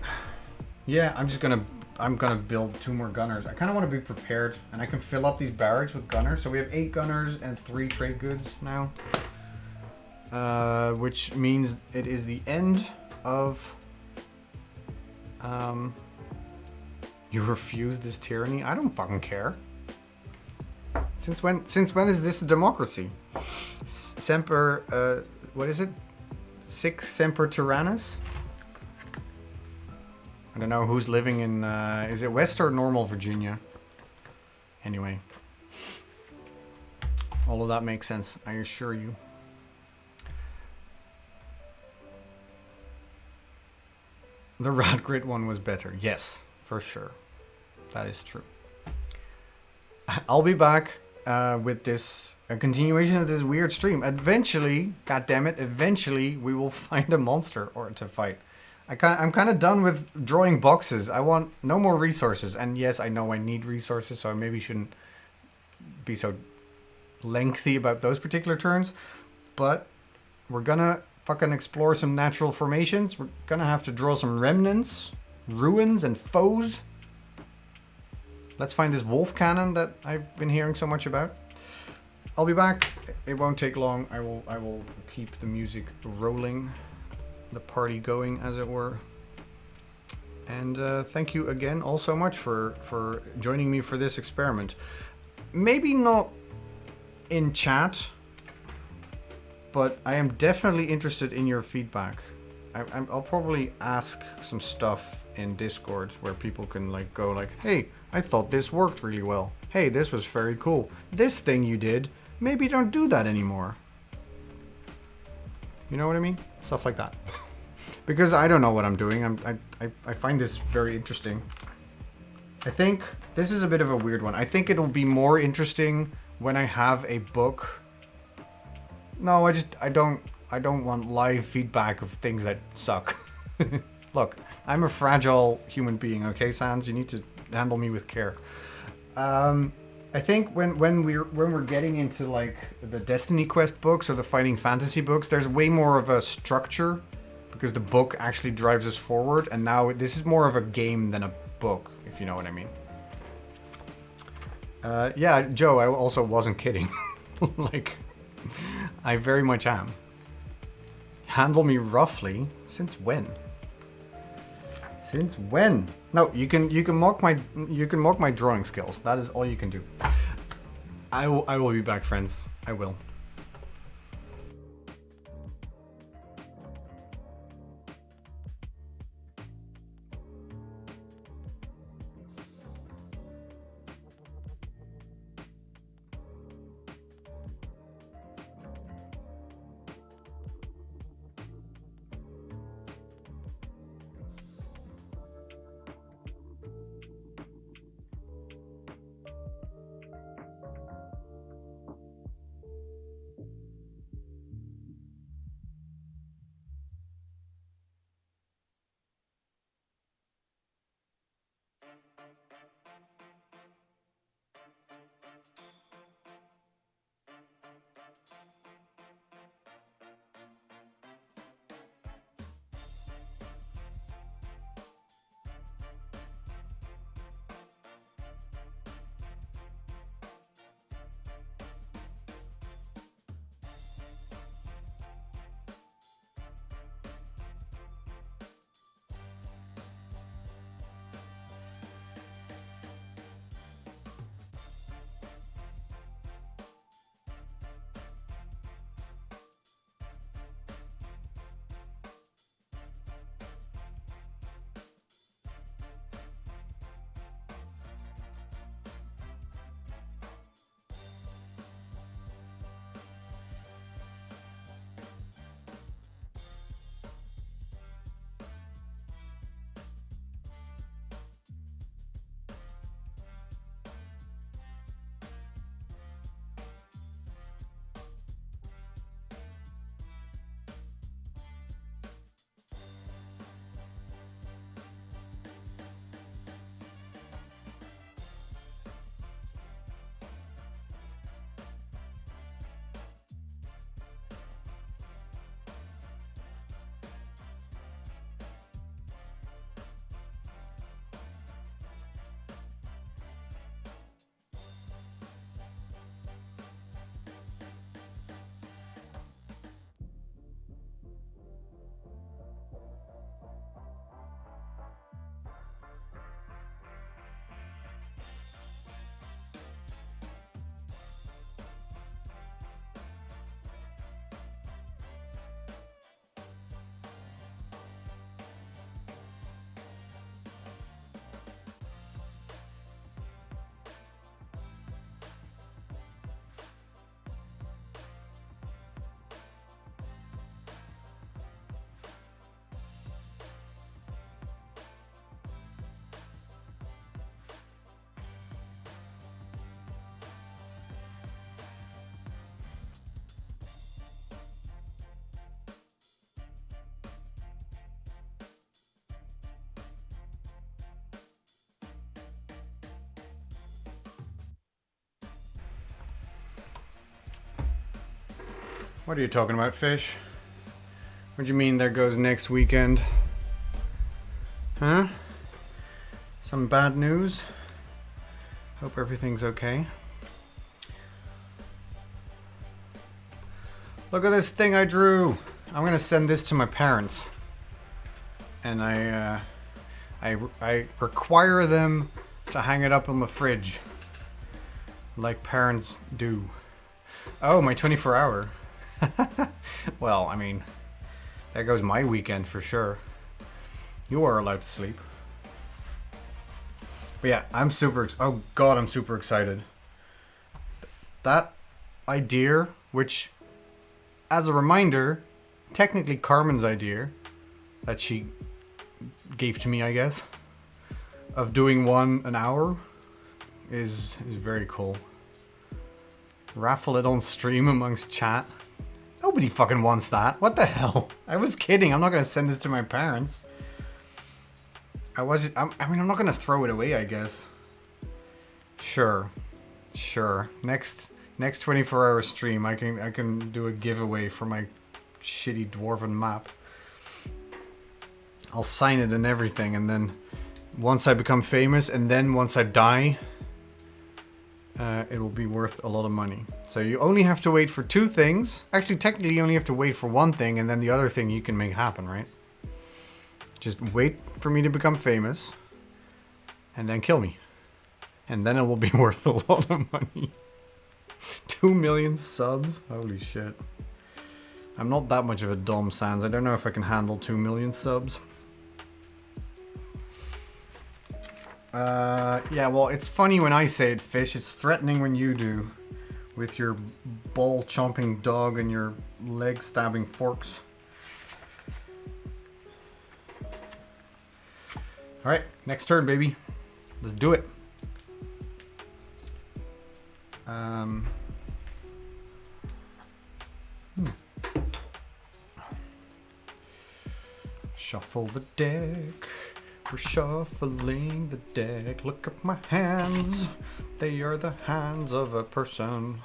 Yeah, I'm gonna build 2 more gunners. I kinda wanna be prepared and I can fill up these barracks with gunners. So we have 8 gunners and 3 trade goods now. Which means it is the end of you refuse this tyranny? I don't fucking care. Since when is this a democracy? Semper, what is it? Sic Semper Tyrannis? I don't know who's living in, is it West or Normal Virginia? Anyway. All of that makes sense, I assure you. The Rat Grit one was better. Yes, for sure. That is true. I'll be back with a continuation of this weird stream. Eventually, goddammit, eventually we will find a monster to fight. I'm kind of done with drawing boxes. I want no more resources. And yes, I know I need resources, so I maybe shouldn't be so lengthy about those particular turns. But we're gonna fucking explore some natural formations. We're gonna have to draw some remnants, ruins, and foes. Let's find this wolf cannon that I've been hearing so much about. I'll be back. It won't take long. I will keep the music rolling, the party going, as it were. And thank you again all so much for joining me for this experiment. Maybe not in chat, but I am definitely interested in your feedback. I'll probably ask some stuff in Discord where people can like go like, hey, I thought this worked really well. Hey, this was very cool. This thing you did, maybe don't do that anymore. You know what I mean? Stuff like that. Because I don't know what I'm doing. I find this very interesting. I think this is a bit of a weird one. I think it'll be more interesting when I have a book. No, I don't want live feedback of things that suck. Look, I'm a fragile human being, okay, Sans? You need to handle me with care. I think when we're getting into like the Destiny Quest books or the Fighting Fantasy books, there's way more of a structure because the book actually drives us forward, and now this is more of a game than a book, if you know what I mean. Yeah, Joe, I also wasn't kidding. Like, I very much am. Handle me roughly? Since when? Since when? No, you can mock my drawing skills. That is all you can do. I will be back, friends. I will. What are you talking about, Fish? What do you mean there goes next weekend? Huh? Some bad news? Hope everything's okay. Look at this thing I drew. I'm gonna send this to my parents. And I require them to hang it up on the fridge. Like parents do. Oh, my 24-hour. Well, I mean, There goes my weekend for sure. You are allowed to sleep. But yeah, I'm super... Oh god, I'm super excited. That idea, which, as a reminder, technically Carmen's idea, that she gave to me, I guess, of doing one an hour, is very cool. Raffle it on stream amongst chat. Nobody fucking wants that. What the hell? I was kidding. I'm not gonna send this to my parents. I mean, I'm not gonna throw it away, I guess. Sure. Next 24-hour stream, I can do a giveaway for my shitty dwarven map. I'll sign it and everything, and then once I become famous, and then once I die, it will be worth a lot of money. So you only have to wait for two things. Actually, technically, you only have to wait for one thing, and then the other thing you can make happen, right? Just wait for me to become famous, and then kill me. And then it will be worth a lot of money. 2 million subs? Holy shit. I'm not that much of a Dom Sans. I don't know if I can handle 2 million subs. Yeah, well, it's funny when I say it, Fish. It's threatening when you do. With your ball-chomping dog and your leg-stabbing forks. Alright, next turn, baby. Let's do it. Shuffle the deck. We're shuffling the deck. Look at my hands. They are the hands of a person.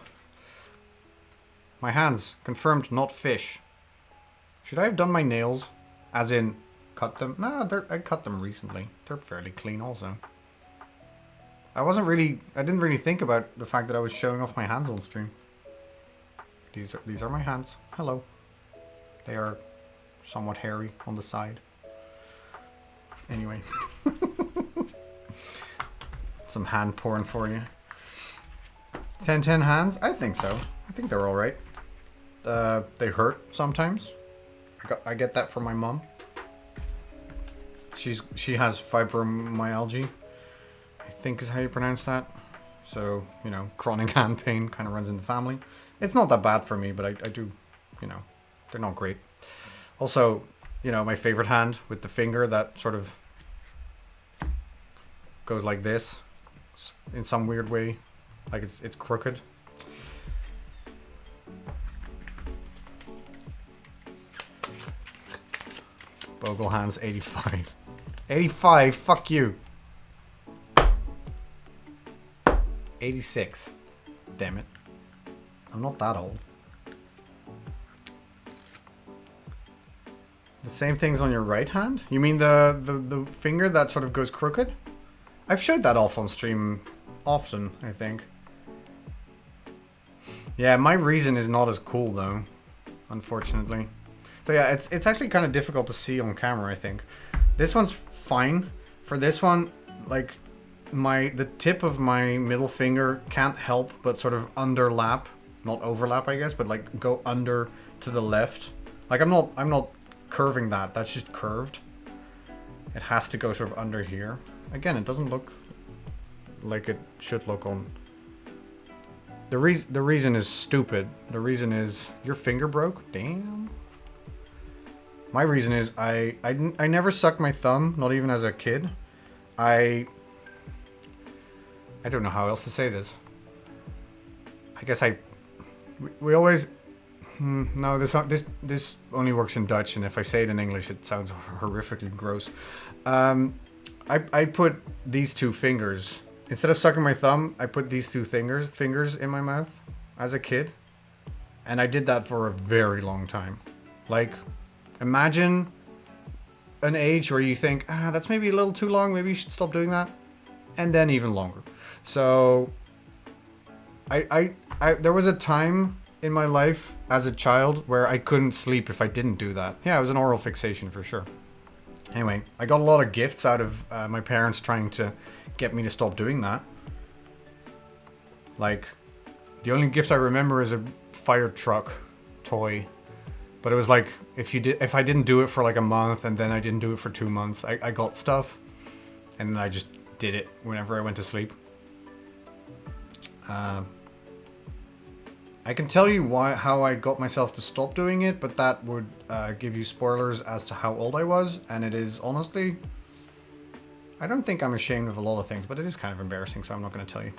My hands. Confirmed, not fish. Should I have done my nails? As in, cut them? No, I cut them recently. They're fairly clean also. I didn't really think about the fact that I was showing off my hands on stream. These are my hands. Hello. They are somewhat hairy on the side. Anyway. Some hand porn for you. 10 hands? I think so. I think they're alright. They hurt sometimes. I get that from my mom. She has fibromyalgia, I think is how you pronounce that. So, you know, chronic hand pain kind of runs in the family. It's not that bad for me, but I do, you know, they're not great. Also, you know, my favorite hand with the finger that sort of goes like this in some weird way, like it's crooked. Bogle hands 85. 85, fuck you. 86. Damn it. I'm not that old. The same thing's on your right hand? You mean the finger that sort of goes crooked? I've showed that off on stream often, I think. Yeah, my reason is not as cool though, unfortunately. So yeah, it's actually kind of difficult to see on camera, I think. This one's fine. For this one, like the tip of my middle finger can't help but sort of underlap, not overlap, I guess, but like go under to the left. Like I'm not curving that. That's just curved. It has to go sort of under here. Again, it doesn't look like it should look on. The reason is stupid. The reason is your finger broke. Damn. My reason is I never sucked my thumb, not even as a kid. I don't know how else to say this. I guess we always no, this only works in Dutch, and if I say it in English it sounds horrifically gross. I put these two fingers, instead of sucking my thumb, I put these two fingers in my mouth as a kid. And I did that for a very long time. Like, imagine an age where you think, that's maybe a little too long, maybe you should stop doing that. And then even longer. So, there was a time in my life as a child where I couldn't sleep if I didn't do that. Yeah, it was an oral fixation for sure. Anyway, I got a lot of gifts out of my parents trying to get me to stop doing that. Like, the only gift I remember is a fire truck toy. But it was like, if I didn't do it for like a month and then I didn't do it for 2 months, I got stuff. And then I just did it whenever I went to sleep. I can tell you how I got myself to stop doing it, but that would give you spoilers as to how old I was. And it is honestly, I don't think I'm ashamed of a lot of things, but it is kind of embarrassing, so I'm not going to tell you.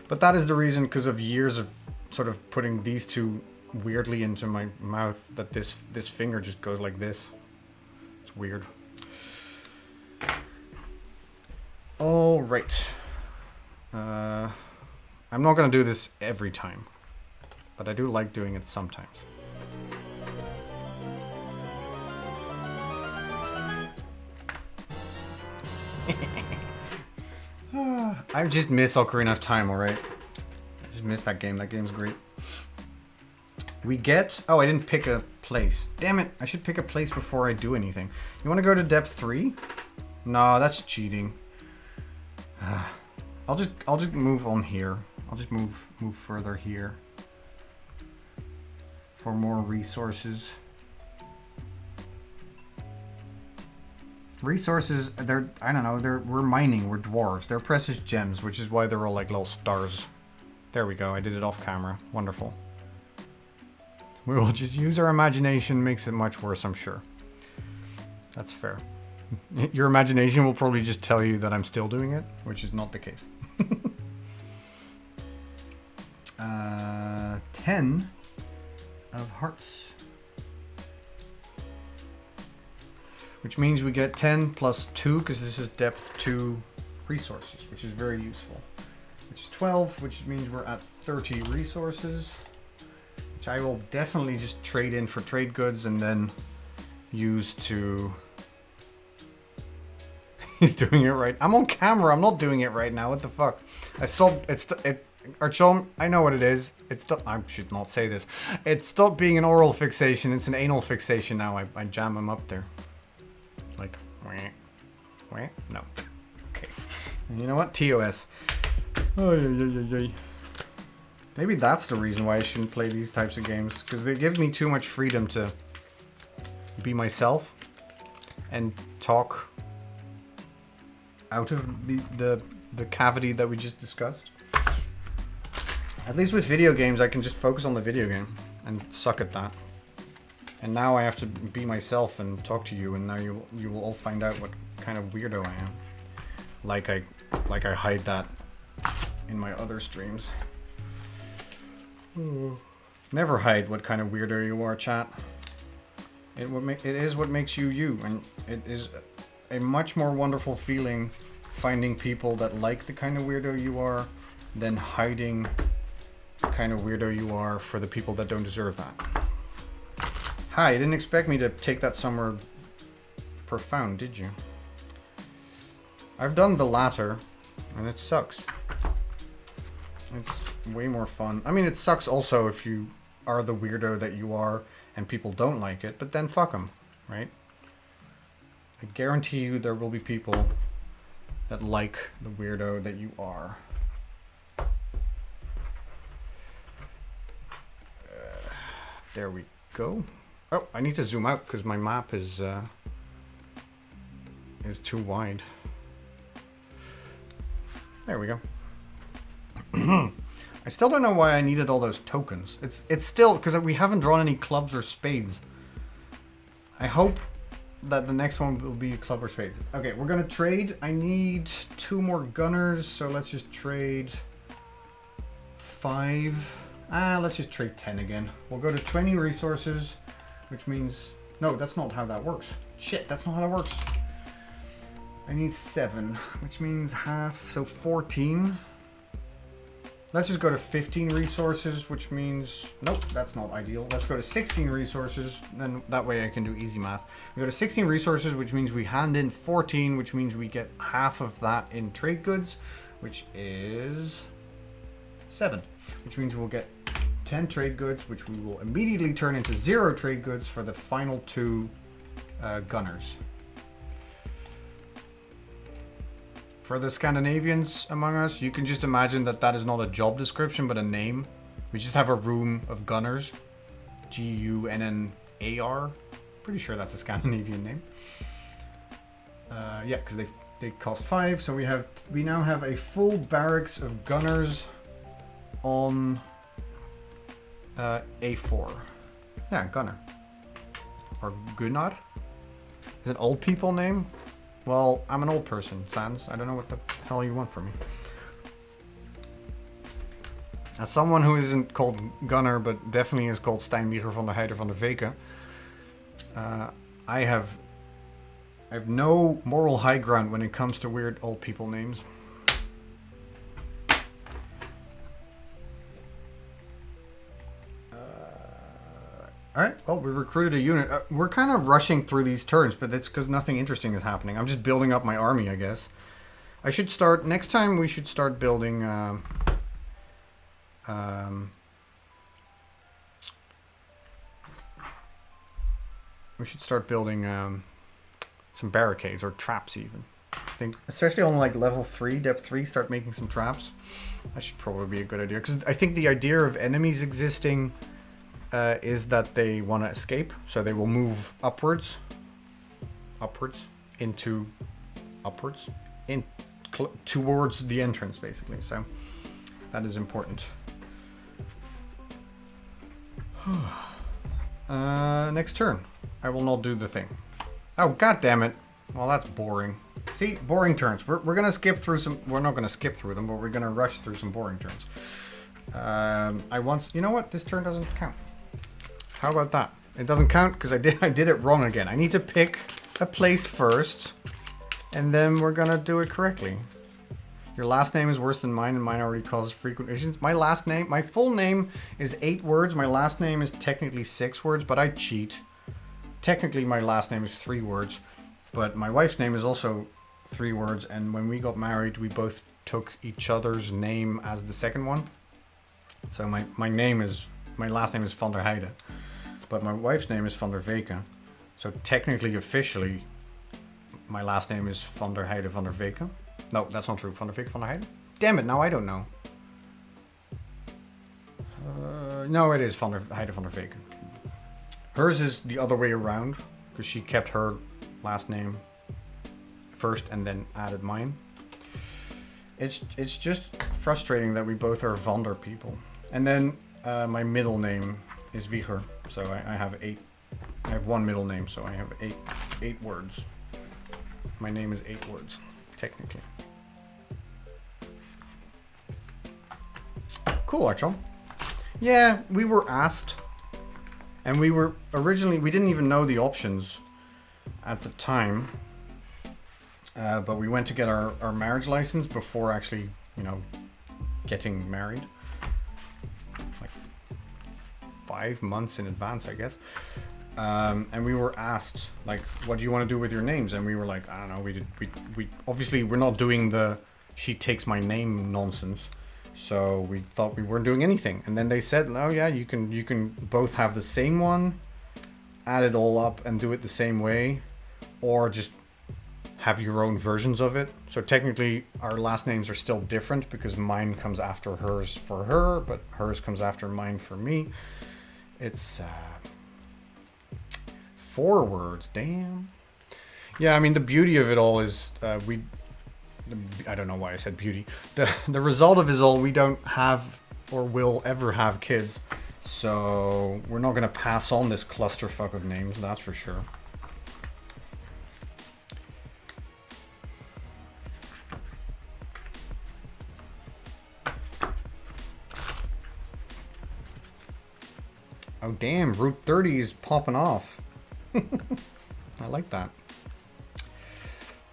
But that is the reason, because of years of sort of putting these two weirdly into my mouth, that this finger just goes like this. It's weird. All right. I'm not going to do this every time, but I do like doing it sometimes. I just miss Ocarina of Time, alright? I just miss that game. That game's great. We get... Oh, I didn't pick a place. Damn it. I should pick a place before I do anything. You want to go to depth 3? No, that's cheating. I'll just move on here. I'll just move further here. For more resources. Resources, they're, I don't know, we're mining, we're dwarves. They're precious gems, which is why they're all like little stars. There we go, I did it off camera. Wonderful. We will just use our imagination, makes it much worse, I'm sure. That's fair. Your imagination will probably just tell you that I'm still doing it, which is not the case. 10 of hearts. Which means we get 10 plus 2, because this is depth 2 resources, which is very useful. Which is 12, which means we're at 30 resources. Which I will definitely just trade in for trade goods and then use to... He's doing it right. I'm on camera, I'm not doing it right now, what the fuck? I stopped, Archon, I know what it is. I should not say this. It stopped being an oral fixation, it's an anal fixation now. I jam him up there. Like, wah, no. Okay. And you know what? TOS. Maybe that's the reason why I shouldn't play these types of games. Because they give me too much freedom to be myself and talk out of the cavity that we just discussed. At least with video games, I can just focus on the video game and suck at that. And now I have to be myself and talk to you, and now you will all find out what kind of weirdo I am. Like I hide that in my other streams. Never hide what kind of weirdo you are, chat. It is what makes you you, and it is a much more wonderful feeling finding people that like the kind of weirdo you are than hiding the kind of weirdo you are for the people that don't deserve that. Hi, you didn't expect me to take that somewhere profound, did you? I've done the latter, and it sucks. It's way more fun. I mean, it sucks also if you are the weirdo that you are and people don't like it, but then fuck them, right? I guarantee you there will be people that like the weirdo that you are. There we go. Oh, I need to zoom out because my map is too wide. There we go. I still don't know why I needed all those tokens. It's still because we haven't drawn any clubs or spades. I hope that the next one will be a club or spades. Okay, we're gonna trade. I need 2 more gunners, so let's just trade 5. Let's just trade 10 again. We'll go to 20 resources. Which means... No, that's not how that works. Shit, that's not how that works. I need 7, which means half, so 14. Let's just go to 15 resources, which means... Nope, that's not ideal. Let's go to 16 resources, then that way I can do easy math. We go to 16 resources, which means we hand in 14, which means we get half of that in trade goods, which is 7. Which means we'll get 10 trade goods, which we will immediately turn into 0 trade goods for the final 2 gunners. For the Scandinavians among us, you can just imagine that that is not a job description, but a name. We just have a room of gunners. Gunners. AR. Pretty sure that's a Scandinavian name. Yeah, because they cost 5, so we now have a full barracks of gunners on A4. Yeah, gunner. Or Gunnar. Is it old people name? Well, I'm an old person, Sans. I don't know what the hell you want from me. As someone who isn't called Gunner, but definitely is called Steinwieger van der Heide van der Veken, I have no moral high ground when it comes to weird old people names. Alright, well, we recruited a unit. We're kind of rushing through these turns, but that's because nothing interesting is happening. I'm just building up my army, I guess. I should start... Next time we should start building... we should start building some barricades or traps even. I think, especially on like level 3, depth 3, start making some traps. That should probably be a good idea. Because I think the idea of enemies existing is that they want to escape. So they will move upwards. Towards the entrance, basically. So that is important. Next turn. I will not do the thing. Oh, god damn it. Well, that's boring. See, boring turns. We're going to skip through some... We're not going to skip through them, but we're going to rush through some boring turns. You know what? This turn doesn't count. How about that? It doesn't count because I did it wrong again. I need to pick a place first, and then we're going to do it correctly. Your last name is worse than mine, and mine already causes frequent issues. My full name is 8 words. My last name is technically 6 words, but I cheat. Technically, my last name is 3 words, but my wife's name is also 3 words, and when we got married, we both took each other's name as the second one. So my last name is van der Heide, but my wife's name is van der Veken. So technically, officially, my last name is van der Heide van der Veken. No, that's not true. Van der Veken van der Heide? Damn it, now I don't know. No, it is van der Heide van der Veken. Hers is the other way around, because she kept her last name first and then added mine. It's just frustrating that we both are van der people. And then my middle name is Wieger, so I have 8. I have 1 middle name, so I have 8 words. My name is 8 words, technically. Cool, Archon. Yeah, we were asked, and we didn't even know the options at the time, but we went to get our marriage license before actually, getting married. Like 5 months in advance, I guess. And we were asked, like, what do you want to do with your names? And we were like, I don't know, we obviously we're not doing the she takes my name nonsense. So we thought we weren't doing anything. And then they said, oh yeah, you can both have the same one, add it all up and do it the same way, or just have your own versions of it. So technically our last names are still different because mine comes after hers for her, but hers comes after mine for me. It's 4 words, damn. Yeah, I mean, the beauty of it all is I don't know why I said beauty. The result of it is all we don't have or will ever have kids. So we're not going to pass on this clusterfuck of names, that's for sure. Oh damn, Route 30 is popping off. I like that.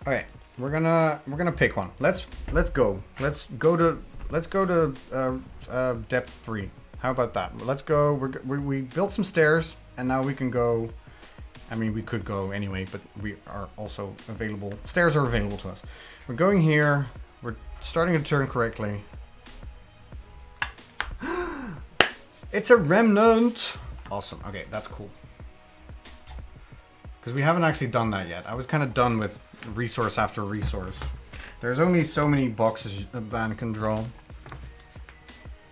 Okay, we're gonna pick one. Let's go. Let's go to depth 3. How about that? Let's go. We built some stairs, and now we can go. I mean, we could go anyway, but we are also available. Stairs are available to us. We're going here. We're starting to turn correctly. It's a remnant. Awesome. Okay, that's cool. Because we haven't actually done that yet. I was kind of done with resource after resource. There's only so many boxes a band can draw.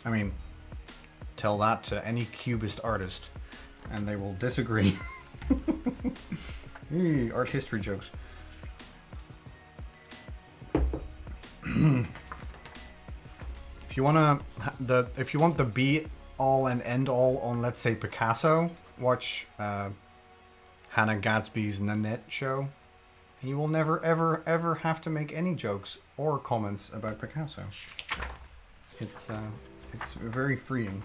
I mean, tell that to any cubist artist. and they will disagree. Art history jokes. If you want the be all and end all on, let's say, Picasso, watch Hannah Gadsby's Nanette show, and you will never ever ever have to make any jokes or comments about Picasso. It's very freeing.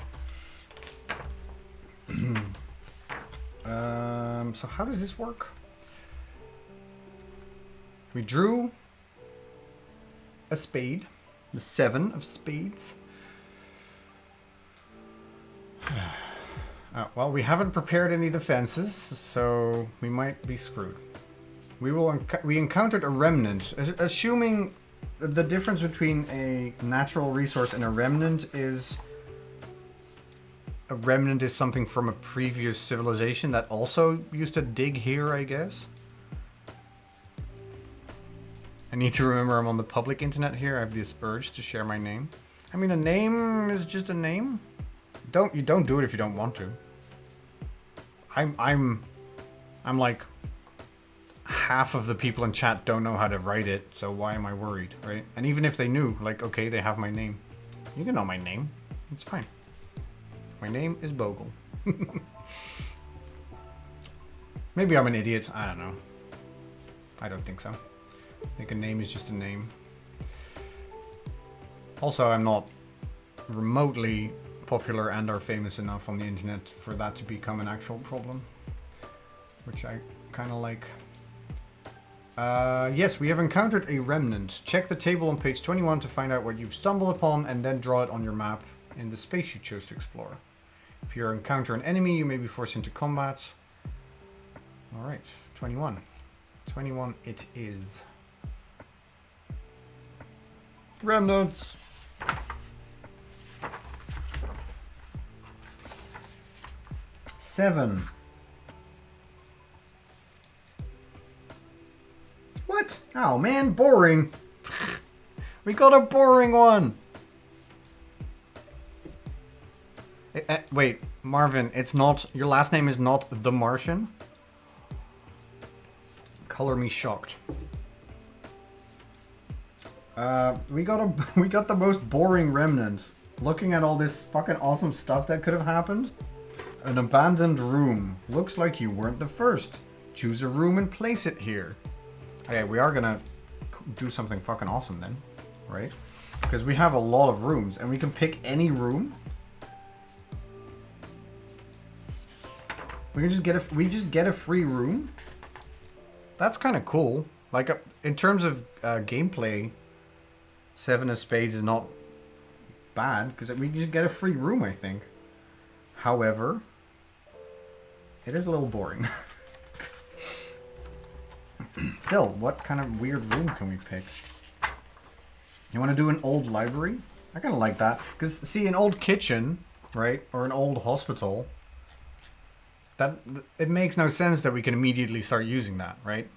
So how does this work? We drew a spade, the 7 of spades. Well, we haven't prepared any defenses, so we might be screwed. We encountered a remnant. Assuming the difference between a natural resource and a remnant is something from a previous civilization that also used to dig here, I guess. I need to remember I'm on the public internet here. I have this urge to share my name. I mean, a name is just a name. You don't do it if you don't want to. I'm like half of the people in chat don't know how to write it, so why am I worried, right? And even if they knew, like, okay, they have my name. You can know my name. It's fine. My name is Bogle. Maybe I'm an idiot. I don't know. I don't think so. I think a name is just a name. Also, I'm not remotely popular and or famous enough on the internet for that to become an actual problem, which I kind of like. Yes, we have encountered a remnant. Check the table on page 21 to find out what you've stumbled upon and then draw it on your map in the space you chose to explore. If you encounter an enemy, you may be forced into combat. Alright, 21. 21 it is. Remnants! Seven. What? Oh man, boring. We got a boring one. Wait, Marvin, it's not, your last name is not The Martian? Color me shocked. We got the most boring remnant. Looking at all this fucking awesome stuff that could have happened. An abandoned room. Looks like you weren't the first. Choose a room and place it here. Okay, we are gonna do something fucking awesome then, right? Because we have a lot of rooms and we can pick any room. We just get a free room. That's kind of cool. Like in terms of gameplay, 7 of Spades is not bad because we just get a free room, I think. However, it is a little boring. Still, what kind of weird room can we pick? You want to do an old library? I kind of like that because see, an old kitchen, right, or an old hospital. That it makes no sense that we can immediately start using that, right?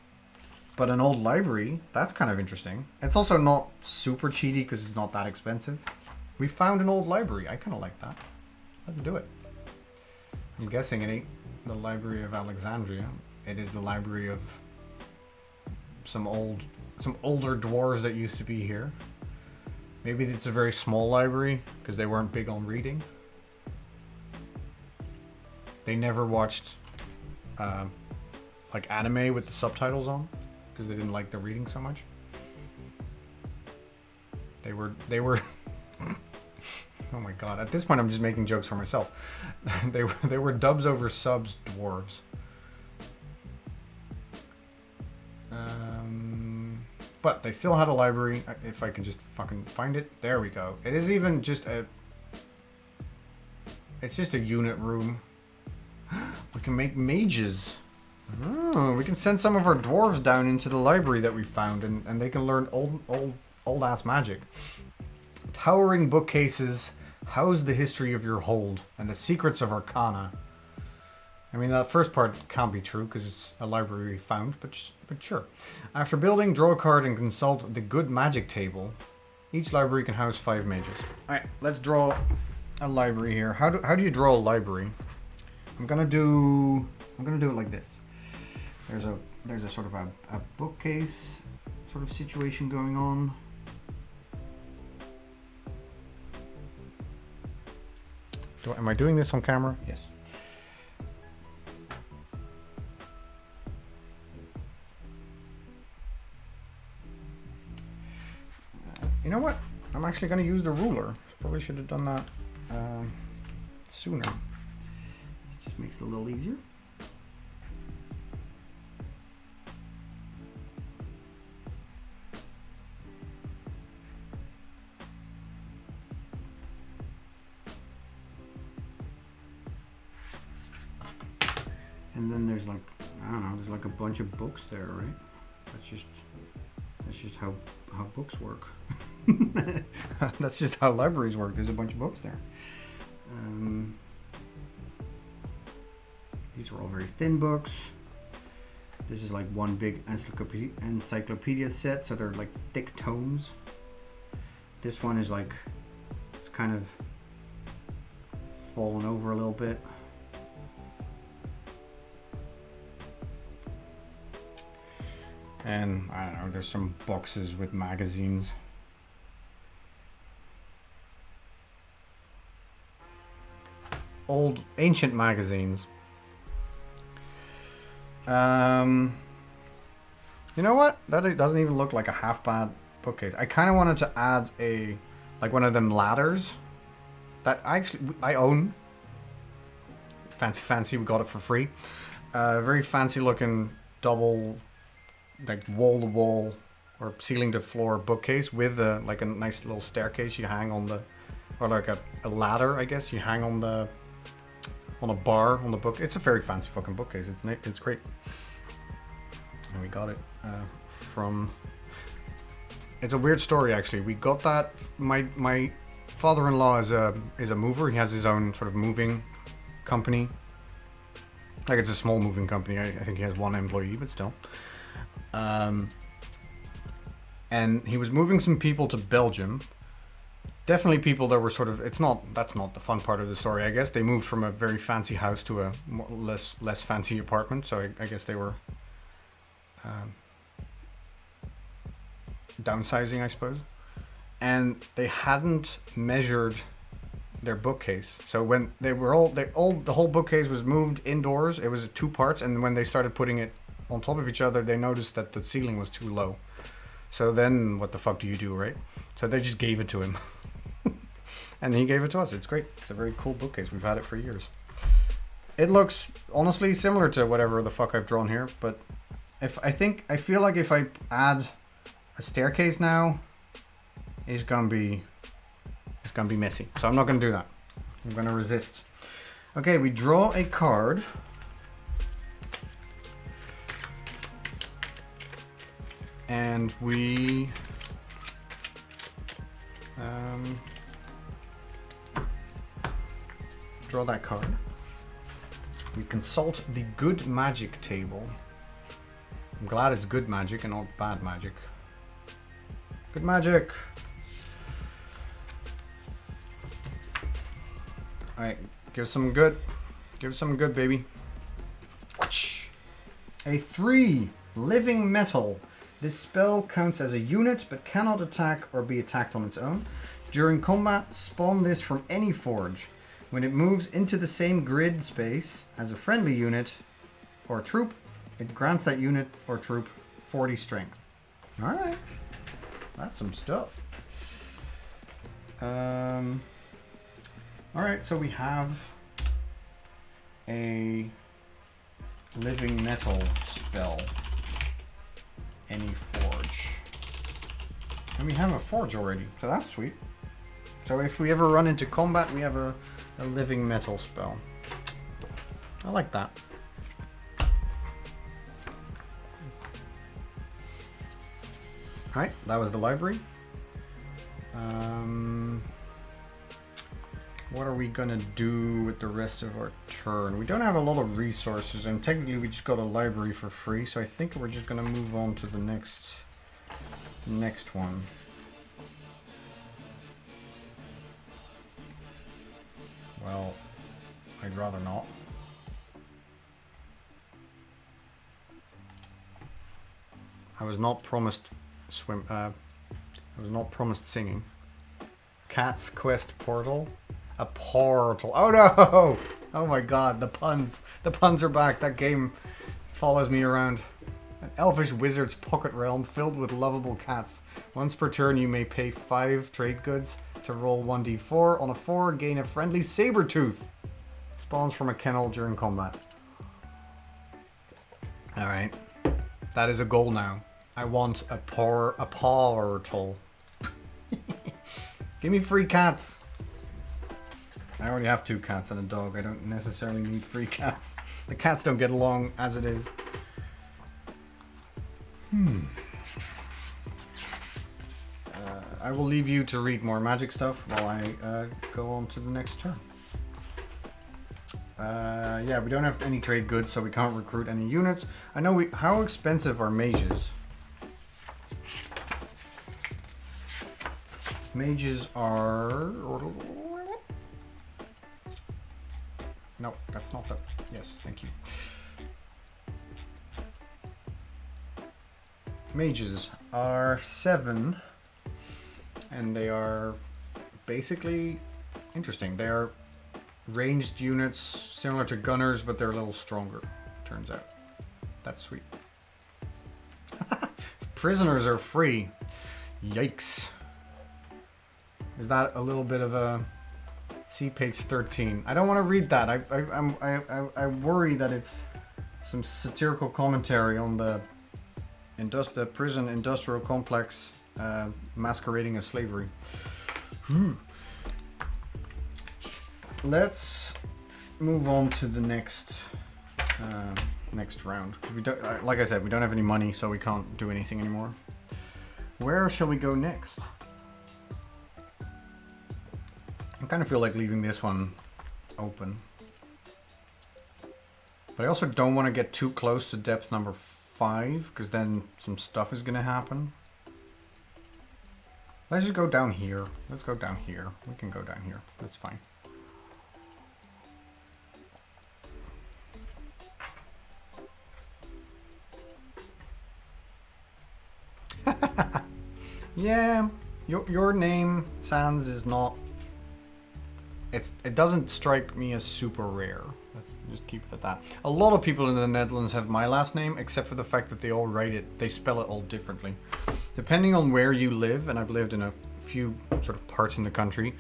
But an old library, that's kind of interesting. It's also not super cheaty because it's not that expensive. We found an old library. I kind of like that. Let's do it. I'm guessing it ain't the Library of Alexandria. It is the library of some older dwarves that used to be here. Maybe it's a very small library because they weren't big on reading. They never watched like anime with the subtitles on because they didn't like the reading so much. They were oh my god, at this point I'm just making jokes for myself. they were dubs over subs dwarves. But they still had a library. If I can just fucking find it. There we go. It is even just it's just a unit room. We can make mages. Oh, we can send some of our dwarves down into the library that we found and they can learn old ass magic. Towering bookcases house the history of your hold and the secrets of Arcana. I mean, that first part can't be true because it's a library we found, but sure. After building, draw a card and consult the good magic table. Each library can house 5 mages. Alright, let's draw a library here. How do you draw a library? I'm gonna do it like this. There's a sort of a bookcase sort of situation going on. Am I doing this on camera? Yes. You know what? I'm actually going to use the ruler. Probably should have done that sooner. It just makes it a little easier. And then there's like, I don't know, there's like a bunch of books there, right? That's just how books work. That's just how libraries work. There's a bunch of books there. These are all very thin books. This is like one big encyclopedia set, so they're like thick tomes. This one is like, it's kind of fallen over a little bit. And I don't know, there's some boxes with magazines. Old, ancient magazines. You know what? That doesn't even look like a half bad bookcase. I kind of wanted to add like one of them ladders that I own. Fancy, we got it for free. Very fancy looking double, like wall-to-wall or ceiling-to-floor bookcase with like a nice little staircase you hang on the, or like a ladder, I guess you hang on the, on a bar on the book. It's a very fancy fucking bookcase. It's great. And we got it from. It's a weird story actually. We got that. My father-in-law is a mover. He has his own sort of moving company. Like it's a small moving company. I think he has one employee, but still. And he was moving some people to Belgium. Definitely people that were sort of, that's not the fun part of the story, I guess. They moved from a very fancy house to a less fancy apartment, so I guess they were downsizing, I suppose. And they hadn't measured their bookcase. So when the whole bookcase was moved indoors, it was 2 parts, and when they started putting it on top of each other, they noticed that the ceiling was too low. So then what the fuck do you do, right? So they just gave it to him. And he gave it to us. It's great. It's a very cool bookcase. We've had it for years. It looks honestly similar to whatever the fuck I've drawn here, but I feel like if I add a staircase now, it's gonna be messy. So I'm not gonna do that. I'm gonna resist. Okay, we draw a card. And we draw that card. We consult the good magic table. I'm glad it's good magic and not bad magic. Good magic. Alright, give some good. Give some good, baby. A 3 living metal. This spell counts as a unit but cannot attack or be attacked on its own. During combat, spawn this from any forge. When it moves into the same grid space as a friendly unit or troop, it grants that unit or troop 40 strength. Alright. That's some stuff. Alright, so we have a living metal spell. Any forge. And we have a forge already, so that's sweet. So if we ever run into combat, we have a living metal spell. I like that. Alright, that was the library. What are we gonna do with the rest of our turn? We don't have a lot of resources, and technically we just got a library for free, so I think we're just gonna move on to the next one. Well, I'd rather not. I was not promised I was not promised singing. Cat's Quest portal? A portal. Oh no! Oh my god, the puns. The puns are back. That game follows me around. An elvish wizard's pocket realm filled with lovable cats. Once per turn you may pay 5 trade goods to roll 1d4. On a 4, gain a friendly saber tooth. Spawns from a kennel during combat. Alright. That is a goal now. I want a portal. Give me free cats. I already have 2 cats and a dog. I don't necessarily need free cats. The cats don't get along as it is. I will leave you to read more magic stuff while I go on to the next turn. Yeah, we don't have any trade goods, so we can't recruit any units. I know how expensive are mages? Mages are... No, that's not the... Yes, thank you. Mages are 7, and they are basically interesting. They are ranged units similar to gunners, but they're a little stronger, turns out. That's sweet. Prisoners are free. Yikes. Is that a little bit of a... See page 13. I don't want to read that. I worry that it's some satirical commentary on the prison industrial complex masquerading as slavery. Let's move on to the next round. We don't, like I said, we don't have any money, so we can't do anything anymore. Where shall we go next? I kind of feel like leaving this one open. But I also don't want to get too close to depth number 5, because then some stuff is going to happen. Let's just go down here. Let's go down here. We can go down here. That's fine. Yeah, your name, Sans, is not... It doesn't strike me as super rare. Let's just keep it at that. A lot of people in the Netherlands have my last name, except for the fact that they all write it, they spell it all differently. Depending on where you live, and I've lived in a few sort of parts in the country,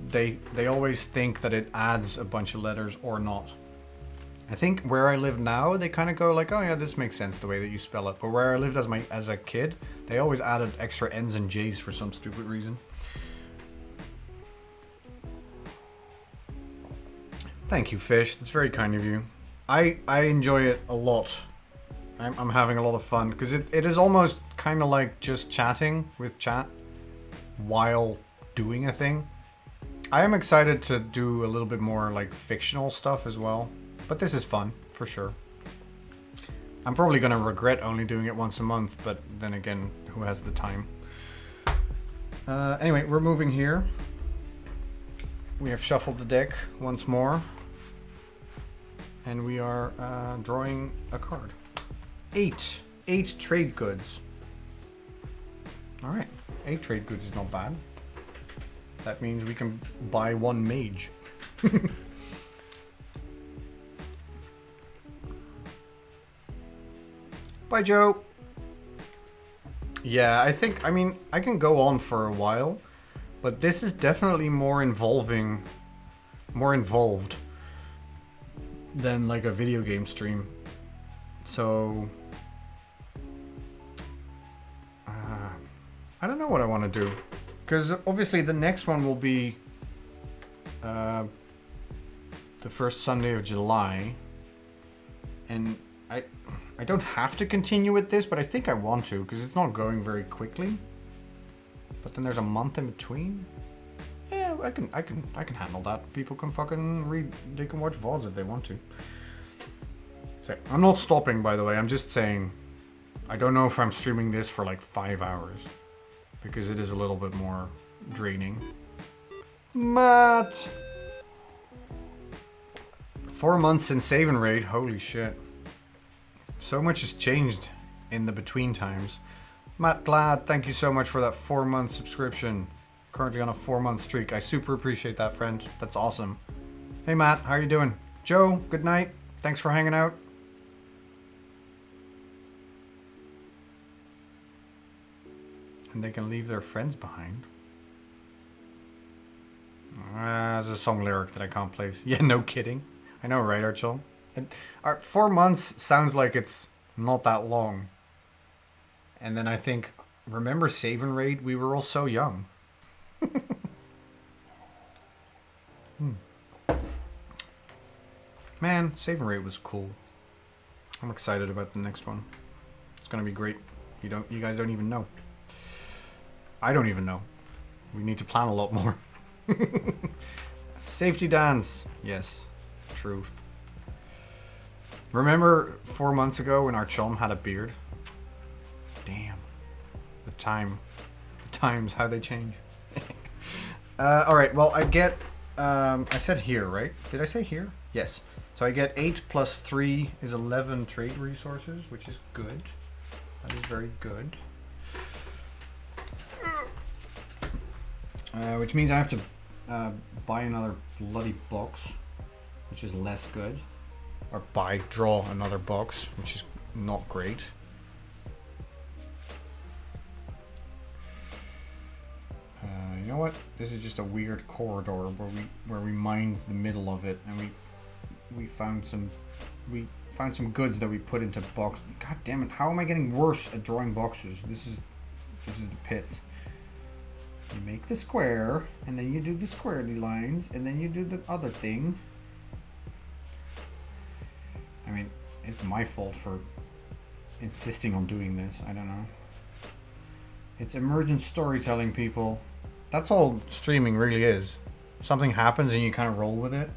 they always think that it adds a bunch of letters or not. I think where I live now, they kind of go like, oh yeah, this makes sense the way that you spell it. But where I lived as a kid, they always added extra N's and J's for some stupid reason. Thank you, Fish. That's very kind of you. I enjoy it a lot. I'm having a lot of fun because it is almost kind of like just chatting with chat while doing a thing. I am excited to do a little bit more like fictional stuff as well, but this is fun for sure. I'm probably going to regret only doing it once a month, but then again, who has the time? Anyway, we're moving here. We have shuffled the deck once more. And we are drawing a card. 8 trade goods. Alright, 8 trade goods is not bad. That means we can buy 1 mage. Bye, Joe. Yeah, I mean, I can go on for a while, but this is definitely more involved than like a video game stream. So I don't know what I want to do, because obviously the next one will be the first Sunday of July, and I don't have to continue with this, but I think I want to, because it's not going very quickly. But then there's a month in between. Yeah, I can handle that. People can fucking read, they can watch VODs if they want to. So, I'm not stopping, by the way. I'm just saying, I don't know if I'm streaming this for like 5 hours, because it is a little bit more draining. Matt! 4 months since save and raid. Holy shit. So much has changed in the between times. Matt Glad, thank you so much for that 4-month subscription. Currently on a 4-month streak. I super appreciate that, friend. That's awesome. Hey Matt, how you doing? Joe, good night. Thanks for hanging out. And they can leave their friends behind. There's a song lyric that I can't place. Yeah, no kidding. I know, right, Archel? 4 months sounds like it's not that long. And then I think, remember Save and Raid? We were all so young. Man, Save and Raid was cool. I'm excited about the next one. It's gonna be great. You guys don't even know. I don't even know. We need to plan a lot more. Safety dance. Yes. Truth. Remember 4 months ago when our chum had a beard? Damn. The times, how they change. Alright, well, I get... I said here, right? Did I say here? Yes. So I get 8 plus 3 is 11 trade resources, which is good. That is very good. Which means I have to buy another bloody box, which is less good. Or draw another box, which is not great. You know what? This is just a weird corridor where we mined the middle of it, and we found some goods that we put into box. God damn it! How am I getting worse at drawing boxes? This is the pits. You make the square, and then you do the squarely lines, and then you do the other thing. I mean, it's my fault for insisting on doing this. I don't know. It's emergent storytelling, people. That's all streaming really is. Something happens and you kind of roll with it.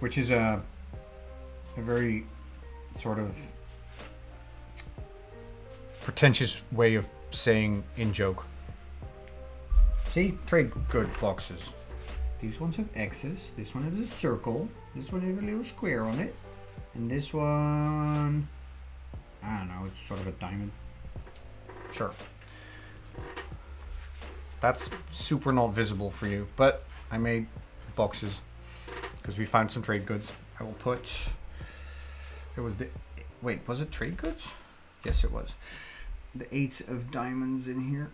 Which is a very sort of pretentious way of saying in joke. See? Trade good boxes. These ones have X's. This one has a circle. This one has a little square on it. And this one... I don't know, it's sort of a diamond. Sure. That's super not visible for you, but I made boxes because we found some trade goods. I will put... It was the... Wait, was it trade goods? Yes, it was. The 8 of diamonds in here.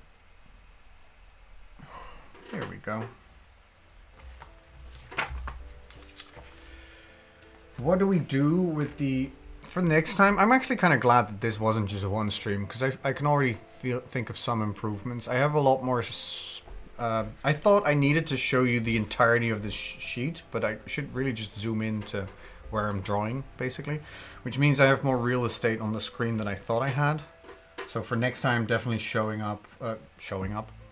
There we go. What do we do with the... For next time, I'm actually kind of glad that this wasn't just a one stream, because I can already think of some improvements. I have a lot more... I thought I needed to show you the entirety of this sheet, but I should really just zoom in to where I'm drawing, basically. Which means I have more real estate on the screen than I thought I had. So for next time, definitely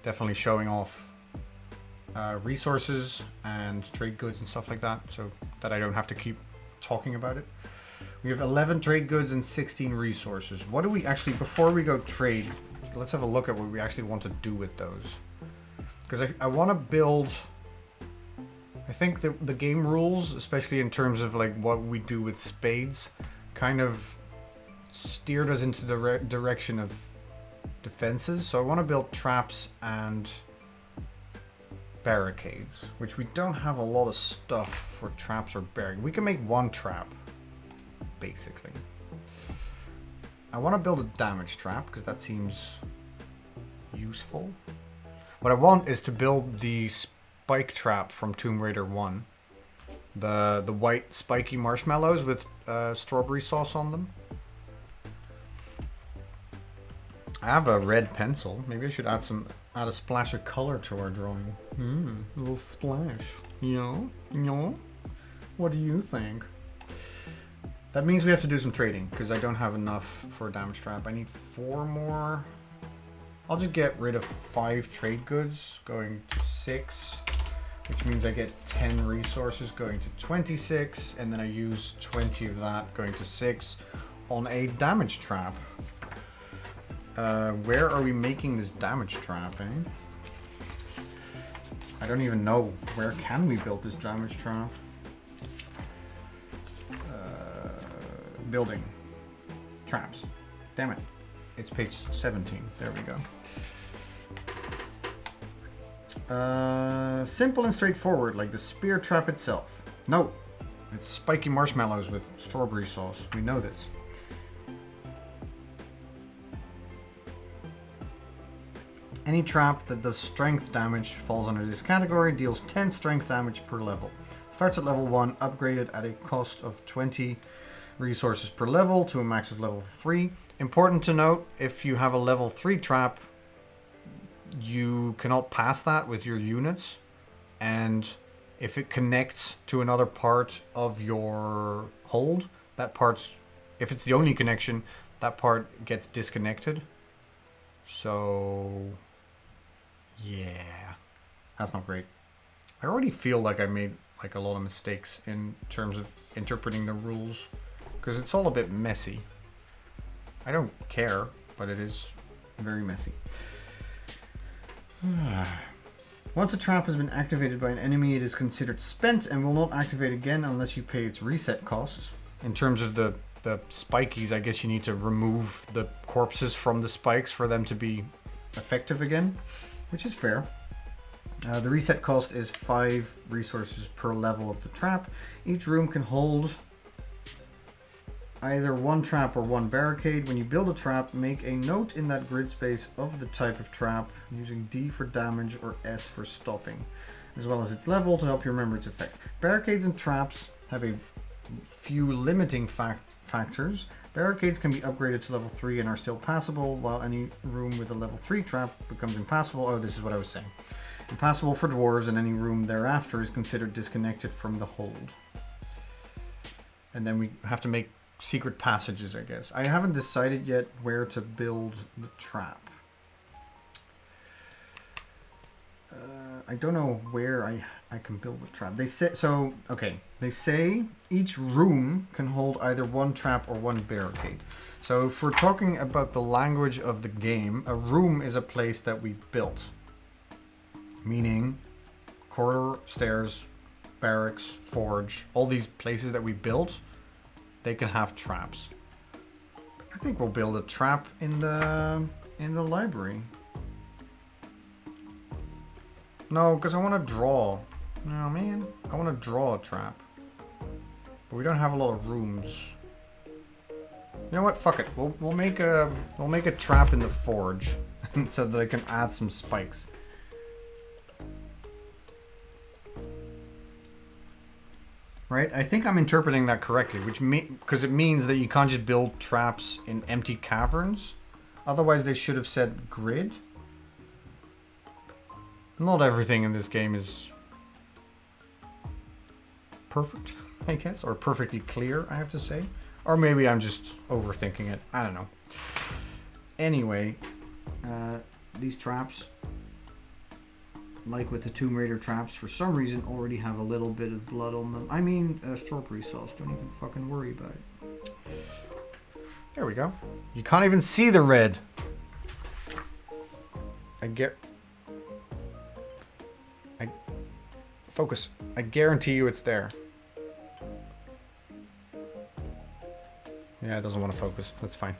definitely showing off resources and trade goods and stuff like that, so that I don't have to keep talking about it. We have 11 trade goods and 16 resources. What do we actually, before we go trade, let's have a look at what we actually want to do with those. Because I want to build, I think the game rules, especially in terms of like what we do with spades, kind of steered us into the direction of defenses. So I want to build traps and barricades, which we don't have a lot of stuff for traps or barricades. We can make one trap, basically. I want to build a damage trap because that seems useful. What I want is to build the spike trap from Tomb Raider 1. The white spiky marshmallows with strawberry sauce on them. I have a red pencil. Maybe I should add a splash of color to our drawing. A little splash. No? What do you think? That means we have to do some trading, because I don't have enough for a damage trap. I need 4 more. I'll just get rid of 5 trade goods, going to 6, which means I get 10 resources, going to 26, and then I use 20 of that, going to 6, on a damage trap. Where are we making this damage trap, eh? I don't even know. Where can we build this damage trap? Building. traps. Damn it. It's page 17. There we go. Simple and straightforward, like the spear trap itself. No, it's spiky marshmallows with strawberry sauce. We know this. Any trap that does strength damage falls under this category, deals 10 strength damage per level. Starts at level 1, upgraded at a cost of 20 resources per level to a max of level 3. Important to note, if you have a level 3 trap, you cannot pass that with your units, and if it connects to another part of your hold, that part's, if it's the only connection, that part gets disconnected. So yeah, that's not great. I already feel like I made like a lot of mistakes in terms of interpreting the rules, because it's all a bit messy. I don't care, but it is very messy. Once a trap has been activated by an enemy, it is considered spent and will not activate again unless you pay its reset costs. In terms of the spikies, I guess you need to remove the corpses from the spikes for them to be effective again, which is fair. The reset cost is 5 resources per level of the trap. Each room can hold either one trap or one barricade. When you build a trap, make a note in that grid space of the type of trap, using D for damage or S for stopping, as well as its level to help you remember its effects. Barricades and traps have a few limiting factors. Barricades can be upgraded to level 3 and are still passable, while any room with a level 3 trap becomes impassable. Oh, this is what I was saying. Impassable for dwarves, and any room thereafter is considered disconnected from the hold. And then we have to make secret passages, I guess. I haven't decided yet where to build the trap. I don't know where I can build the trap. They say, so, okay. They say each room can hold either one trap or one barricade. So if we're talking about the language of the game, a room is a place that we built. Meaning corridor, stairs, barracks, forge, all these places that we built, they can have traps. I think we'll build a trap in the library. No, because I want to draw. No, man, I want to draw a trap. But we don't have a lot of rooms. You know what? Fuck it. We'll make a trap in the forge so that I can add some spikes. Right? I think I'm interpreting that correctly, because it means that you can't just build traps in empty caverns. Otherwise, they should have said grid. Not everything in this game is perfect, I guess, or perfectly clear, I have to say. Or maybe I'm just overthinking it. I don't know. Anyway, these traps, like with the Tomb Raider traps, for some reason already have a little bit of blood on them. I mean, strawberry sauce. Don't even fucking worry about it. There we go. You can't even see the red. Focus. I guarantee you it's there. Yeah, it doesn't want to focus. That's fine.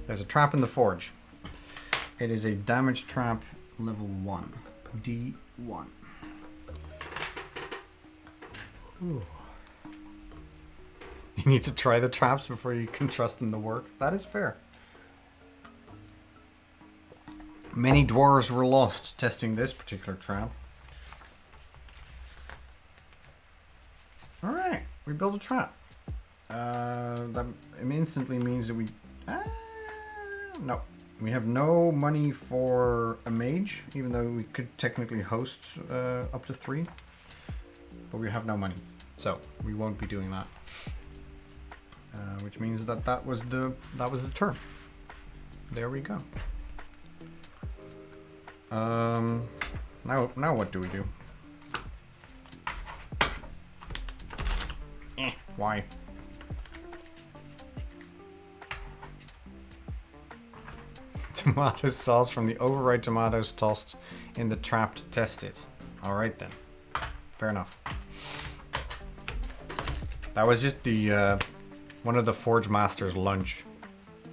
There's a trap in the forge. It is a damage trap level 1. D1. Ooh. You need to try the traps before you can trust them to work. That is fair. Many dwarves were lost testing this particular trap. Alright, we built a trap. That instantly means that we... no. We have no money for a mage, even though we could technically host up to 3. But we have no money. So, we won't be doing that. Which means that was the turn. There we go. Now what do we do? Why? Tomato sauce from the overripe tomatoes tossed in the trap to test it. Alright then. Fair enough. That was just the one of the Forge Master's lunch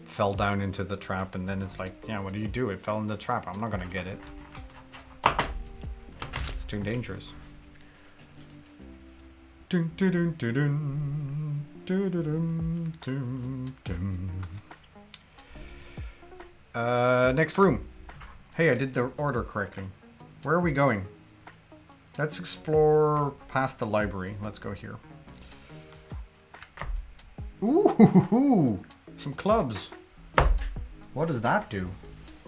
fell down into the trap, and then it's like, yeah, what do you do? It fell in the trap. I'm not gonna get it. It's too dangerous. Dun, dun, dun, dun, dun, dun, dun, dun, dun. Next room. Hey, I did the order correctly. Where are we going? Let's explore past the library. Let's go here. Ooh, some clubs. What does that do?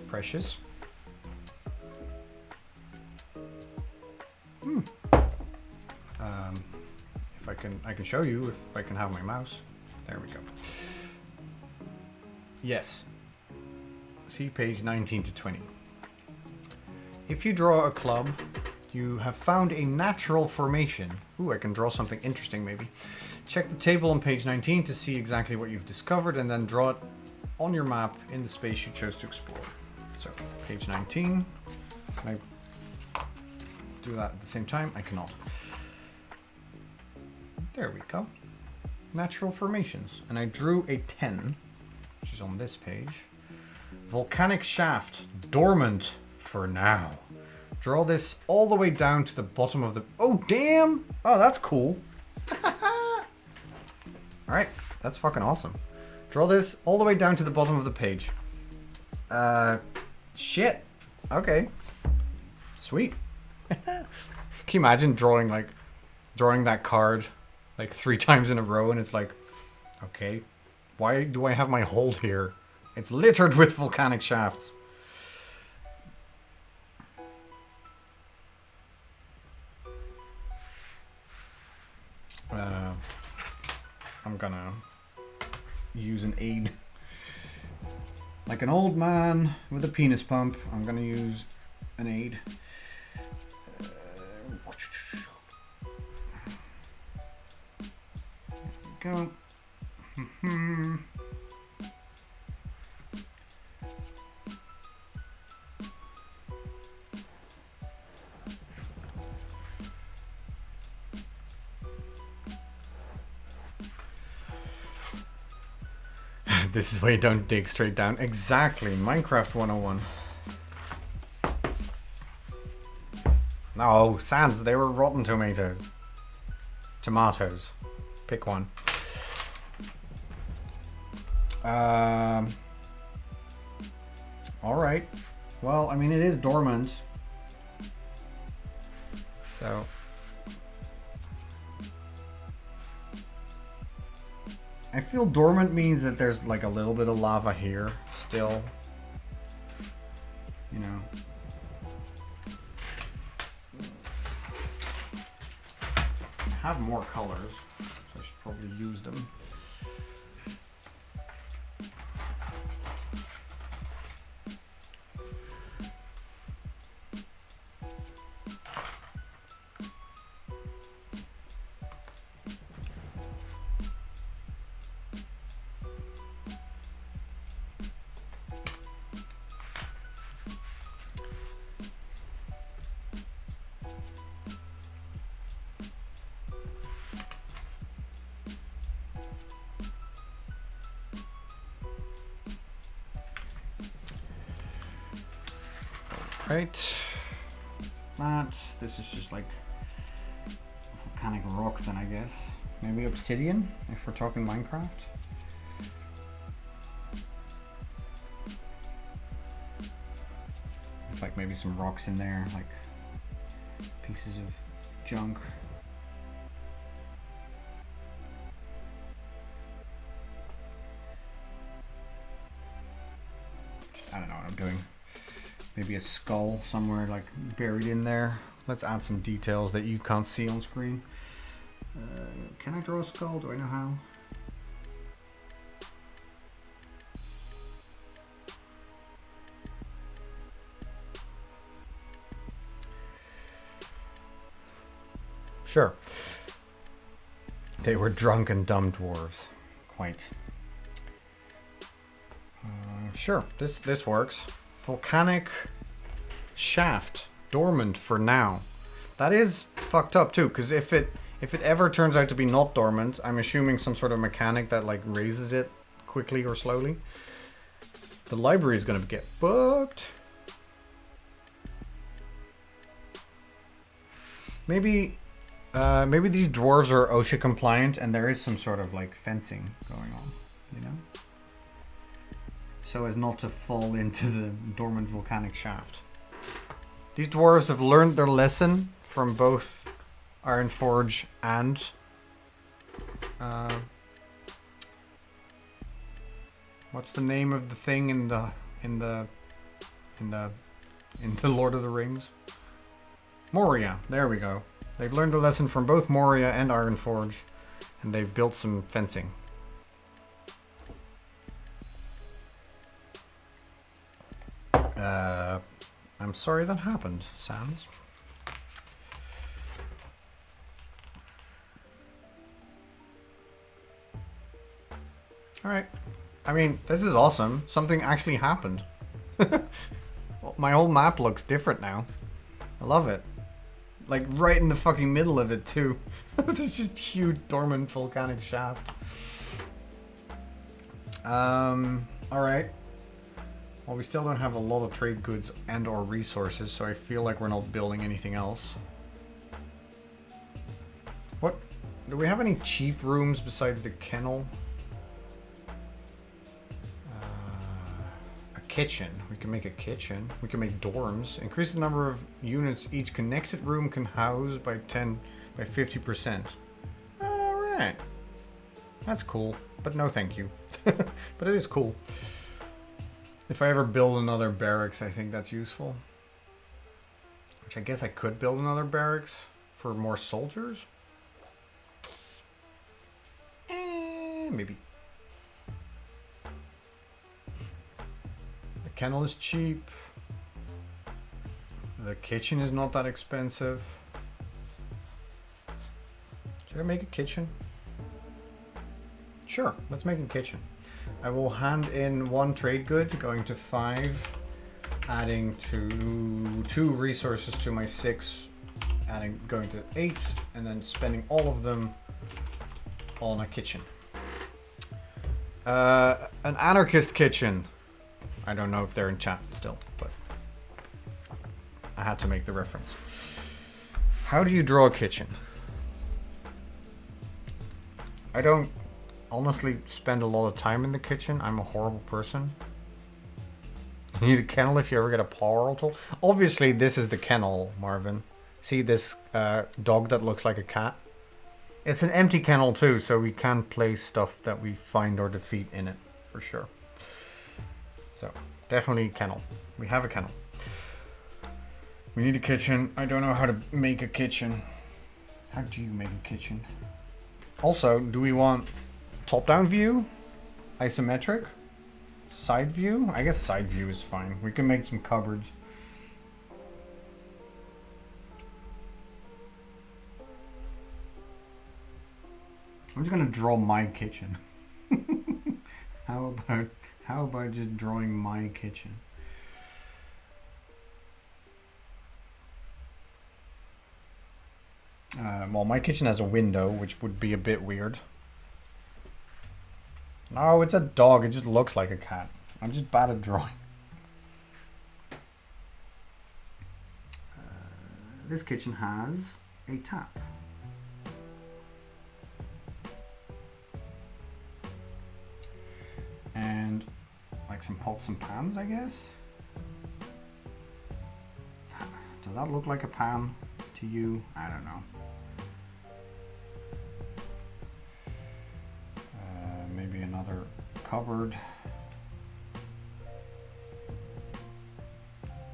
Precious. If I can show you if I can have my mouse. There we go. Yes. See page 19 to 20. If you draw a club, you have found a natural formation. Ooh, I can draw something interesting maybe. Check the table on page 19 to see exactly what you've discovered, and then draw it on your map in the space you chose to explore. So, page 19. Can I do that at the same time? I cannot. There we go. Natural formations. And I drew a 10, which is on this page. Volcanic shaft, dormant for now. Draw this all the way down to the bottom of the... Oh, damn! Oh, that's cool. Alright, that's fucking awesome. Draw this all the way down to the bottom of the page. Shit. Okay. Sweet. Can you imagine drawing that card like 3 times in a row, and it's like, okay, why do I have my hold here? It's littered with volcanic shafts. I'm gonna use an aid. Like an old man with a penis pump, I'm gonna use an aid. There we go. This is why you don't dig straight down. Exactly, Minecraft 101. No, Sans, they were rotten tomatoes. Tomatoes. Pick one. Alright. Well, I mean, it is dormant. So... I feel dormant means that there's like a little bit of lava here still. You know. I have more colors, so I should probably use them. Right, that, this is just like volcanic rock then, I guess. Maybe obsidian, if we're talking Minecraft. There's like maybe some rocks in there, like pieces of junk. I don't know what I'm doing. Maybe a skull somewhere like buried in there. Let's add some details that you can't see on screen. Can I draw a skull? Do I know how? Sure. They were drunk and dumb dwarves. Quite. Sure, this works. Volcanic shaft, dormant for now. That is fucked up too, because if If it ever turns out to be not dormant, I'm assuming some sort of mechanic that like raises it quickly or slowly. The library is going to get booked. Maybe these dwarves are OSHA compliant and there is some sort of like fencing going on, you know? So as not to fall into the dormant volcanic shaft. These dwarves have learned their lesson from both Ironforge and what's the name of the thing in the Lord of the Rings? Moria. There we go. They've learned a lesson from both Moria and Ironforge, and they've built some fencing. I'm sorry that happened, Sans. Alright. I mean, this is awesome. Something actually happened. My whole map looks different now. I love it. Like, right in the fucking middle of it, too. There's just huge dormant volcanic shaft. Alright. Well, we still don't have a lot of trade goods and or resources, so I feel like we're not building anything else. What? Do we have any cheap rooms besides the kennel? A kitchen. We can make a kitchen. We can make dorms. Increase the number of units each connected room can house by 50%. Alright. That's cool. But no thank you. But it is cool. If I ever build another barracks, I think that's useful. Which I guess I could build another barracks for more soldiers. Maybe. The kennel is cheap. The kitchen is not that expensive. Should I make a kitchen? Sure, let's make a kitchen. I will hand in 1 trade good, going to 5, adding to 2 resources to my 6, going to 8, and then spending all of them on a kitchen. An anarchist kitchen. I don't know if they're in chat still, but I had to make the reference. How do you draw a kitchen? I don't honestly spend a lot of time in the kitchen. I'm a horrible person. You need a kennel if you ever get a power tool. Obviously, this is the kennel, Marvin. See this dog that looks like a cat? It's an empty kennel too, so we can place stuff that we find or defeat in it, for sure. So, definitely kennel. We have a kennel. We need a kitchen. I don't know how to make a kitchen. How do you make a kitchen? Also, do we want top-down view? Isometric? Side view? I guess side view is fine. We can make some cupboards. I'm just gonna draw my kitchen. How about just drawing my kitchen? Well, my kitchen has a window, which would be a bit weird. No, it's a dog. It just looks like a cat. I'm just bad at drawing. This kitchen has a tap. And like some pots and pans, I guess. Does that look like a pan to you? I don't know. Maybe another cupboard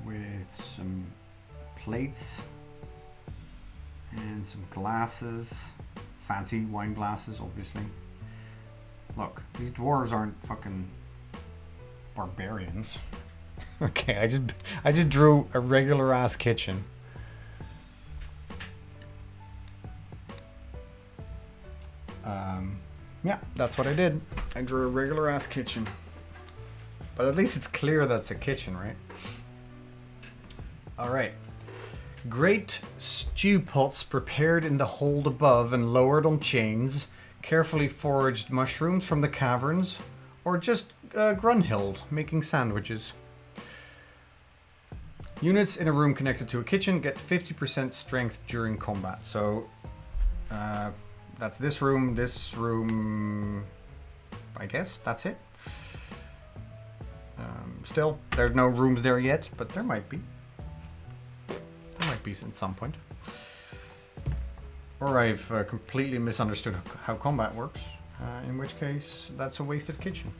with some plates and some glasses, fancy wine glasses, obviously. Look, these dwarves aren't fucking barbarians. Okay, I just drew a regular ass kitchen. Yeah, that's what I did. I drew a regular ass kitchen. But at least it's clear that's a kitchen, right? Alright. Great stew pots prepared in the hold above and lowered on chains, carefully foraged mushrooms from the caverns, or just Grunhild making sandwiches. Units in a room connected to a kitchen get 50% strength during combat. So that's this room, I guess, that's it. Still, there's no rooms there yet, but there might be. There might be at some point. Or I've completely misunderstood how combat works, in which case that's a wasted kitchen.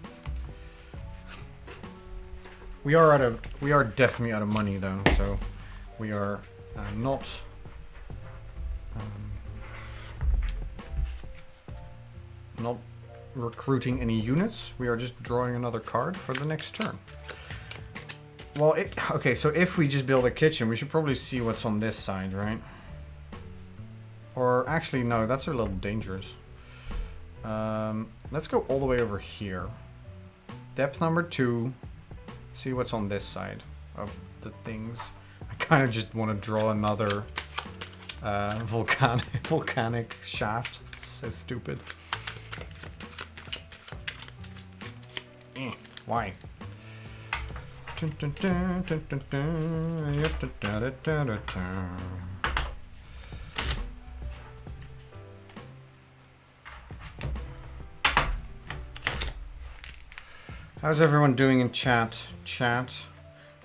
We are definitely out of money though, so we are not recruiting any units. We are just drawing another card for the next turn. Well, okay, so if we just build a kitchen, we should probably see what's on this side, right? Or actually, no, that's a little dangerous. Let's go all the way over here. Depth number 2. See what's on this side of the things. I kind of just want to draw another volcanic shaft. It's so stupid. Why? How's everyone doing in chat? I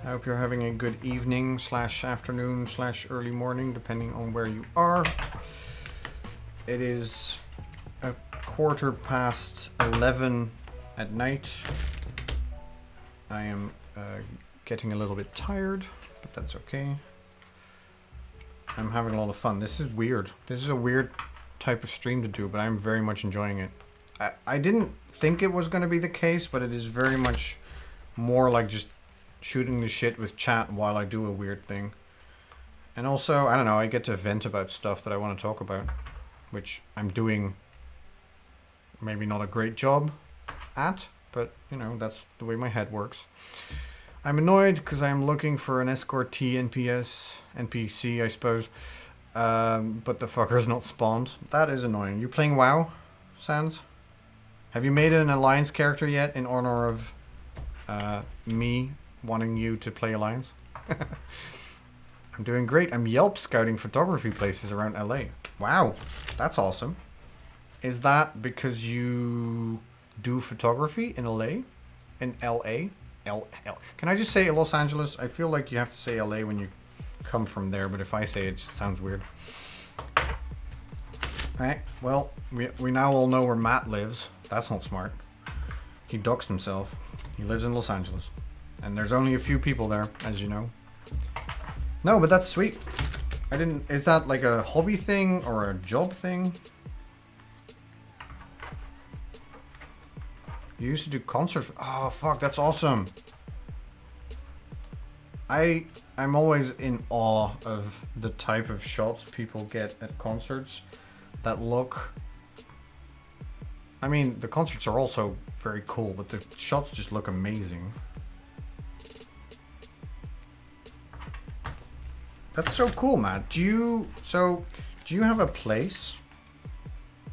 hope you're having a good evening / afternoon / early morning, depending on where you are. It is 11:15 at night. I am getting a little bit tired, but that's okay. I'm having a lot of fun. This is weird. This is a weird type of stream to do, but I'm very much enjoying it. I didn't think it was going to be the case, but it is very much more like just shooting the shit with chat while I do a weird thing. And also, I don't know, I get to vent about stuff that I want to talk about, which I'm doing maybe not a great job at, but you know, that's the way my head works. I'm annoyed because I'm looking for an escortee NPC, I suppose, but the fucker's not spawned. That is annoying. You playing WoW, Sans? Have you made an Alliance character yet in honor of me wanting you to play Alliance? I'm doing great. I'm Yelp scouting photography places around LA. Wow, that's awesome. Is that because you do photography in LA? In LA? Can I just say Los Angeles? I feel like you have to say LA when you come from there, but if I say it, it just sounds weird. Alright, well, we now all know where Matt lives. That's not smart. He doxed himself. He lives in Los Angeles. And there's only a few people there, as you know. No, but that's sweet. Is that like a hobby thing or a job thing? You used to do concerts. Oh, fuck, that's awesome. I'm always in awe of the type of shots people get at concerts that look... I mean, the concerts are also very cool, but the shots just look amazing. That's so cool, Matt. Do you have a place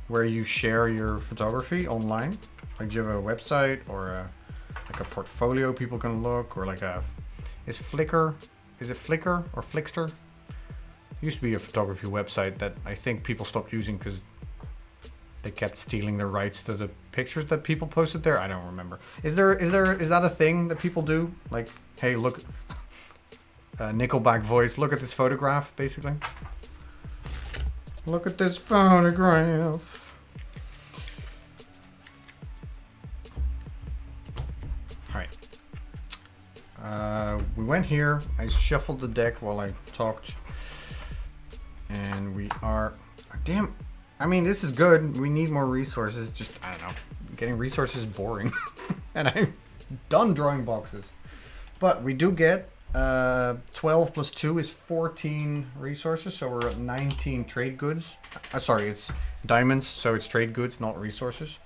where you share your photography online? Like, do you have a website or like a portfolio people can look, or like is it Flickr or Flickster? It used to be a photography website that I think people stopped using because they kept stealing the rights to the pictures that people posted there. I don't remember. Is that a thing that people do? Like, hey, look, Nickelback voice. Look at this photograph, basically. Look at this photograph. We went here. I shuffled the deck while I talked. And we are... Damn. I mean, this is good. We need more resources. Just, I don't know. Getting resources is boring. And I'm done drawing boxes. But we do get 12 plus 2 is 14 resources. So we're at 19 trade goods. Sorry, it's diamonds. So it's trade goods, not resources.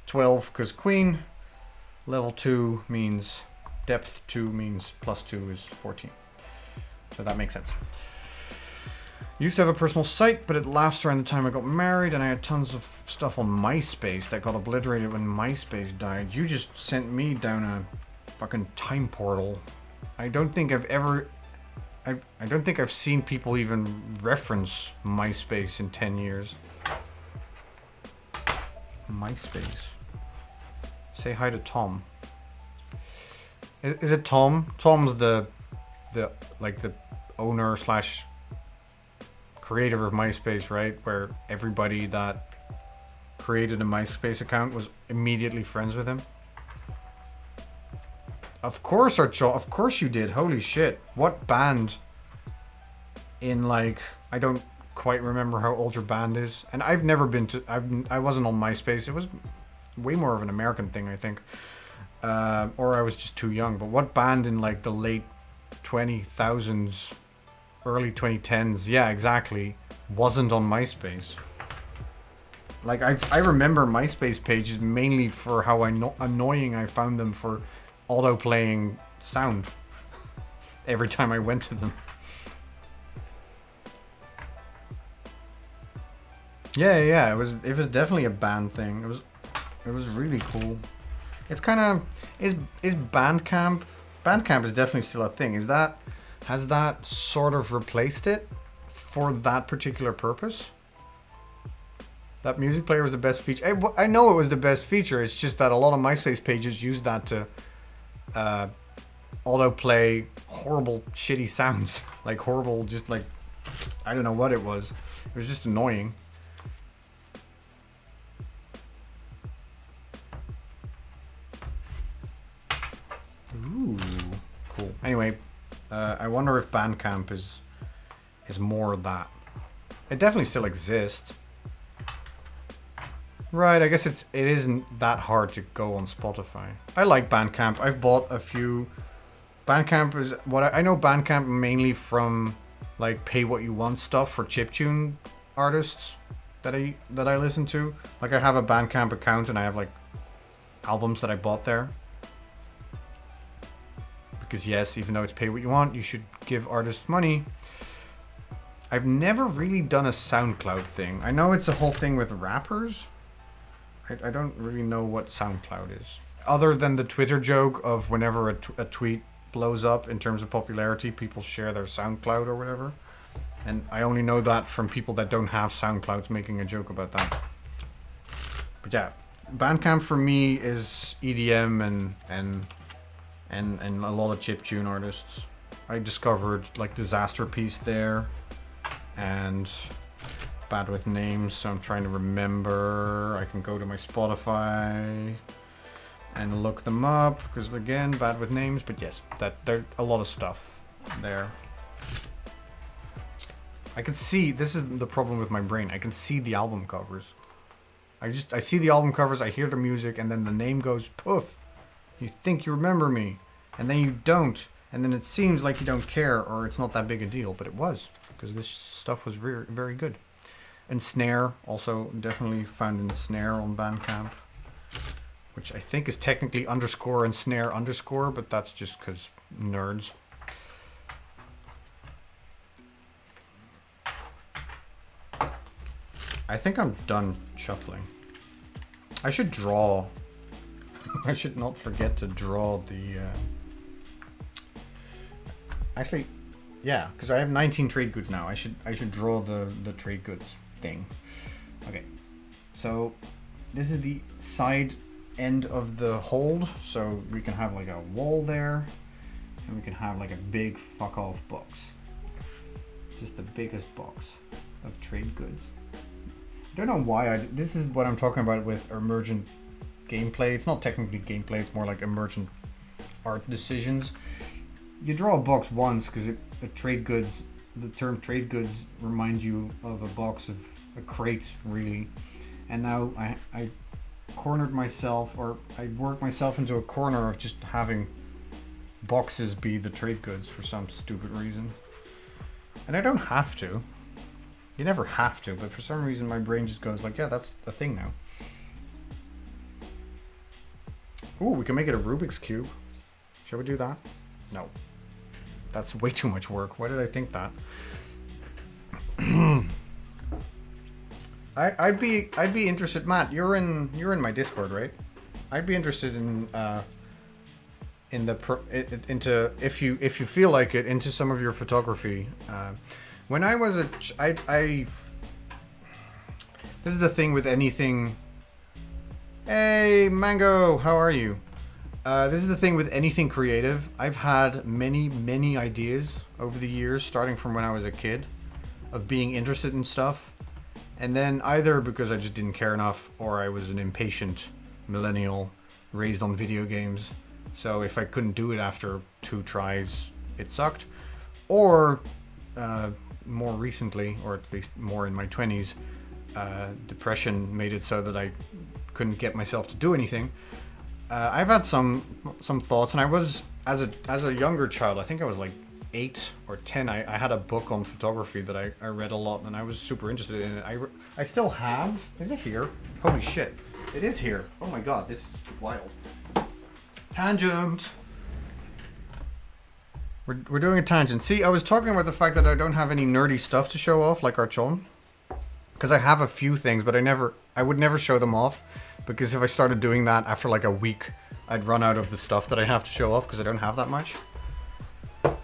12 because queen. Level 2 means... Depth 2 means plus 2 is 14. So that makes sense. Used to have a personal site, but it lapsed around the time I got married, and I had tons of stuff on MySpace that got obliterated when MySpace died. You just sent me down a fucking time portal. I don't think I've ever... I don't think I've seen people even reference MySpace in 10 years. MySpace. Say hi to Tom. Is it Tom? Tom's the owner slash creator of MySpace, right? Where everybody that created a MySpace account was immediately friends with him. Of course, Archel. Of course you did. Holy shit. What band in, like, I don't quite remember how old your band is. And I've never been to, I wasn't on MySpace. It was way more of an American thing, I think. Or I was just too young. But what band in, like, the late 20,000s, early 2010s, yeah, exactly, wasn't on MySpace? Like, I remember MySpace pages mainly for how annoying I found them for auto-playing sound every time I went to them. Yeah, it was definitely a band thing. It was really cool. It's kind of is Bandcamp. Bandcamp is definitely still a thing. Has that sort of replaced it for that particular purpose? That music player was the best feature. I know it was the best feature. It's just that a lot of MySpace pages used that to autoplay horrible, shitty sounds. Like horrible, just like, I don't know what it was. It was just annoying. Ooh, cool. Anyway, I wonder if Bandcamp is more of that. It definitely still exists. Right, I guess it isn't that hard to go on Spotify. I like Bandcamp. I've bought a few. Bandcamp is what I know Bandcamp mainly from, like, pay what you want stuff for chiptune artists that I listen to. Like, I have a Bandcamp account and I have, like, albums that I bought there. Because yes, even though it's pay what you want, you should give artists money. I've never really done a SoundCloud thing. I know it's a whole thing with rappers. I don't really know what SoundCloud is. Other than the Twitter joke of whenever a tweet blows up in terms of popularity, people share their SoundCloud or whatever. And I only know that from people that don't have SoundClouds making a joke about that. But yeah, Bandcamp for me is EDM and a lot of chiptune artists. I discovered, like, Disaster Piece there and Bad with Names, so I'm trying to remember. I can go to my Spotify and look them up because, again, Bad with Names. But yes, there's a lot of stuff there. I can see, this is the problem with my brain, I can see the album covers. I see the album covers, I hear the music, and then the name goes poof. You think you remember me, and then you don't, and then it seems like you don't care, or it's not that big a deal, but it was, because this stuff was very good. And Snare, also definitely found in Snare on Bandcamp, which I think is technically underscore and snare underscore, but that's just because nerds. I think I'm done shuffling. I should draw. I should not forget to draw the... Actually, yeah, because I have 19 trade goods now. I should draw the trade goods thing. Okay, so this is the side end of the hold, so we can have like a wall there, and we can have like a big fuck off box. Just the biggest box of trade goods. I don't know why this is what I'm talking about with emergent gameplay. It's not technically gameplay, it's more like emergent art decisions. You draw a box once because the term trade goods reminds you of a box of a crate, really. And now I cornered myself, or I worked myself into a corner of just having boxes be the trade goods for some stupid reason. And I don't have to. You never have to, but for some reason my brain just goes like, yeah, that's a thing now. Ooh, we can make it a Rubik's Cube. Shall we do that? No. That's way too much work. Why did I think that? I'd be interested, Matt. You're in my Discord, right? I'd be interested into if you feel like it, into some of your photography. When I was I this is the thing with anything. Hey, Mango, how are you? This is the thing with anything creative. I've had many ideas over the years, starting from when I was a kid, of being interested in stuff. And then either because I just didn't care enough, or I was an impatient millennial raised on video games. So if I couldn't do it after 2 tries, it sucked. Or more recently, or at least more in my 20s, depression made it so that I couldn't get myself to do anything. I've had some thoughts, and I was as a younger child. I think I was like 8 or 10. I had a book on photography that I read a lot, and I was super interested in it. I still have. Is it here? Holy shit! It is here. Oh my god, this is wild. Tangent. We're doing a tangent. See, I was talking about the fact that I don't have any nerdy stuff to show off like Archon, because I have a few things, but I would never show them off. Because if I started doing that after like a week, I'd run out of the stuff that I have to show off because I don't have that much. Oh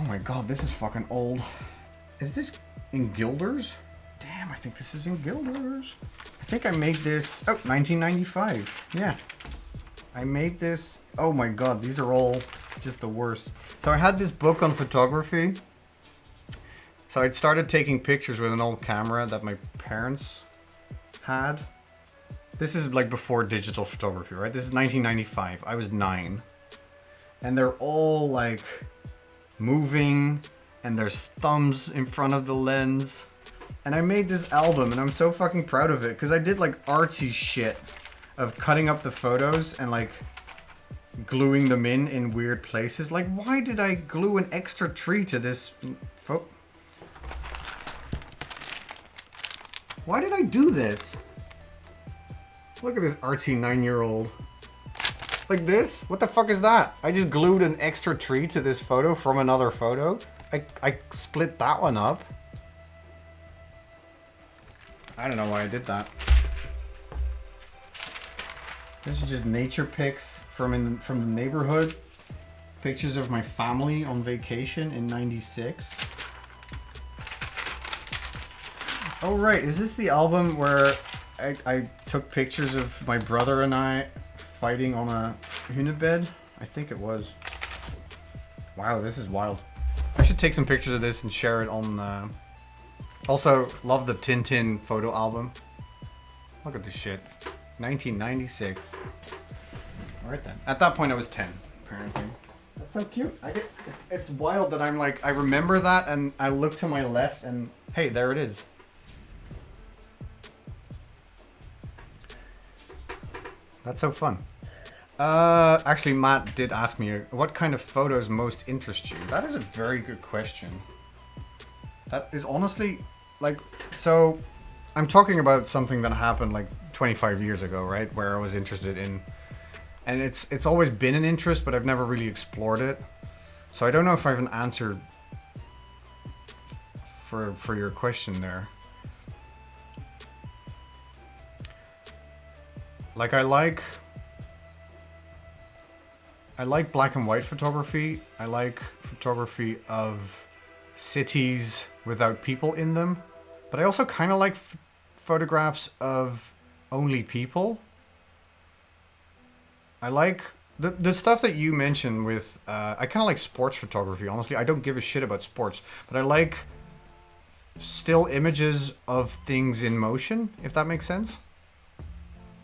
my god, this is fucking old. Is this in Guilders? Damn, I think this is in Guilders. I think I made this... Oh, 1995. Yeah. I made this... Oh my god, these are all just the worst. So I had this book on photography. So I'd started taking pictures with an old camera that my parents had. This is like before digital photography, right? This is 1995. I was 9. And they're all like moving, and there's thumbs in front of the lens. And I made this album, and I'm so fucking proud of it because I did like artsy shit of cutting up the photos and like gluing them in weird places. Like, why did I glue an extra tree to this Why did I do this? Look at this artsy 9-year-old. Like this? What the fuck is that? I just glued an extra tree to this photo from another photo. I split that one up. I don't know why I did that. This is just nature pics from the neighborhood. Pictures of my family on vacation in '96. Oh right, is this the album where I took pictures of my brother and I fighting on a hunebed? I think it was. Wow, this is wild. I should take some pictures of this and share it on... Also, love the Tintin photo album. Look at this shit. 1996. Alright then. At that point I was 10, apparently. That's so cute. It's wild that I'm like, I remember that and I look to my left and hey, there it is. That's so fun. Actually, Matt did ask me, what kind of photos most interest you? That is a very good question. That is honestly, like, so I'm talking about something that happened like 25 years ago, right? Where I was interested in, and it's always been an interest, but I've never really explored it. So I don't know if I have an answer for your question there. Like I like black and white photography. I like photography of cities without people in them. But I also kind of like photographs of only people. I like the stuff that you mentioned with... I kind of like sports photography, honestly. I don't give a shit about sports. But I like still images of things in motion, if that makes sense.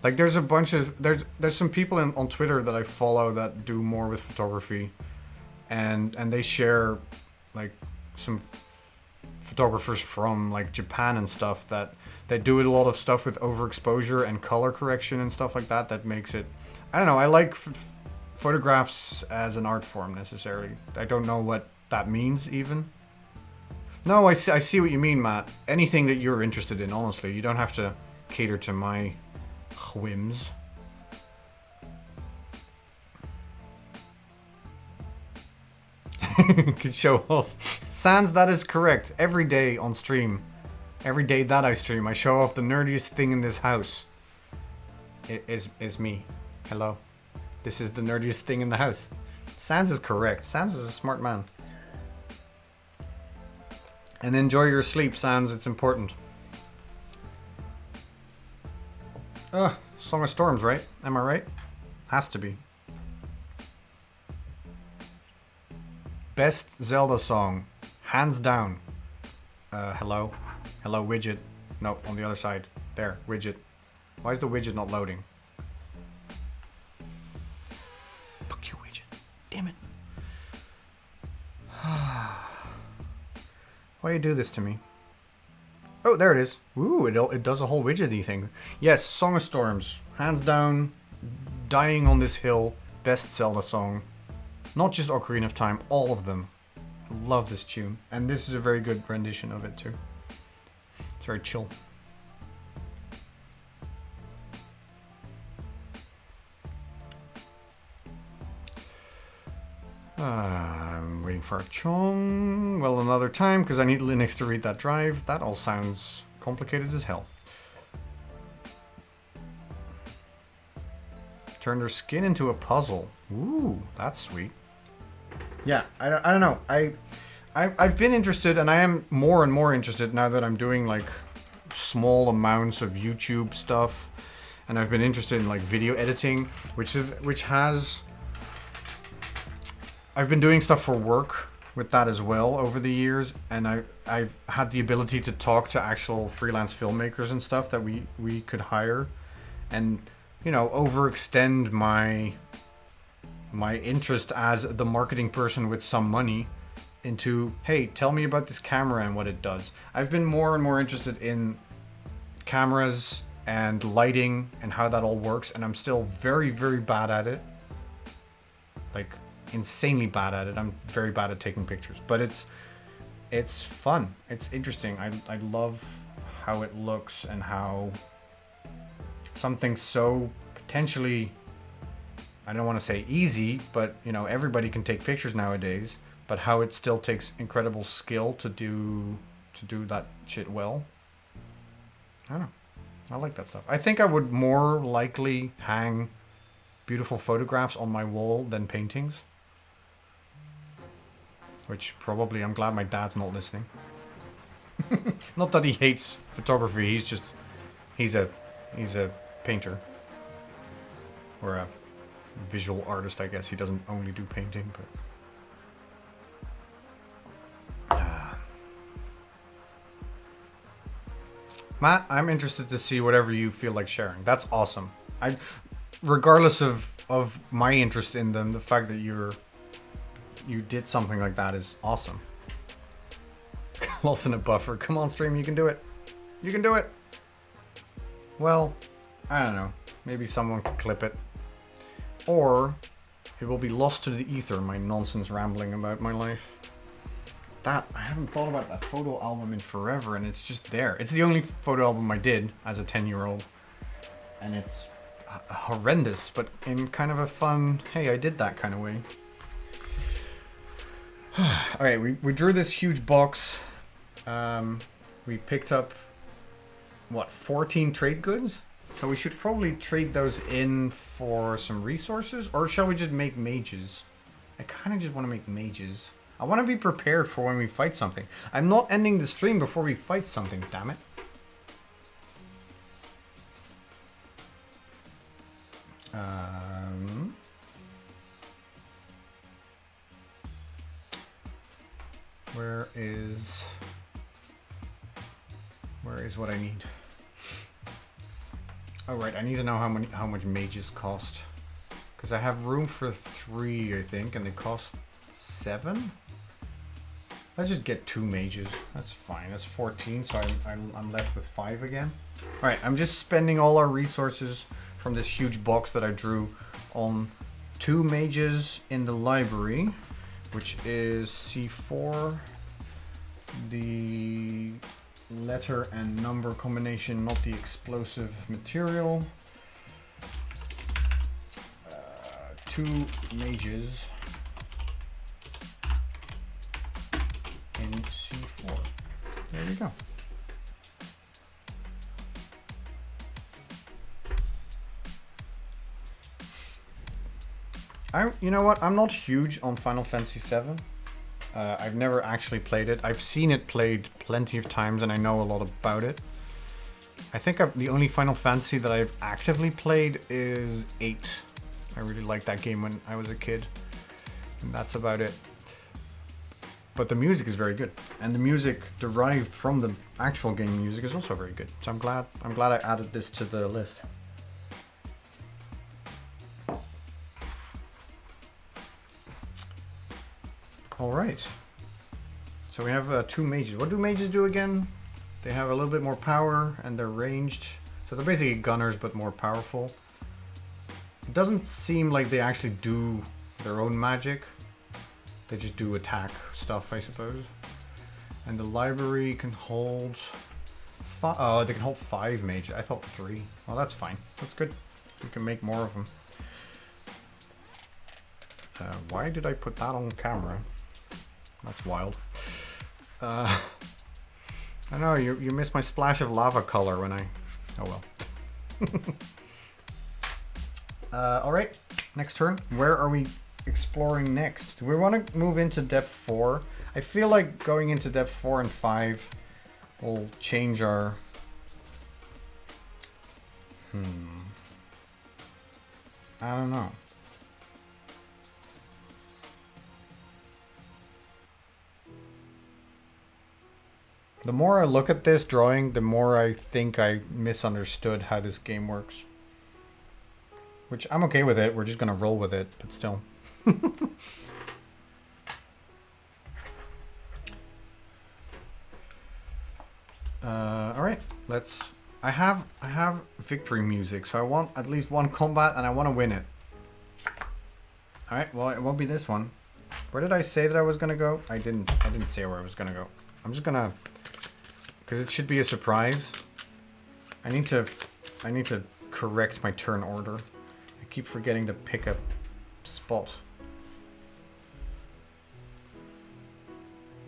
Like there's a bunch of there's some people on Twitter that I follow that do more with photography, and they share like some photographers from like Japan and stuff that they do a lot of stuff with overexposure and color correction and stuff like that. That makes it, I don't know. I like photographs as an art form necessarily. I don't know what that means even. No, I see what you mean, Matt. Anything that you're interested in, honestly, you don't have to cater to my whims. Could show off. Sans, that is correct. Every day on stream, Every day that I stream, I show off the nerdiest thing in this house. It is me. Hello. This is the nerdiest thing in the house. Sans is correct. Sans is a smart man. And enjoy your sleep, Sans. It's important. Song of Storms, right? Am I right? Has to be. Best Zelda song. Hands down. Hello? Hello, widget. No, on the other side. There, widget. Why is the widget not loading? Fuck you, widget. Damn it. Why you do this to me? Oh, there it is. Ooh, it does a whole widgety thing. Yes, Song of Storms. Hands down, Dying on This Hill, best Zelda song. Not just Ocarina of Time, all of them. I love this tune. And this is a very good rendition of it too. It's very chill. I'm waiting for a Chong. Well, another time, because I need Linux to read that drive. That all sounds complicated as hell. Turn their skin into a puzzle. Ooh, that's sweet. Yeah, I don't know. I've been interested, and I am more and more interested now that I'm doing like small amounts of YouTube stuff, and I've been interested in like video editing, which has. I've been doing stuff for work with that as well over the years, and I've had the ability to talk to actual freelance filmmakers and stuff that we could hire, and you know, overextend my interest as the marketing person with some money into, hey, tell me about this camera and what it does. I've been more and more interested in cameras and lighting and how that all works, and I'm still very, very bad at it. Like, insanely bad at it. I'm very bad at taking pictures, but it's fun. It's interesting. I love how it looks and how something so potentially, I don't want to say easy, but you know, everybody can take pictures nowadays, but how it still takes incredible skill to do that shit well. I don't know. I like that stuff. I think I would more likely hang beautiful photographs on my wall than paintings. Which probably, I'm glad my dad's not listening. Not that he hates photography, he's a painter. Or a visual artist, I guess. He doesn't only do painting, but... Matt, I'm interested to see whatever you feel like sharing. That's awesome. Regardless of my interest in them, the fact that you did something like that is awesome. Lost in a buffer. Come on, stream, you can do it. You can do it. Well, I don't know. Maybe someone can clip it. Or it will be lost to the ether, my nonsense rambling about my life. I haven't thought about that photo album in forever, and it's just there. It's the only photo album I did as a 10-year-old. And it's horrendous, but in kind of a fun, hey, I did that kind of way. Okay, we drew this huge box. We picked up, what, 14 trade goods? So we should probably trade those in for some resources, or shall we just make mages? I kind of just want to make mages. I want to be prepared for when we fight something. I'm not ending the stream before we fight something, damn it. Where is what I need? Oh right, I need to know how much mages cost. Because I have room for 3, I think, and they cost 7? Let's just get 2 mages. That's fine. That's 14, so I'm left with 5 again. Alright, I'm just spending all our resources from this huge box that I drew on 2 mages in the library, which is C4, the letter and number combination, not the explosive material. 2 mages in C4. There we go. You know what? I'm not huge on Final Fantasy VII. I've never actually played it. I've seen it played plenty of times, and I know a lot about it. I think the only Final Fantasy that I've actively played is 8. I really liked that game when I was a kid, and that's about it. But the music is very good, and the music derived from the actual game music is also very good. So I'm glad I added this to the list. All right. So we have 2 mages. What do mages do again? They have a little bit more power and they're ranged. So they're basically gunners but more powerful. It doesn't seem like they actually do their own magic. They just do attack stuff, I suppose. And the library can hold... Oh, they can hold 5 mages. I thought 3. Well, that's fine. That's good. We can make more of them. Why did I put that on camera? That's wild. I know, you missed my splash of lava color when I... Oh well. Alright, next turn. Where are we exploring next? Do we want to move into depth 4? I feel like going into depth 4 and 5 will change our... I don't know. The more I look at this drawing, the more I think I misunderstood how this game works. Which, I'm okay with it. We're just going to roll with it, but still. Alright, let's... I have victory music, so I want at least one combat and I want to win it. Alright, well, it won't be this one. Where did I say that I was going to go? I didn't say where I was going to go. I'm just going to... Because it should be a surprise. I need to correct my turn order. I keep forgetting to pick a spot.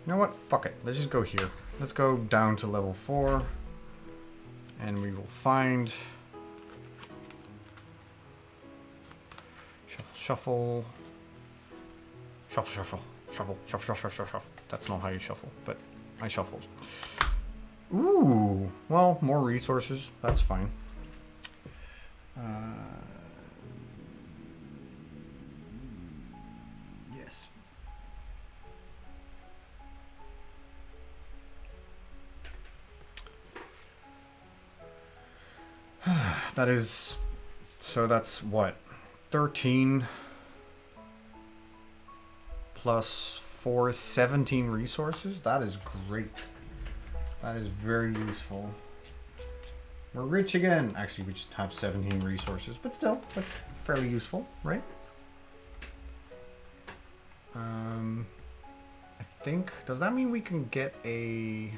You know what? Fuck it. Let's just go here. Let's go down to level 4. And we will find... Shuffle. Shuffle. That's not how you shuffle, but I shuffled. Ooh, well, more resources. That's fine. Yes. That is... So that's what? 13 plus 4 is 17 resources? That is great. That is very useful. We're rich again. Actually, we just have 17 resources, but still, that's fairly useful, right? I think, does that mean we can get we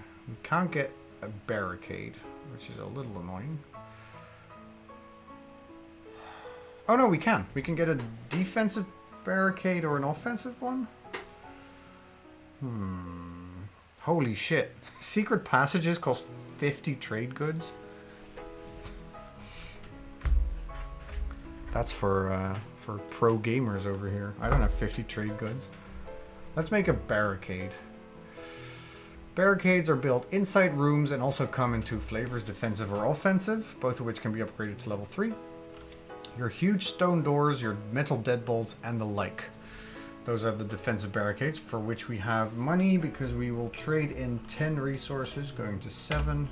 can't get a barricade, which is a little annoying. Oh no, we can. We can get a defensive barricade or an offensive one. Holy shit. Secret passages cost 50 trade goods? That's for pro gamers over here. I don't have 50 trade goods. Let's make a barricade. Barricades are built inside rooms and also come in 2 flavors, defensive or offensive, both of which can be upgraded to level 3. Your huge stone doors, your metal deadbolts, and the like. Those are the defensive barricades, for which we have money because we will trade in 10 resources, going to 7,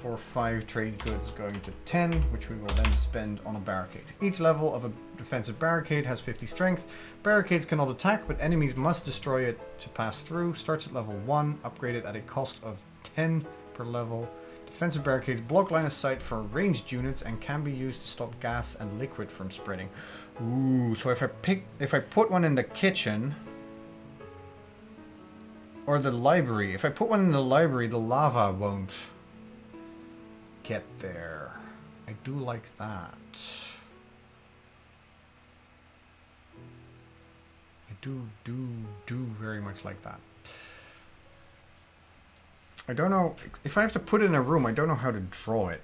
for 5 trade goods, going to 10, which we will then spend on a barricade. Each level of a defensive barricade has 50 strength. Barricades cannot attack, but enemies must destroy it to pass through. Starts at level 1, upgraded at a cost of 10 per level. Defensive barricades block line of sight for ranged units and can be used to stop gas and liquid from spreading. Ooh, so if I put one in the kitchen or the library, if I put one in the library, the lava won't get there. I do like that. I do very much like that. I don't know if I have to put it in a room. I don't know how to draw it,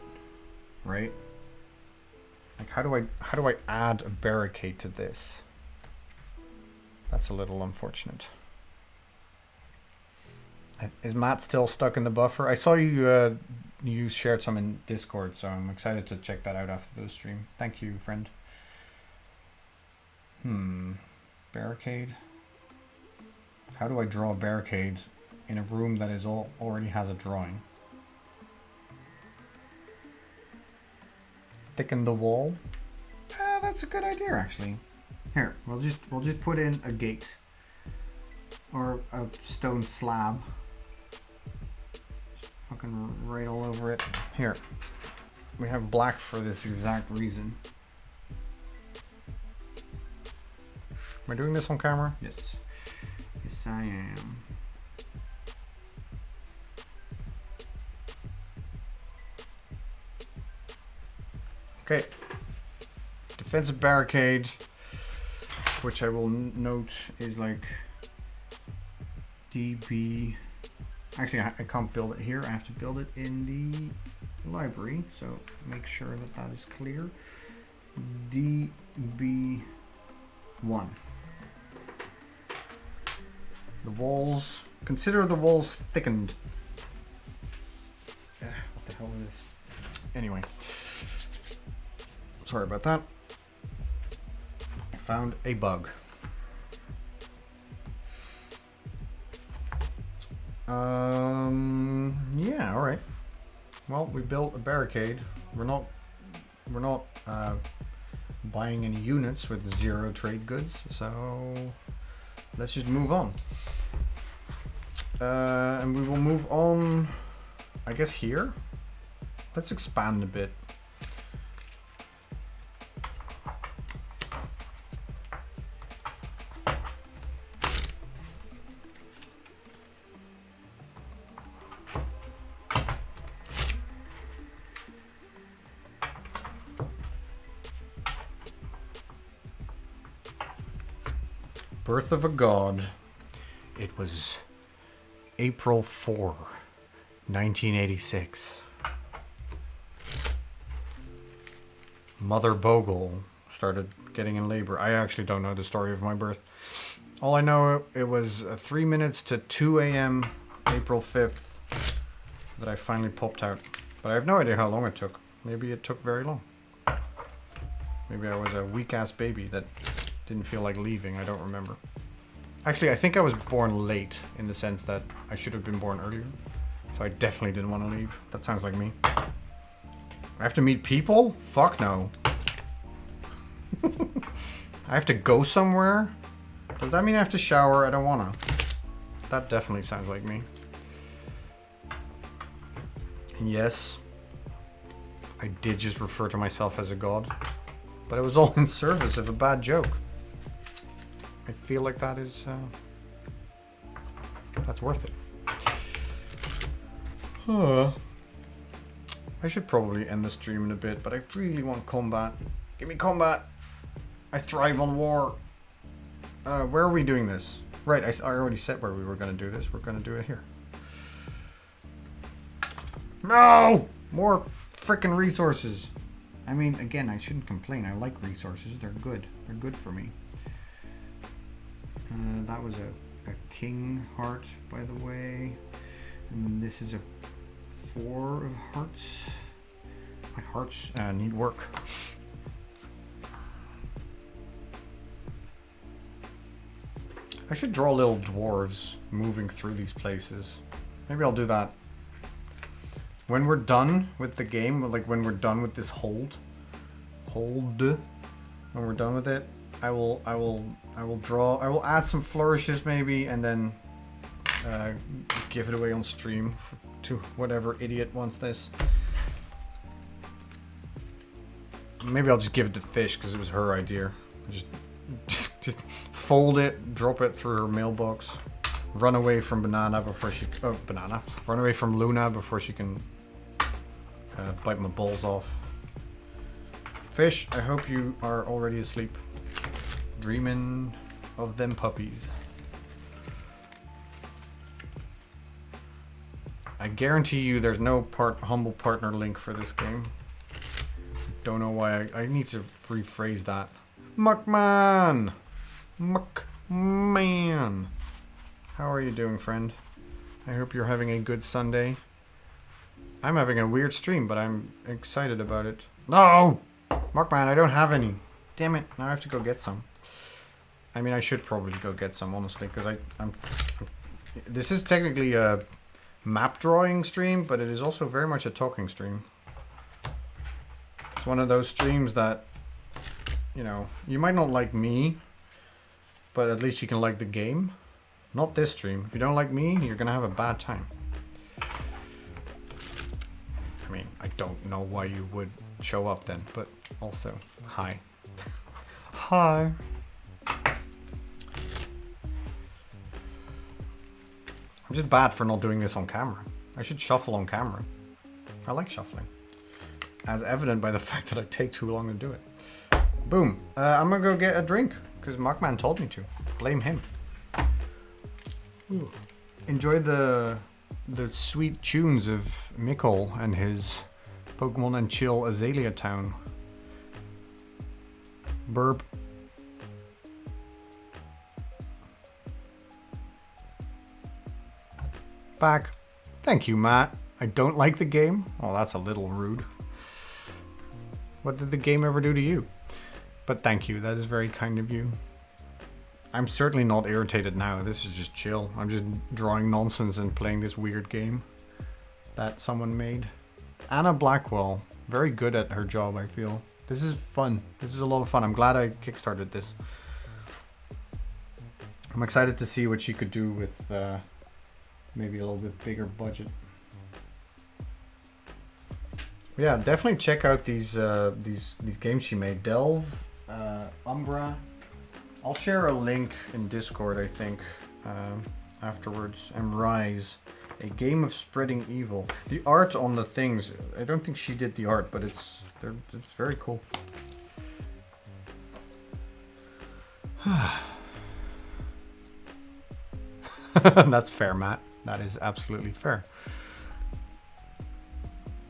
right? Like how do I add a barricade to this? That's a little unfortunate. Is Matt still stuck in the buffer? I saw you you shared some in Discord, so I'm excited to check that out after the stream. Thank you, friend. Barricade. How do I draw a barricade in a room that is already has a drawing? Thicken the wall. That's a good idea, actually. Here, we'll just put in a gate or a stone slab. Just fucking right all over it. Here, we have black for this exact reason. Am I doing this on camera? Yes. Yes, I am. Okay. Defensive barricade, which I will note is like DB. Actually, I can't build it here. I have to build it in the library. So make sure that that is clear. DB1. The walls. Consider the walls thickened. What the hell is this? Anyway. Sorry about that. I found a bug. Yeah, alright. Well, we built a barricade. We're not buying any units with 0 trade goods, so let's just move on. And we will move on, I guess, here. Let's expand a bit. Birth of a God. It was April 4, 1986. Mother Bogle started getting in labor. I actually don't know the story of my birth. All I know, it was 3 minutes to 2 a.m. April 5th that I finally popped out. But I have no idea how long it took. Maybe it took very long. Maybe I was a weak-ass baby that didn't feel like leaving. I don't remember. Actually, I think I was born late in the sense that I should have been born earlier. So I definitely didn't want to leave. That sounds like me. I have to meet people? Fuck no. I have to go somewhere? Does that mean I have to shower? I don't want to. That definitely sounds like me. And yes, I did just refer to myself as a god. But it was all in service of a bad joke. I feel like that is, that's worth it. I should probably end the stream in a bit, but I really want combat. Give me combat! I thrive on war! Where are we doing this? Right, I already said where we were going to do this. We're going to do it here. No! More frickin' resources! I mean, again, I shouldn't complain. I like resources. They're good. They're good for me. That was a king heart, by the way. And then this is a 4 of hearts. My hearts need work. I should draw little dwarves moving through these places. Maybe I'll do that. When we're done with the game, like when we're done with this hold, when we're done with it, I will add some flourishes maybe, and then give it away on stream to whatever idiot wants this. Maybe I'll just give it to Fish because it was her idea. Just fold it, drop it through her mailbox, run away from Banana before she run away from Luna before she can bite my balls off. Fish, I hope you are already asleep. Dreaming of them puppies. I guarantee you there's no humble partner link for this game. Don't know why. I need to rephrase that. Muckman! Muck. Man. How are you doing, friend? I hope you're having a good Sunday. I'm having a weird stream, but I'm excited about it. No! Markman, I don't have any. Damn it, now I have to go get some. I mean, I should probably go get some, honestly, because I'm... This is technically a map drawing stream, but it is also very much a talking stream. It's one of those streams that, you know, you might not like me, but at least you can like the game. Not this stream. If you don't like me, you're gonna have a bad time. I mean, I don't know why you would show up then, but also, hi. Hi. I'm just bad for not doing this on camera. I should shuffle on camera. I like shuffling. As evident by the fact that I take too long to do it. Boom. I'm gonna go get a drink, because Markman told me to. Blame him. Ooh. Enjoy the sweet tunes of Mikkel and his Pokemon and Chill Azalea Town. Burp. Back. Thank you, Matt. I don't like the game. Oh, that's a little rude. What did the game ever do to you? But thank you. That is very kind of you. I'm certainly not irritated now. This is just chill. I'm just drawing nonsense and playing this weird game that someone made. Anna Blackwell. Very good at her job, I feel. This is fun. This is a lot of fun. I'm glad I kickstarted this. I'm excited to see what she could do with maybe a little bit bigger budget. Yeah, definitely check out these games she made. Delve, Umbra. I'll share a link in Discord, I think, afterwards. And Rise, a game of spreading evil. The art on the things, I don't think she did the art, but it's very cool. That's fair, Matt. That is absolutely fair.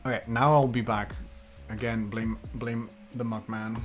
Okay, now I'll be back. Again, blame the Muckman.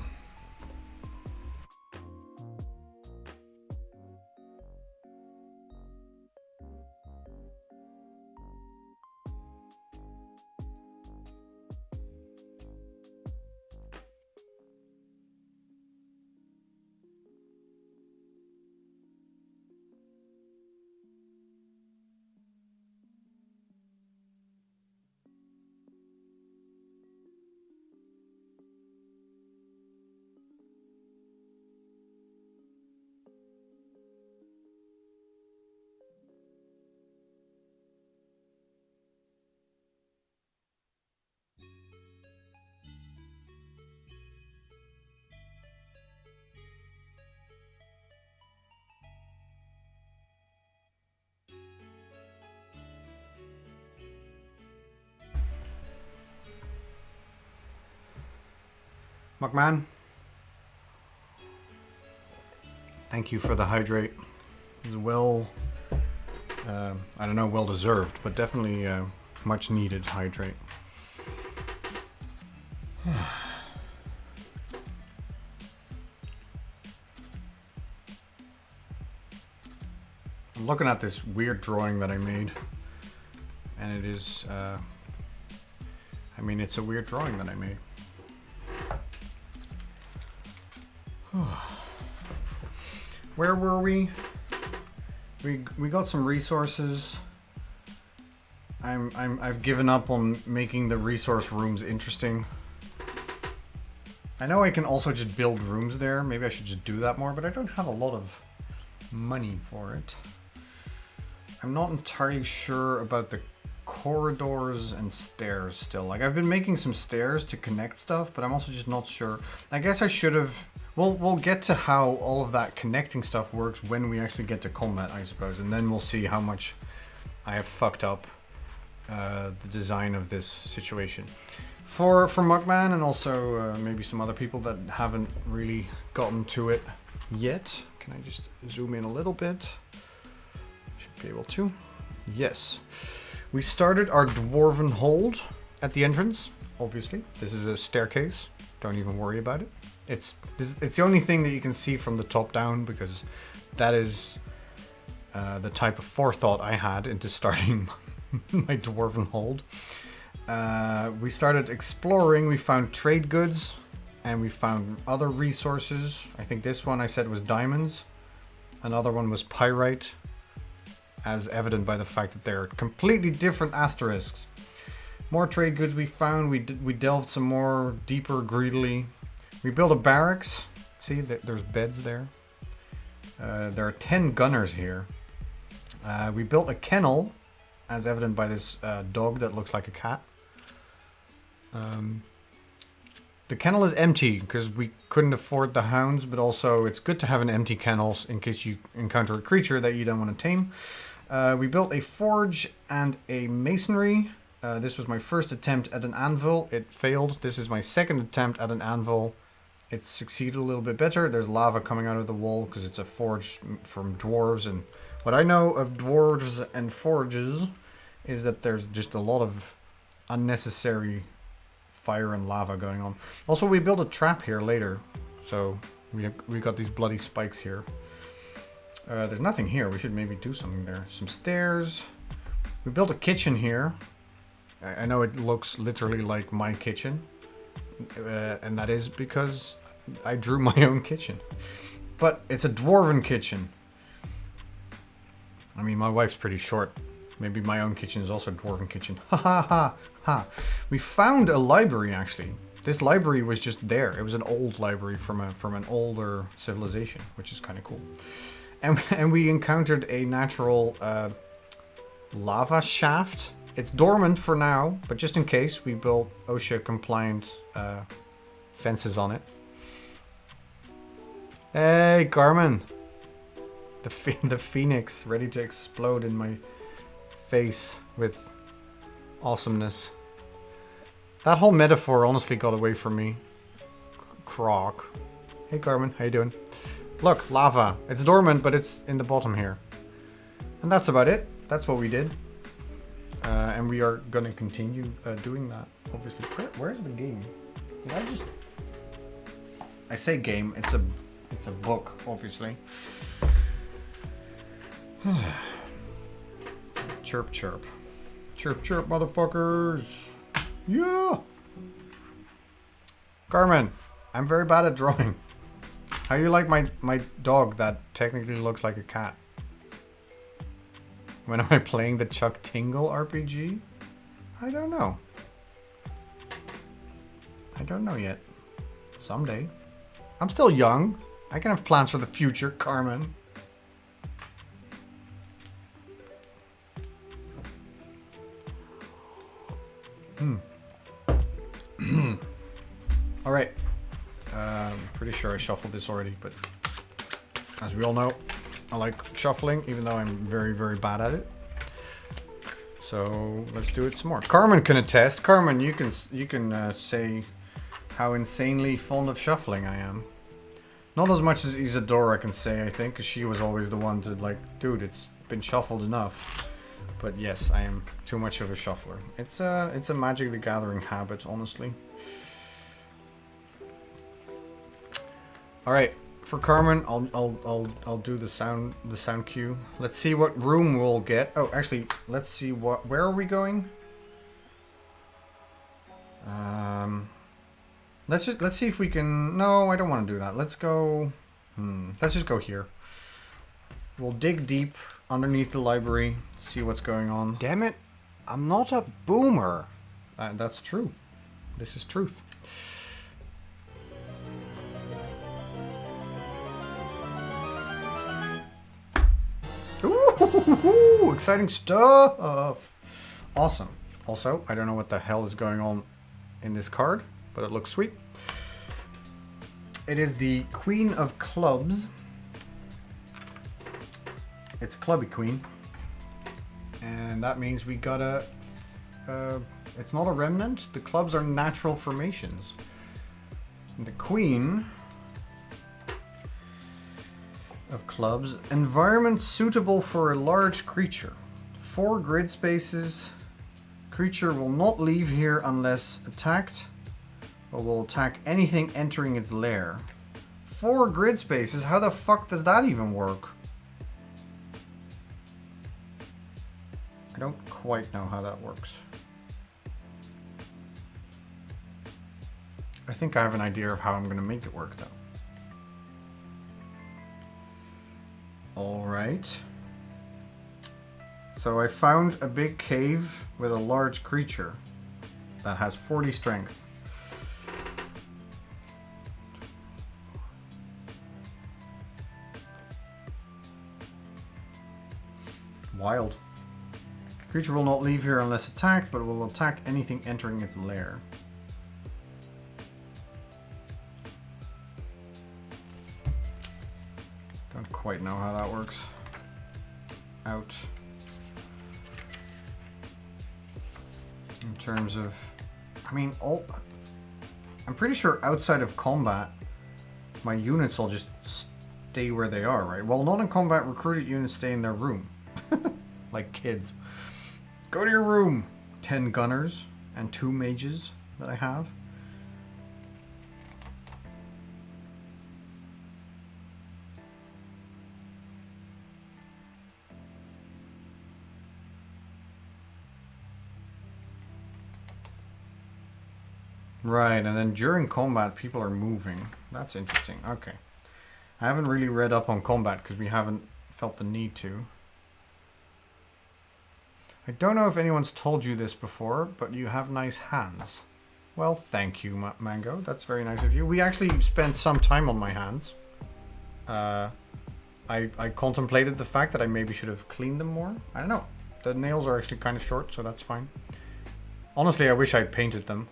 Muckman, thank you for the hydrate. It was well, I don't know, well deserved, but definitely much needed hydrate. I'm looking at this weird drawing that I made, and it is, I mean, it's a weird drawing that I made. Where were we? We got some resources. I've given up on making the resource rooms interesting. I know I can also just build rooms there. Maybe I should just do that more, but I don't have a lot of money for it. I'm not entirely sure about the corridors and stairs still. Like, I've been making some stairs to connect stuff, but I'm also just not sure. I guess I should have... We'll get to how all of that connecting stuff works when we actually get to combat, I suppose, and then we'll see how much I have fucked up the design of this situation. For Muckman and also maybe some other people that haven't really gotten to it yet. Can I just zoom in a little bit? Should be able to. Yes. We started our dwarven hold at the entrance, obviously. This is a staircase. Don't even worry about it. It's the only thing that you can see from the top down because that is the type of forethought I had into starting my dwarven hold. We started exploring, we found trade goods, and we found other resources. I think this one I said was diamonds. Another one was pyrite, as evident by the fact that they're completely different asterisks. More trade goods we found. We delved some more deeper greedily. We built a barracks. See, there's beds there. There are 10 gunners here. We built a kennel, as evident by this dog that looks like a cat. The kennel is empty because we couldn't afford the hounds, but also it's good to have an empty kennel in case you encounter a creature that you don't want to tame. We built a forge and a masonry. This was my first attempt at an anvil. It failed. This is my second attempt at an anvil. It succeeded a little bit better. There's lava coming out of the wall because it's a forge from dwarves. And what I know of dwarves and forges is that there's just a lot of unnecessary fire and lava going on. Also, we built a trap here later. So we got these bloody spikes here. There's nothing here. We should maybe do something there. Some stairs. We built a kitchen here. I know it looks literally like my kitchen. And that is because I drew my own kitchen. But it's a dwarven kitchen. I mean, my wife's pretty short. Maybe my own kitchen is also a dwarven kitchen. Ha ha ha ha. We found a library, actually. This library was just there. It was an old library from an older civilization, which is kind of cool. And we encountered a natural lava shaft. It's dormant for now, but just in case, we built OSHA-compliant fences on it. Hey, Carmen! The phoenix, ready to explode in my face with awesomeness. That whole metaphor honestly got away from me. Croc. Hey, Carmen, how you doing? Look, lava. It's dormant, but it's in the bottom here. And that's about it. That's what we did. And we are going to continue doing that, obviously. Where's the game? Did I just... I say game, it's a book, obviously. Chirp, chirp. Chirp, chirp, motherfuckers. Yeah! Carmen, I'm very bad at drawing. How you like my dog that technically looks like a cat? When am I playing the Chuck Tingle RPG? I don't know. I don't know yet. Someday. I'm still young. I can have plans for the future, Carmen. Alright. Pretty sure I shuffled this already, but as we all know, I like shuffling, even though I'm very, very bad at it. So let's do it some more. Carmen can attest. Carmen, you can say how insanely fond of shuffling I am. Not as much as Isadora can say, I think, because she was always the one to like, dude, it's been shuffled enough. But yes, I am too much of a shuffler. It's a Magic the Gathering habit, honestly. All right. For Carmen, I'll do the sound cue. Let's see what room we'll get. Oh, actually, let's see where are we going? Let's see if we can. No, I don't want to do that. Let's go. Let's just go here. We'll dig deep underneath the library, see what's going on. Damn it! I'm not a boomer. That's true. This is truth. Ooh, exciting stuff! Awesome. Also, I don't know what the hell is going on in this card, but it looks sweet. It is the Queen of Clubs. It's Clubby Queen. And that means we got a... it's not a remnant. The clubs are natural formations. And the Queen of Clubs. Environment suitable for a large creature. 4 grid spaces. Creature will not leave here unless attacked, or will attack anything entering its lair. 4 grid spaces? How the fuck does that even work? quite know how that works. I think I have an idea of how I'm going to make it work, though. All right. So I found a big cave with a large creature that has 40 strength. Wild. The creature will not leave here unless attacked, but will attack anything entering its lair. Don't quite know how that works. Out. In terms of, I mean, I'm pretty sure outside of combat, my units will just stay where they are, right? Well, not in combat, recruited units stay in their room. Like kids. Go to your room! 10 gunners and 2 mages that I have. Right, and then during combat, people are moving. That's interesting. Okay. I haven't really read up on combat because we haven't felt the need to. I don't know if anyone's told you this before, but you have nice hands. Well, thank you, Mango. That's very nice of you. We actually spent some time on my hands. I contemplated the fact that I maybe should have cleaned them more. I don't know. The nails are actually kind of short, so that's fine. Honestly, I wish I'd painted them.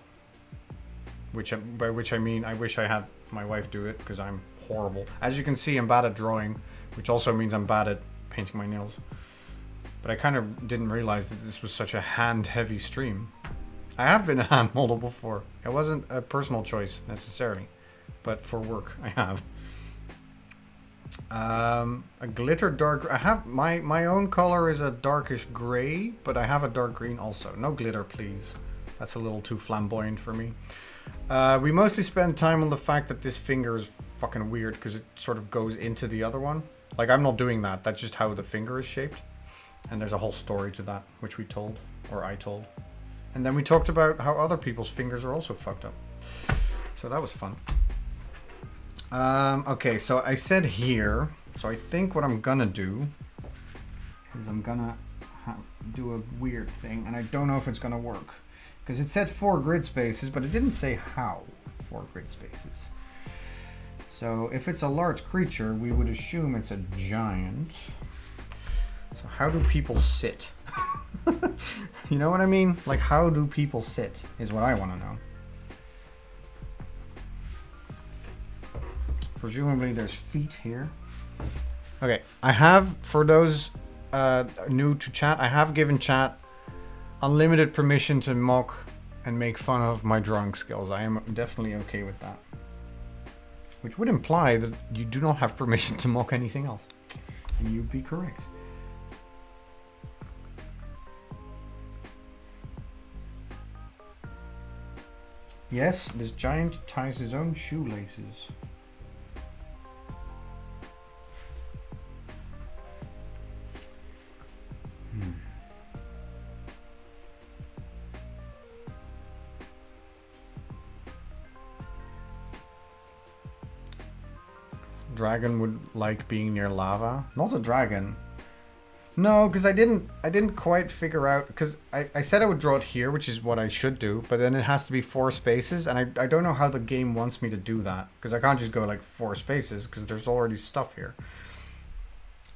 By which I mean I wish I had my wife do it, because I'm horrible. As you can see, I'm bad at drawing, which also means I'm bad at painting my nails. But I kind of didn't realize that this was such a hand-heavy stream. I have been a hand model before. It wasn't a personal choice, necessarily. But for work, I have. A glitter dark... I have... My own color is a darkish grey, but I have a dark green also. No glitter, please. That's a little too flamboyant for me. We mostly spend time on the fact that this finger is fucking weird, because it sort of goes into the other one. Like, I'm not doing that. That's just how the finger is shaped. And there's a whole story to that, which we told, or I told. And then we talked about how other people's fingers are also fucked up. So that was fun. Okay, so I said here, so I think what I'm gonna do is I'm gonna do a weird thing, and I don't know if it's gonna work. Because it said 4 grid spaces, but it didn't say how 4 grid spaces. So if it's a large creature, we would assume it's a giant. So how do people sit? You know what I mean? Like, how do people sit is what I want to know. Presumably there's feet here. Okay, I have, for those new to chat, I have given chat unlimited permission to mock and make fun of my drawing skills. I am definitely okay with that. Which would imply that you do not have permission to mock anything else. And you'd be correct. Yes, this giant ties his own shoelaces. Dragon would like being near lava. Not a dragon. No, because I didn't quite figure out, because I said I would draw it here, which is what I should do, but then it has to be 4 spaces, and I don't know how the game wants me to do that, because I can't just go like 4 spaces, because there's already stuff here.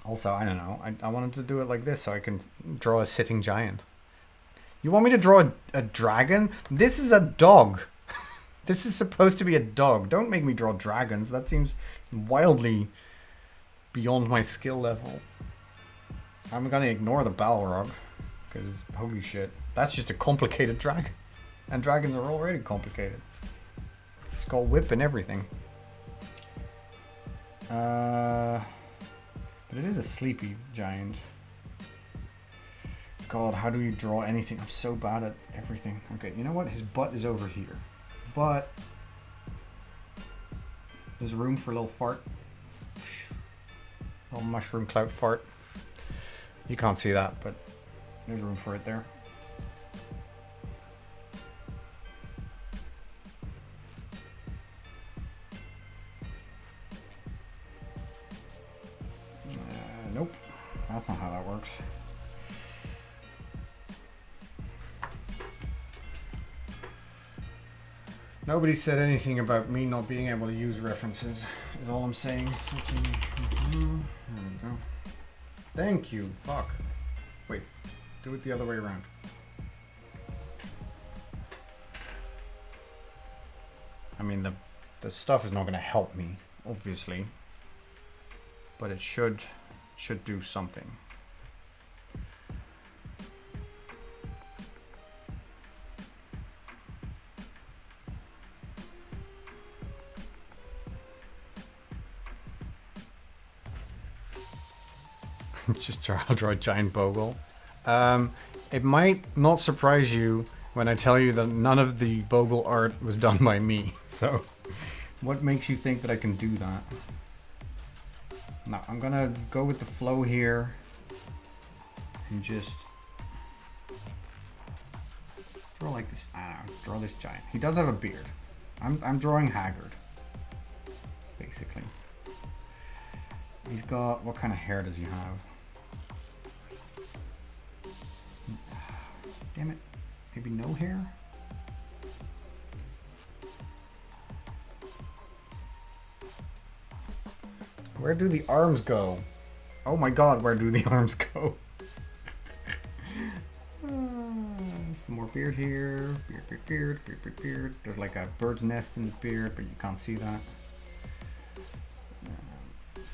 Also, I don't know, I wanted to do it like this so I can draw a sitting giant. You want me to draw a dragon? This is a dog. This is supposed to be a dog. Don't make me draw dragons. That seems wildly beyond my skill level. I'm gonna ignore the Balrog, because holy shit, that's just a complicated dragon. And dragons are already complicated. It's got whip and everything. But it is a sleepy giant. God, how do you draw anything? I'm so bad at everything. Okay, you know what? His butt is over here. But there's room for a little fart. Little mushroom clout fart. You can't see that, but There's room for it there. Nope. That's not how that works. Nobody said anything about me not being able to use references, is all I'm saying. There we go. Thank you. Fuck. Wait. Do it the other way around. I mean, the stuff is not going to help me, obviously. But it should do something. Just I'll draw a giant Bogle. It might not surprise you when I tell you that none of the Bogle art was done by me. So, what makes you think that I can do that? No, I'm gonna go with the flow here and just draw like this. I don't know, draw this giant. He does have a beard. I'm drawing Haggard, basically. He's got, what kind of hair does he have? Damn it. Maybe no hair? Where do the arms go? Oh my god, where do the arms go? Some more beard here. Beard. There's like a bird's nest in the beard, but you can't see that.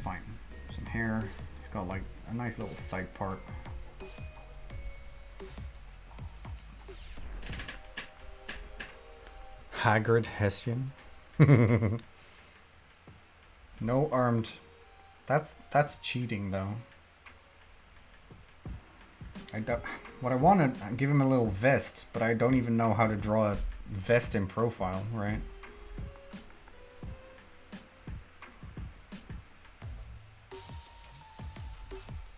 Fine. Some hair. He's got like a nice little side part. Haggard Hessian. No armed. That's cheating though. I don't. What I want to give him a little vest, but I don't even know how to draw a vest in profile, right?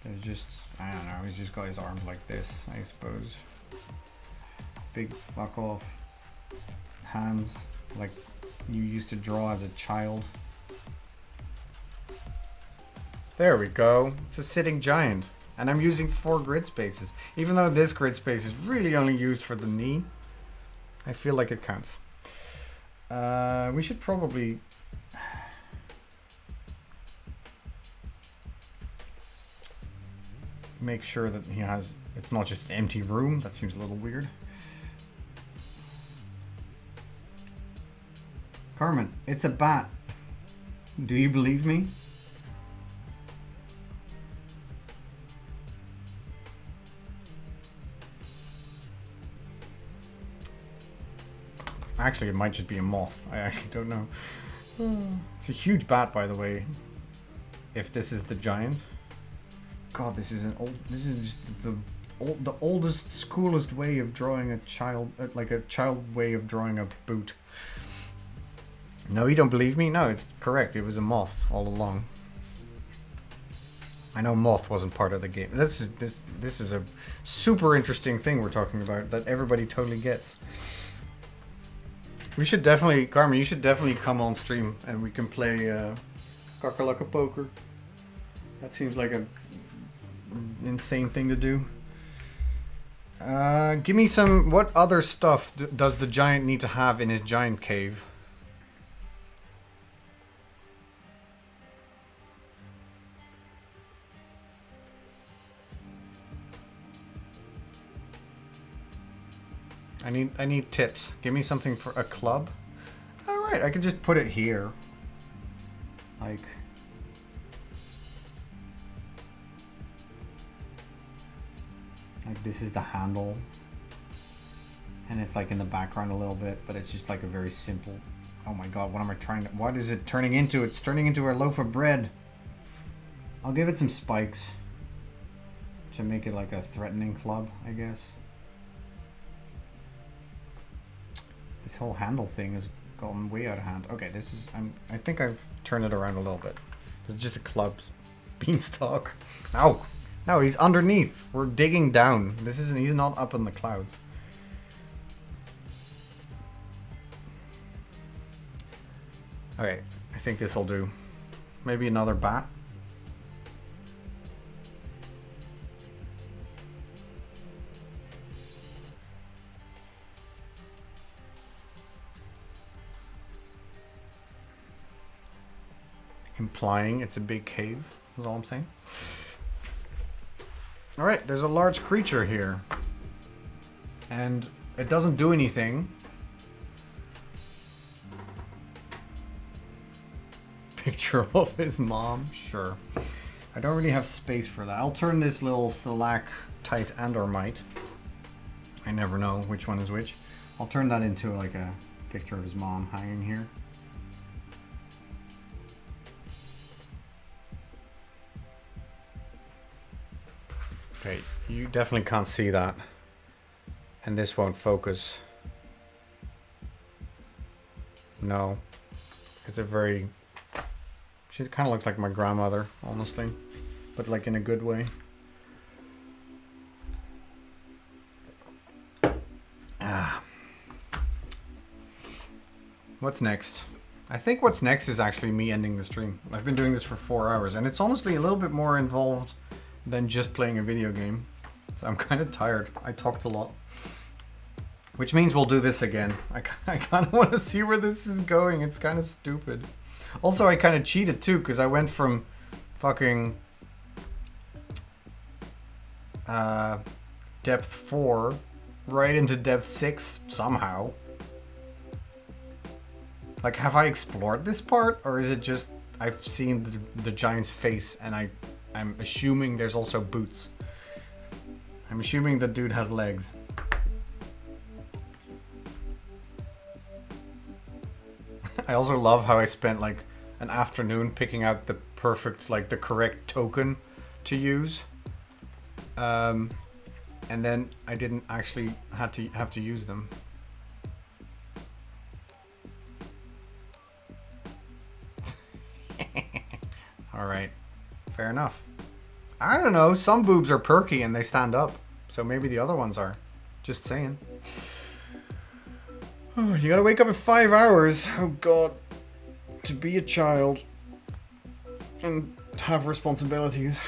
There's just, I don't know. He's just got his arms like this, I suppose. Big fuck off hands, like you used to draw as a child. There we go. It's a sitting giant. And I'm using 4 grid spaces. Even though this grid space is really only used for the knee, I feel like it counts. We should probably... make sure that he has... It's not just an empty room. That seems a little weird. Carmen, it's a bat. Do you believe me? Actually, it might just be a moth. I actually don't know. It's a huge bat, by the way. If this is the giant. God, this is an old. This is just the oldest, schoolest way of drawing a child, like a child way of drawing a boot. No, you don't believe me? No, it's correct. It was a moth all along. I know moth wasn't part of the game. This is a super interesting thing we're talking about that everybody totally gets. We should definitely, Carmen, you should definitely come on stream and we can play Kakalaka Poker. That seems like a insane thing to do. Give me some, what other stuff does the giant need to have in his giant cave? I need tips. Give me something for a club. All right, I could just put it here. Like this is the handle. And it's like in the background a little bit, but it's just like a very simple. Oh my god, what am I trying to, what is it turning into? It's turning into a loaf of bread. I'll give it some spikes to make it like a threatening club, I guess. This whole handle thing has gotten way out of hand. Okay, this is, I think I've turned it around a little bit. This is just a club beanstalk. Ow! No, he's underneath. We're digging down. He's not up in the clouds. Okay, I think this'll do. Maybe another bat. Implying it's a big cave, is all I'm saying. Alright, there's a large creature here. And it doesn't do anything. Picture of his mom? Sure. I don't really have space for that. I'll turn this little stalactite and or mite. I never know which one is which. I'll turn that into like a picture of his mom hanging here. Okay, you definitely can't see that. And this won't focus. No. It's a very... She kind of looks like my grandmother, honestly. But like in a good way. Ah. What's next? I think what's next is actually me ending the stream. I've been doing this for 4 hours. And it's honestly a little bit more involved than just playing a video game. So I'm kind of tired. I talked a lot. Which means we'll do this again. I kind of want to see where this is going. It's kind of stupid. Also, I kind of cheated too, because I went from fucking depth 4 right into depth 6 somehow. Like, have I explored this part? Or is it just I've seen the giant's face and I'm assuming there's also boots. I'm assuming the dude has legs. I also love how I spent like an afternoon picking out the perfect, like the correct token to use. And then I didn't actually have to use them. Alright. Fair enough. I don't know. Some boobs are perky and they stand up. So maybe the other ones are. Just saying. Oh, you gotta wake up in 5 hours. Oh god. To be a child. And have responsibilities.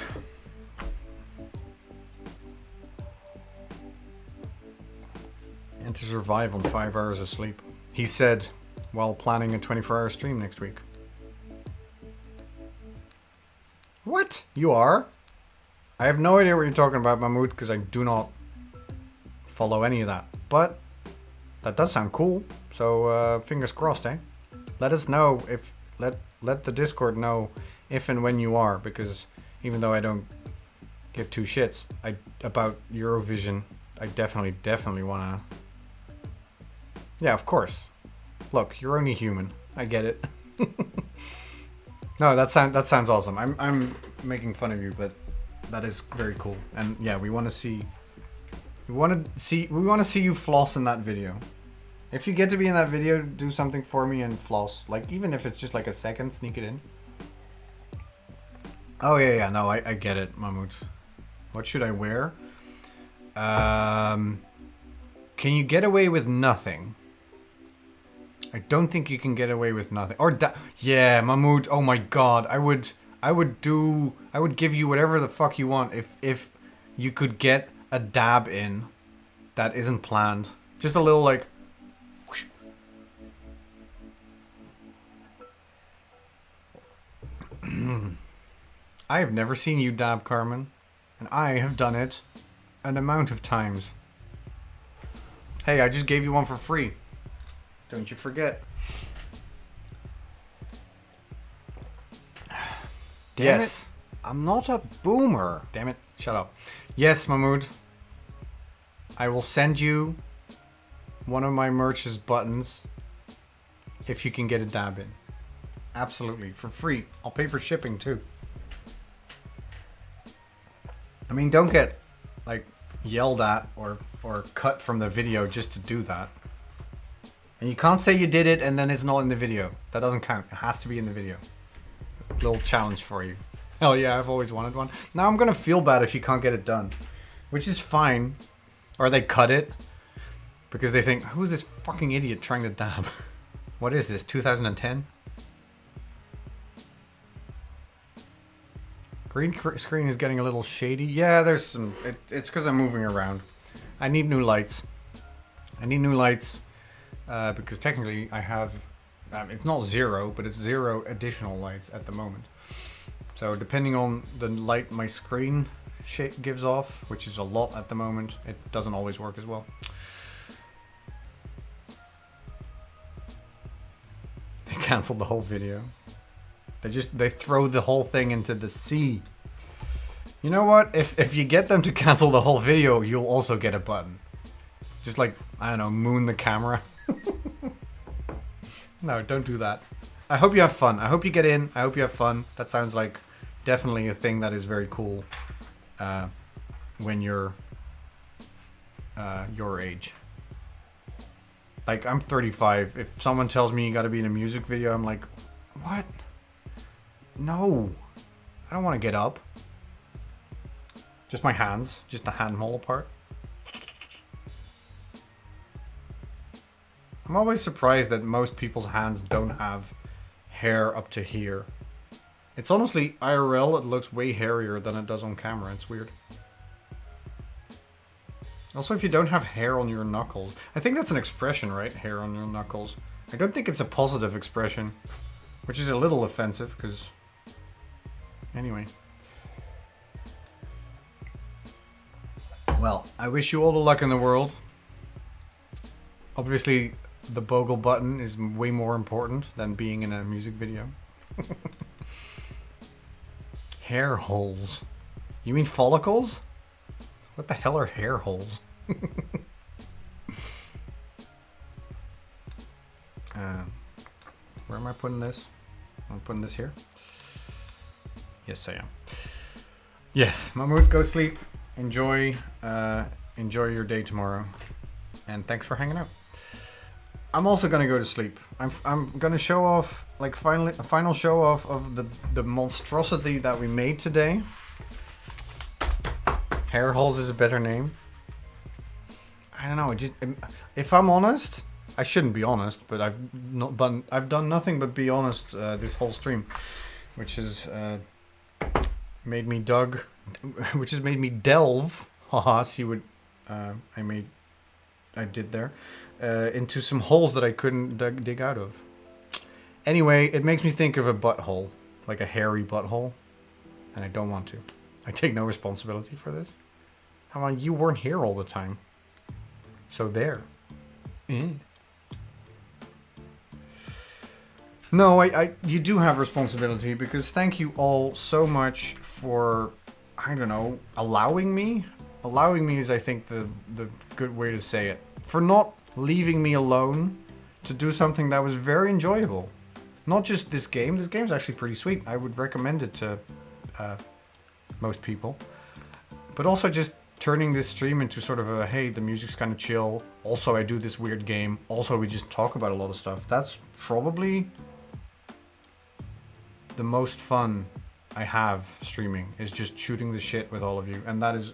And to survive on 5 hours of sleep. He said while planning a 24-hour stream next week. What? You are? I have no idea what you're talking about, Mahmoud, because I do not follow any of that. But that does sound cool. So fingers crossed, eh? Let us know if let the Discord know if and when you are, because even though I don't give two shits about Eurovision, I definitely wanna. Yeah, of course. Look, you're only human. I get it. No, that sounds awesome. I'm making fun of you, but that is very cool. And yeah, we want to see you floss in that video. If you get to be in that video, do something for me and floss. Like even if it's just like a second, sneak it in. Oh yeah, no, I get it, Mahmoud. What should I wear? Can you get away with nothing? I don't think you can get away with nothing. Or yeah, Mahmoud. Oh my god, I would give you whatever the fuck you want if you could get a dab in that isn't planned. Just a little like. Whoosh. I have never seen you dab, Carmen, and I have done it an amount of times. Hey, I just gave you one for free. Don't you forget. Yes. I'm not a boomer. Damn it. Shut up. Yes, Mahmoud. I will send you one of my merch's buttons if you can get a dab in. Absolutely. For free. I'll pay for shipping too. I mean, don't get like yelled at or cut from the video just to do that. And you can't say you did it and then it's not in the video. That doesn't count. It has to be in the video. A little challenge for you. Hell yeah, I've always wanted one. Now I'm gonna feel bad if you can't get it done. Which is fine. Or they cut it. Because they think, who's this fucking idiot trying to dab? What is this, 2010? Green screen is getting a little shady. Yeah, there's some... It's because I'm moving around. I need new lights. Because technically I have... it's not 0, but it's 0 additional lights at the moment. So depending on the light my screen gives off, which is a lot at the moment, it doesn't always work as well. They cancelled the whole video. They throw the whole thing into the sea. You know what? If you get them to cancel the whole video, you'll also get a button. Just like, I don't know, moon the camera. No, don't do that. I hope you have fun. I hope you get in. I hope you have fun. That sounds like definitely a thing that is very cool when you're your age. Like, I'm 35. If someone tells me you gotta be in a music video, I'm like, what? No. I don't want to get up. Just my hands. Just the hand mole part. I'm always surprised that most people's hands don't have hair up to here. It's honestly, IRL, it looks way hairier than it does on camera. It's weird. Also, if you don't have hair on your knuckles... I think that's an expression, right? Hair on your knuckles. I don't think it's a positive expression. Which is a little offensive, because... Anyway. Well, I wish you all the luck in the world. Obviously, the Bogle button is way more important than being in a music video. Hair holes. You mean follicles? What the hell are hair holes? Where am I putting this? I'm putting this here. Yes, I am. Yes, Mahmoud, go sleep. Enjoy your day tomorrow. And thanks for hanging out. I'm also gonna go to sleep. I'm gonna show off, like, a final show off of the monstrosity that we made today. Hair holes is a better name. I don't know. If I'm honest, I shouldn't be honest, but I've done nothing but be honest this whole stream, which has made me delve. Haha, see what I did there. Into some holes that I couldn't dig out of. Anyway, it makes me think of a butthole, like a hairy butthole, and I don't want to. I take no responsibility for this. Come on, you weren't here all the time. So there. No, you do have responsibility, because thank you all so much for, I don't know, allowing me. Allowing me is, I think, the good way to say it. For not leaving me alone to do something that was very enjoyable. Not just this game. This game's actually pretty sweet. I would recommend it to most people. But also just turning this stream into sort of a, hey, the music's kind of chill. Also, I do this weird game. Also, we just talk about a lot of stuff. That's probably the most fun I have streaming, is just shooting the shit with all of you. And that is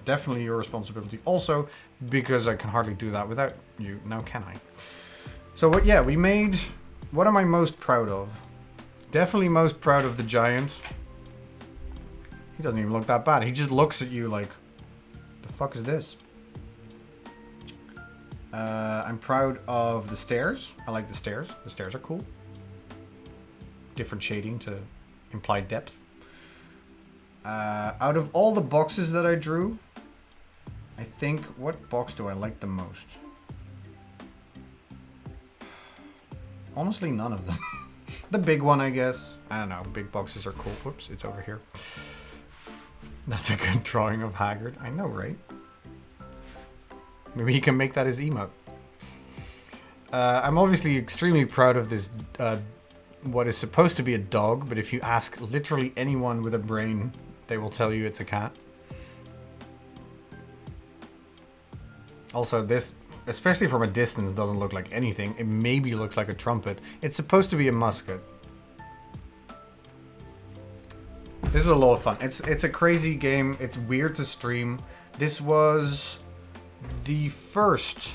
definitely your responsibility. Also, because I can hardly do that without you. Now can I? So, we made... What am I most proud of? Definitely most proud of the giant. He doesn't even look that bad. He just looks at you like, the fuck is this? I'm proud of the stairs. I like the stairs. The stairs are cool. Different shading to imply depth. Out of all the boxes that I drew, I think, what box do I like the most? Honestly, none of them. The big one, I guess. I don't know, big boxes are cool. Whoops, it's over here. That's a good drawing of Haggard. I know, right? Maybe he can make that his emote. I'm obviously extremely proud of this, what is supposed to be a dog, but if you ask literally anyone with a brain, they will tell you it's a cat. Also, this, especially from a distance, doesn't look like anything. It maybe looks like a trumpet. It's supposed to be a musket. This is a lot of fun. It's a crazy game. It's weird to stream. This was the first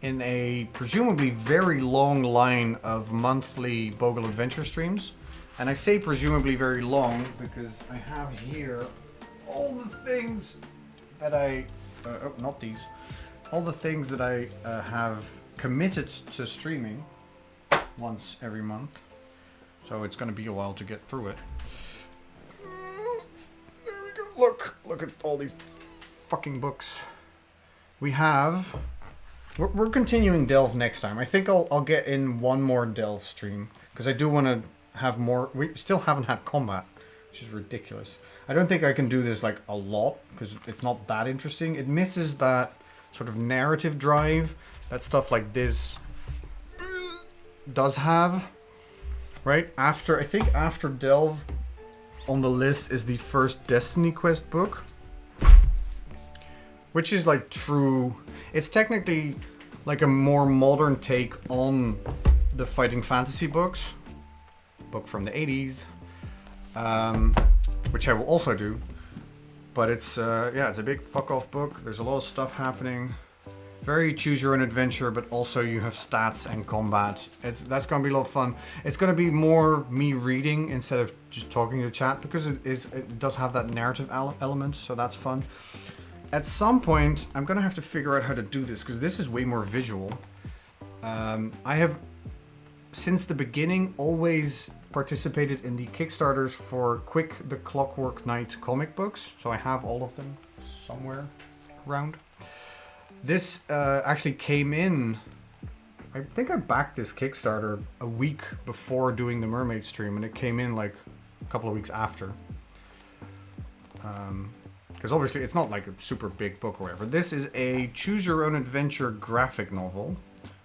in a presumably very long line of monthly Bogle Adventure streams. And I say presumably very long because I have here all the things that not these. All the things that I have committed to streaming once every month. So it's going to be a while to get through it. There we go. Look at all these fucking books. We have... We're continuing Delve next time. I think I'll get in one more Delve stream. Because I do want to have more... We still haven't had combat. Which is ridiculous. I don't think I can do this like a lot. Because it's not that interesting. It misses that sort of narrative drive. That stuff like this does have. Right? I think after Delve on the list is the first Destiny Quest book. Which is like true... It's technically like a more modern take on the fighting fantasy books. Book from the 80s. Which I will also do. But it's, it's a big fuck off book. There's a lot of stuff happening. Very choose your own adventure, but also you have stats and combat. That's going to be a lot of fun. It's going to be more me reading instead of just talking to chat. Because it does have that narrative element, so that's fun. At some point, I'm going to have to figure out how to do this, because this is way more visual. I have, since the beginning, always participated in the Kickstarters for Quick the Clockwork Knight comic books. So I have all of them somewhere around. This actually came in... I think I backed this Kickstarter a week before doing the Mermaid stream, and it came in like a couple of weeks after. Because obviously it's not like a super big book or whatever. This is a choose your own adventure graphic novel,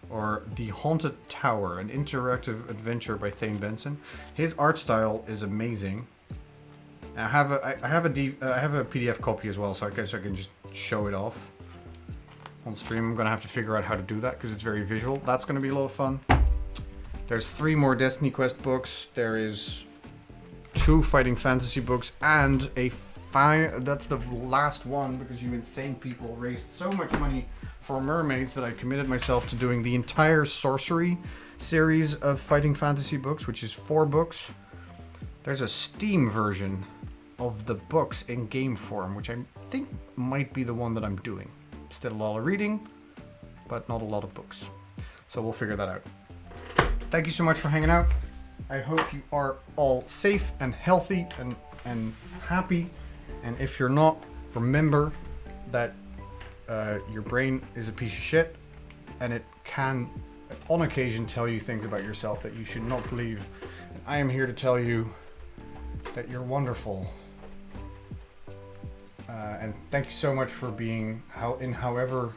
or The Haunted Tower, an interactive adventure by Thane Benson. His art style is amazing. I have a PDF copy as well, so I guess I can just show it off on stream. I'm gonna have to figure out how to do that because it's very visual. That's gonna be a lot of fun. There's 3 more Destiny Quest books. There is 2 fighting fantasy books and a that's the last one, because you insane people raised so much money for mermaids that I committed myself to doing the entire sorcery series of fighting fantasy books, which is 4 books. There's a Steam version of the books in game form, which I think might be the one that I'm doing. Still a lot of reading, but not a lot of books. So we'll figure that out. Thank you so much for hanging out. I hope you are all safe and healthy and happy. And if you're not, remember that your brain is a piece of shit, and it can, on occasion, tell you things about yourself that you should not believe. And I am here to tell you that you're wonderful. And thank you so much for being, in however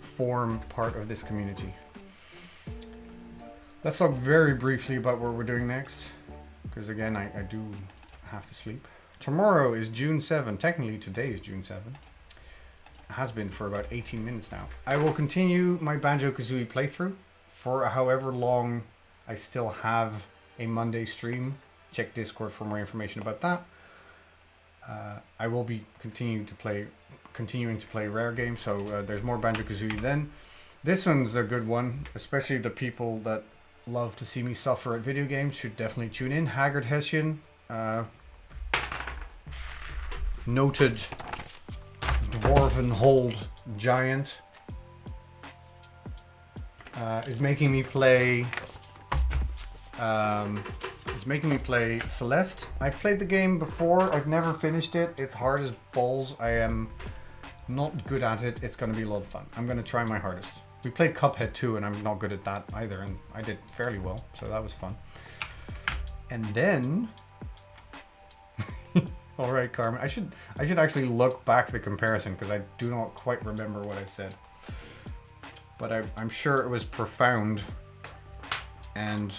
form, part of this community. Let's talk very briefly about what we're doing next, because again, I do have to sleep. Tomorrow is June 7. Technically, today is June 7. It has been for about 18 minutes now. I will continue my Banjo-Kazooie playthrough for however long I still have a Monday stream. Check Discord for more information about that. I will be continuing to play rare games, so there's more Banjo-Kazooie then. This one's a good one, especially the people that love to see me suffer at video games should definitely tune in. Haggard Hessian, noted dwarven hold giant, is making me play Celeste. I've played the game before. I've never finished it. It's hard as balls. I am not good at it. It's going to be a lot of fun. I'm going to try my hardest. We played Cuphead too, and I'm not good at that either, and I did fairly well, so that was fun. And then all right, Carmen. I should actually look back the comparison, because I do not quite remember what I said. But I'm sure it was profound and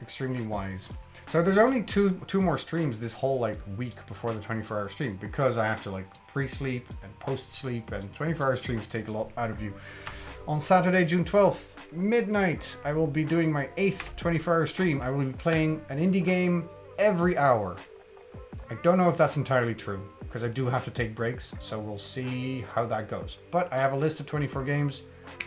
extremely wise. So there's only two more streams this whole week before the 24-hour stream, because I have to pre-sleep and post-sleep, and 24-hour streams take a lot out of you. On Saturday, June 12th, midnight, I will be doing my 8th 24-hour stream. I will be playing an indie game every hour. I don't know if that's entirely true, because I do have to take breaks, so we'll see how that goes. But I have a list of 24 games.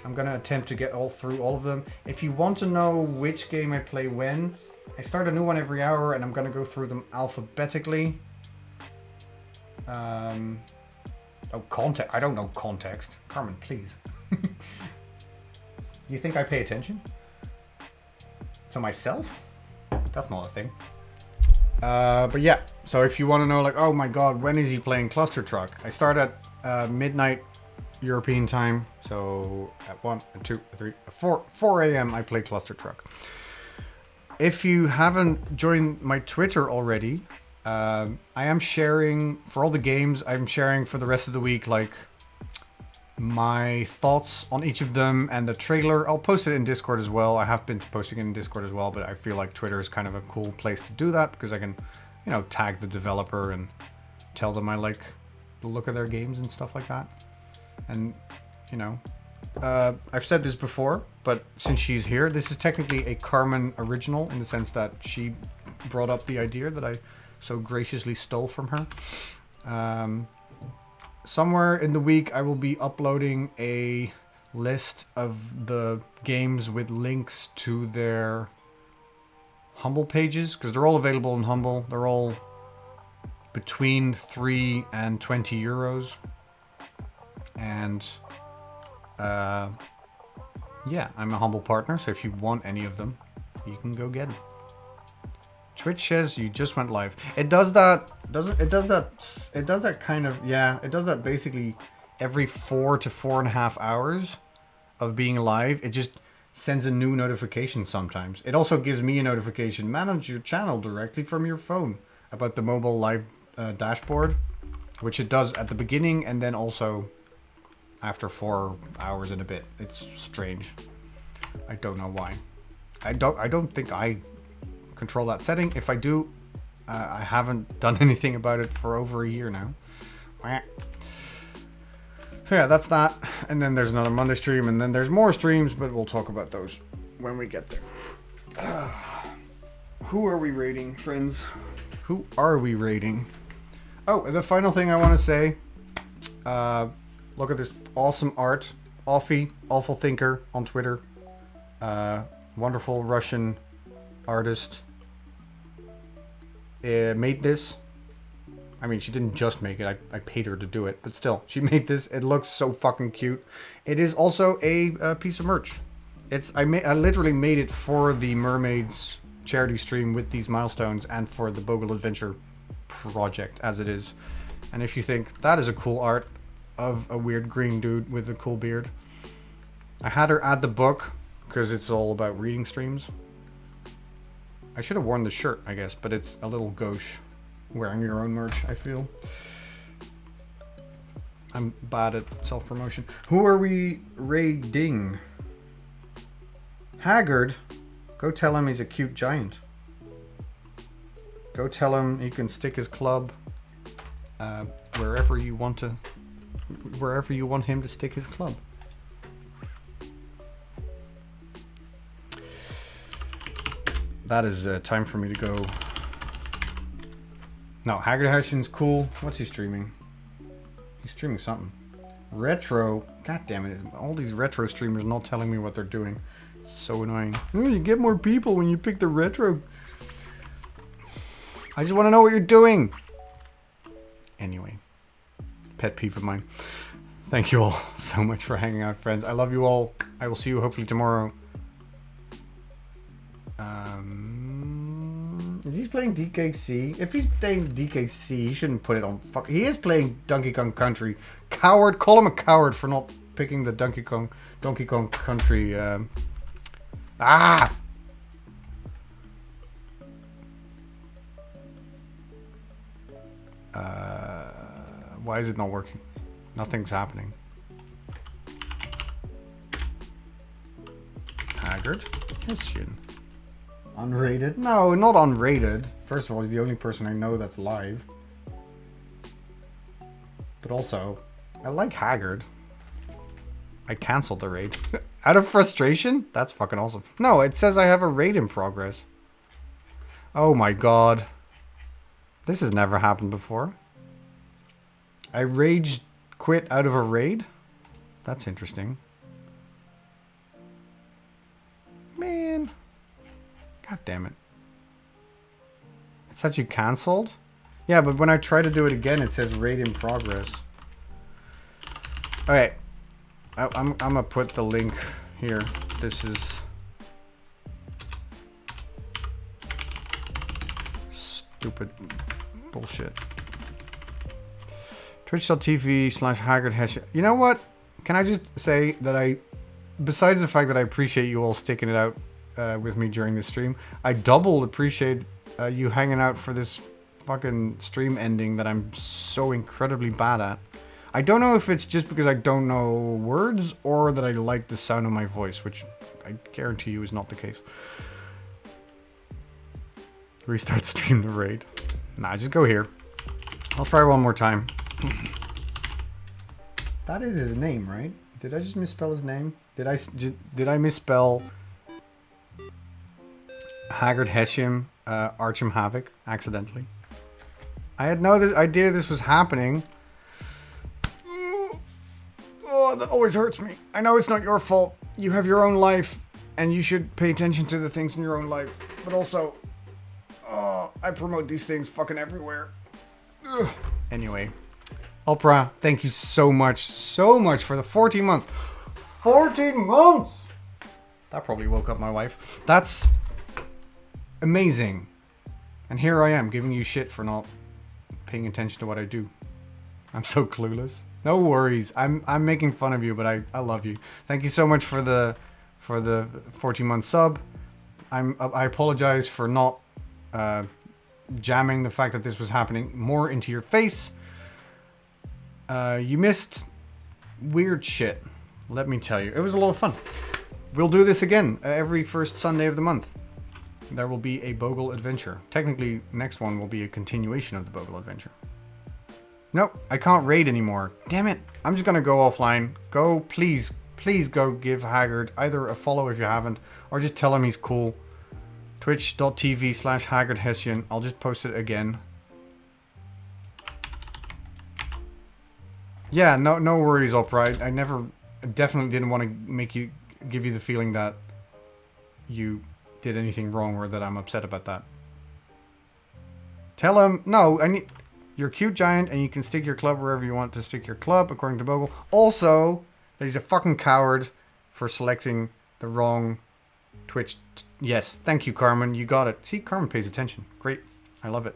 I'm going to attempt to get through all of them. If you want to know which game I play when, I start a new one every hour, and I'm going to go through them alphabetically. Context. I don't know context. Carmen, please. You think I pay attention? To myself? That's not a thing. But yeah, so if you want to know, like, oh my god, when is he playing Cluster Truck? I start at midnight European time, so at 1, 2, 3, 4 a.m. I play Cluster Truck. If you haven't joined my Twitter already, I am sharing, for all the games, I'm sharing for the rest of the week, like, my thoughts on each of them and the trailer. I'll post it in Discord as well. I have been posting it in Discord as well, but I feel like Twitter is kind of a cool place to do that because I can, you know, tag the developer and tell them I like the look of their games and stuff like that. And, you know, I've said this before, but since she's here, this is technically a Carmen original in the sense that she brought up the idea that I so graciously stole from her. Somewhere in the week, I will be uploading a list of the games with links to their Humble pages, because they're all available in Humble. They're all between 3 and 20 euros. And, yeah, I'm a Humble partner, so if you want any of them, you can go get them. Twitch says you just went live. It does that, it does that kind of, yeah, it does that basically every 4 to 4.5 hours of being live. It just sends a new notification sometimes. It also gives me a notification, manage your channel directly from your phone, about the mobile live dashboard, which it does at the beginning and then also after 4 hours and a bit. It's strange. I don't know why. I don't think I control that setting. If I do, I haven't done anything about it for over a year now. So yeah, that's that. And then there's another Monday stream, and then there's more streams, but we'll talk about those when we get there. Who are we rating, friends? Who are we rating? Oh, the final thing I want to say. Look at this awesome art. Offie, Awful Thinker on Twitter. Wonderful Russian artist. Made this. I mean, she didn't just make it. I paid her to do it. But still, she made this. It looks so fucking cute. It is also a piece of merch. I literally made it for the Mermaids charity stream with these milestones and for the Bogle Adventure project as it is. And if you think that is a cool art of a weird green dude with a cool beard, I had her add the book because it's all about reading streams. I should have worn the shirt, I guess, but it's a little gauche wearing your own merch, I feel. I'm bad at self-promotion. Who are we raiding? Haggard. Go tell him he's a cute giant. Go tell him he can stick his club wherever you want him to stick his club. That is time for me to go. No, Haggard Hession's cool. What's he streaming? He's streaming something. Retro. God damn it. All these retro streamers not telling me what they're doing. So annoying. Oh, you get more people when you pick the retro. I just want to know what you're doing. Anyway. Pet peeve of mine. Thank you all so much for hanging out, friends. I love you all. I will see you hopefully tomorrow. Is he playing DKC? If he's playing DKC, he shouldn't put it on. Fuck, he is playing Donkey Kong Country. Coward! Call him a coward for not picking the Donkey Kong Country. Why is it not working? Nothing's happening. Haggard? Question. Unrated? No, not unrated. First of all, he's the only person I know that's live. But also, I like Haggard. I cancelled the raid. Out of frustration? That's fucking awesome. No, it says I have a raid in progress. Oh my god. This has never happened before. I rage quit out of a raid? That's interesting. Man. God damn it. It says you cancelled? Yeah, but when I try to do it again, it says raid in progress. Okay. I'm gonna put the link here. This is... stupid bullshit. Twitch.tv/HaggardHesh. You know what? Can I just say that besides the fact that I appreciate you all sticking it out with me during this stream, I double appreciate you hanging out for this fucking stream ending that I'm so incredibly bad at. I don't know if it's just because I don't know words or that I like the sound of my voice, which I guarantee you is not the case. Restart stream to raid. Nah, just go here. I'll try one more time. That is his name, right? Did I just misspell his name? Did I misspell Haggard Heshim, Archim Havoc accidentally? I had no idea this was happening. Oh, that always hurts me. I know it's not your fault. You have your own life, and you should pay attention to the things in your own life. But also, I promote these things fucking everywhere. Ugh. Anyway, Oprah, thank you so much for the 14 months. 14 months! That probably woke up my wife. That's amazing. And here I am giving you shit for not paying attention to what I do. I'm so clueless. No worries. I'm making fun of you, but I love you. Thank you so much for the 14-month sub. I apologize for not jamming the fact that this was happening more into your face. You missed weird shit. Let me tell you. It was a lot of fun. We'll do this again every first Sunday of the month. There will be a Bogle Adventure. Technically, next one will be a continuation of the Bogle Adventure. Nope, I can't raid anymore. Damn it. I'm just gonna go offline. Go, please go give Haggard either a follow if you haven't, or just tell him he's cool. Twitch.tv/HaggardHessian. I'll just post it again. Yeah, no worries, Oprah. I definitely didn't want to give you the feeling that you did anything wrong or that I'm upset about that. Tell him, no, you're a cute giant and you can stick your club wherever you want to stick your club, according to Bogle. Also, that he's a fucking coward for selecting the wrong Twitch. Yes, thank you, Carmen. You got it. See, Carmen pays attention. Great. I love it.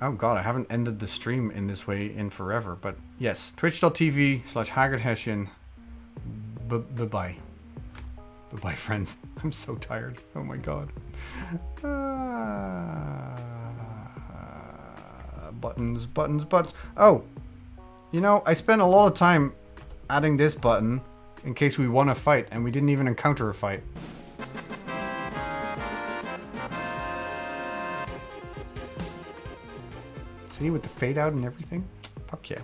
Oh god, I haven't ended the stream in this way in forever, but yes, twitch.tv/HaggardHessian. Bye-bye. Bye-bye, friends. I'm so tired. Oh my god. Buttons. Oh, you know, I spent a lot of time adding this button in case we won a fight, and we didn't even encounter a fight. See, with the fade out and everything? Fuck yeah.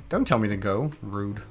Don't tell me to go. Rude.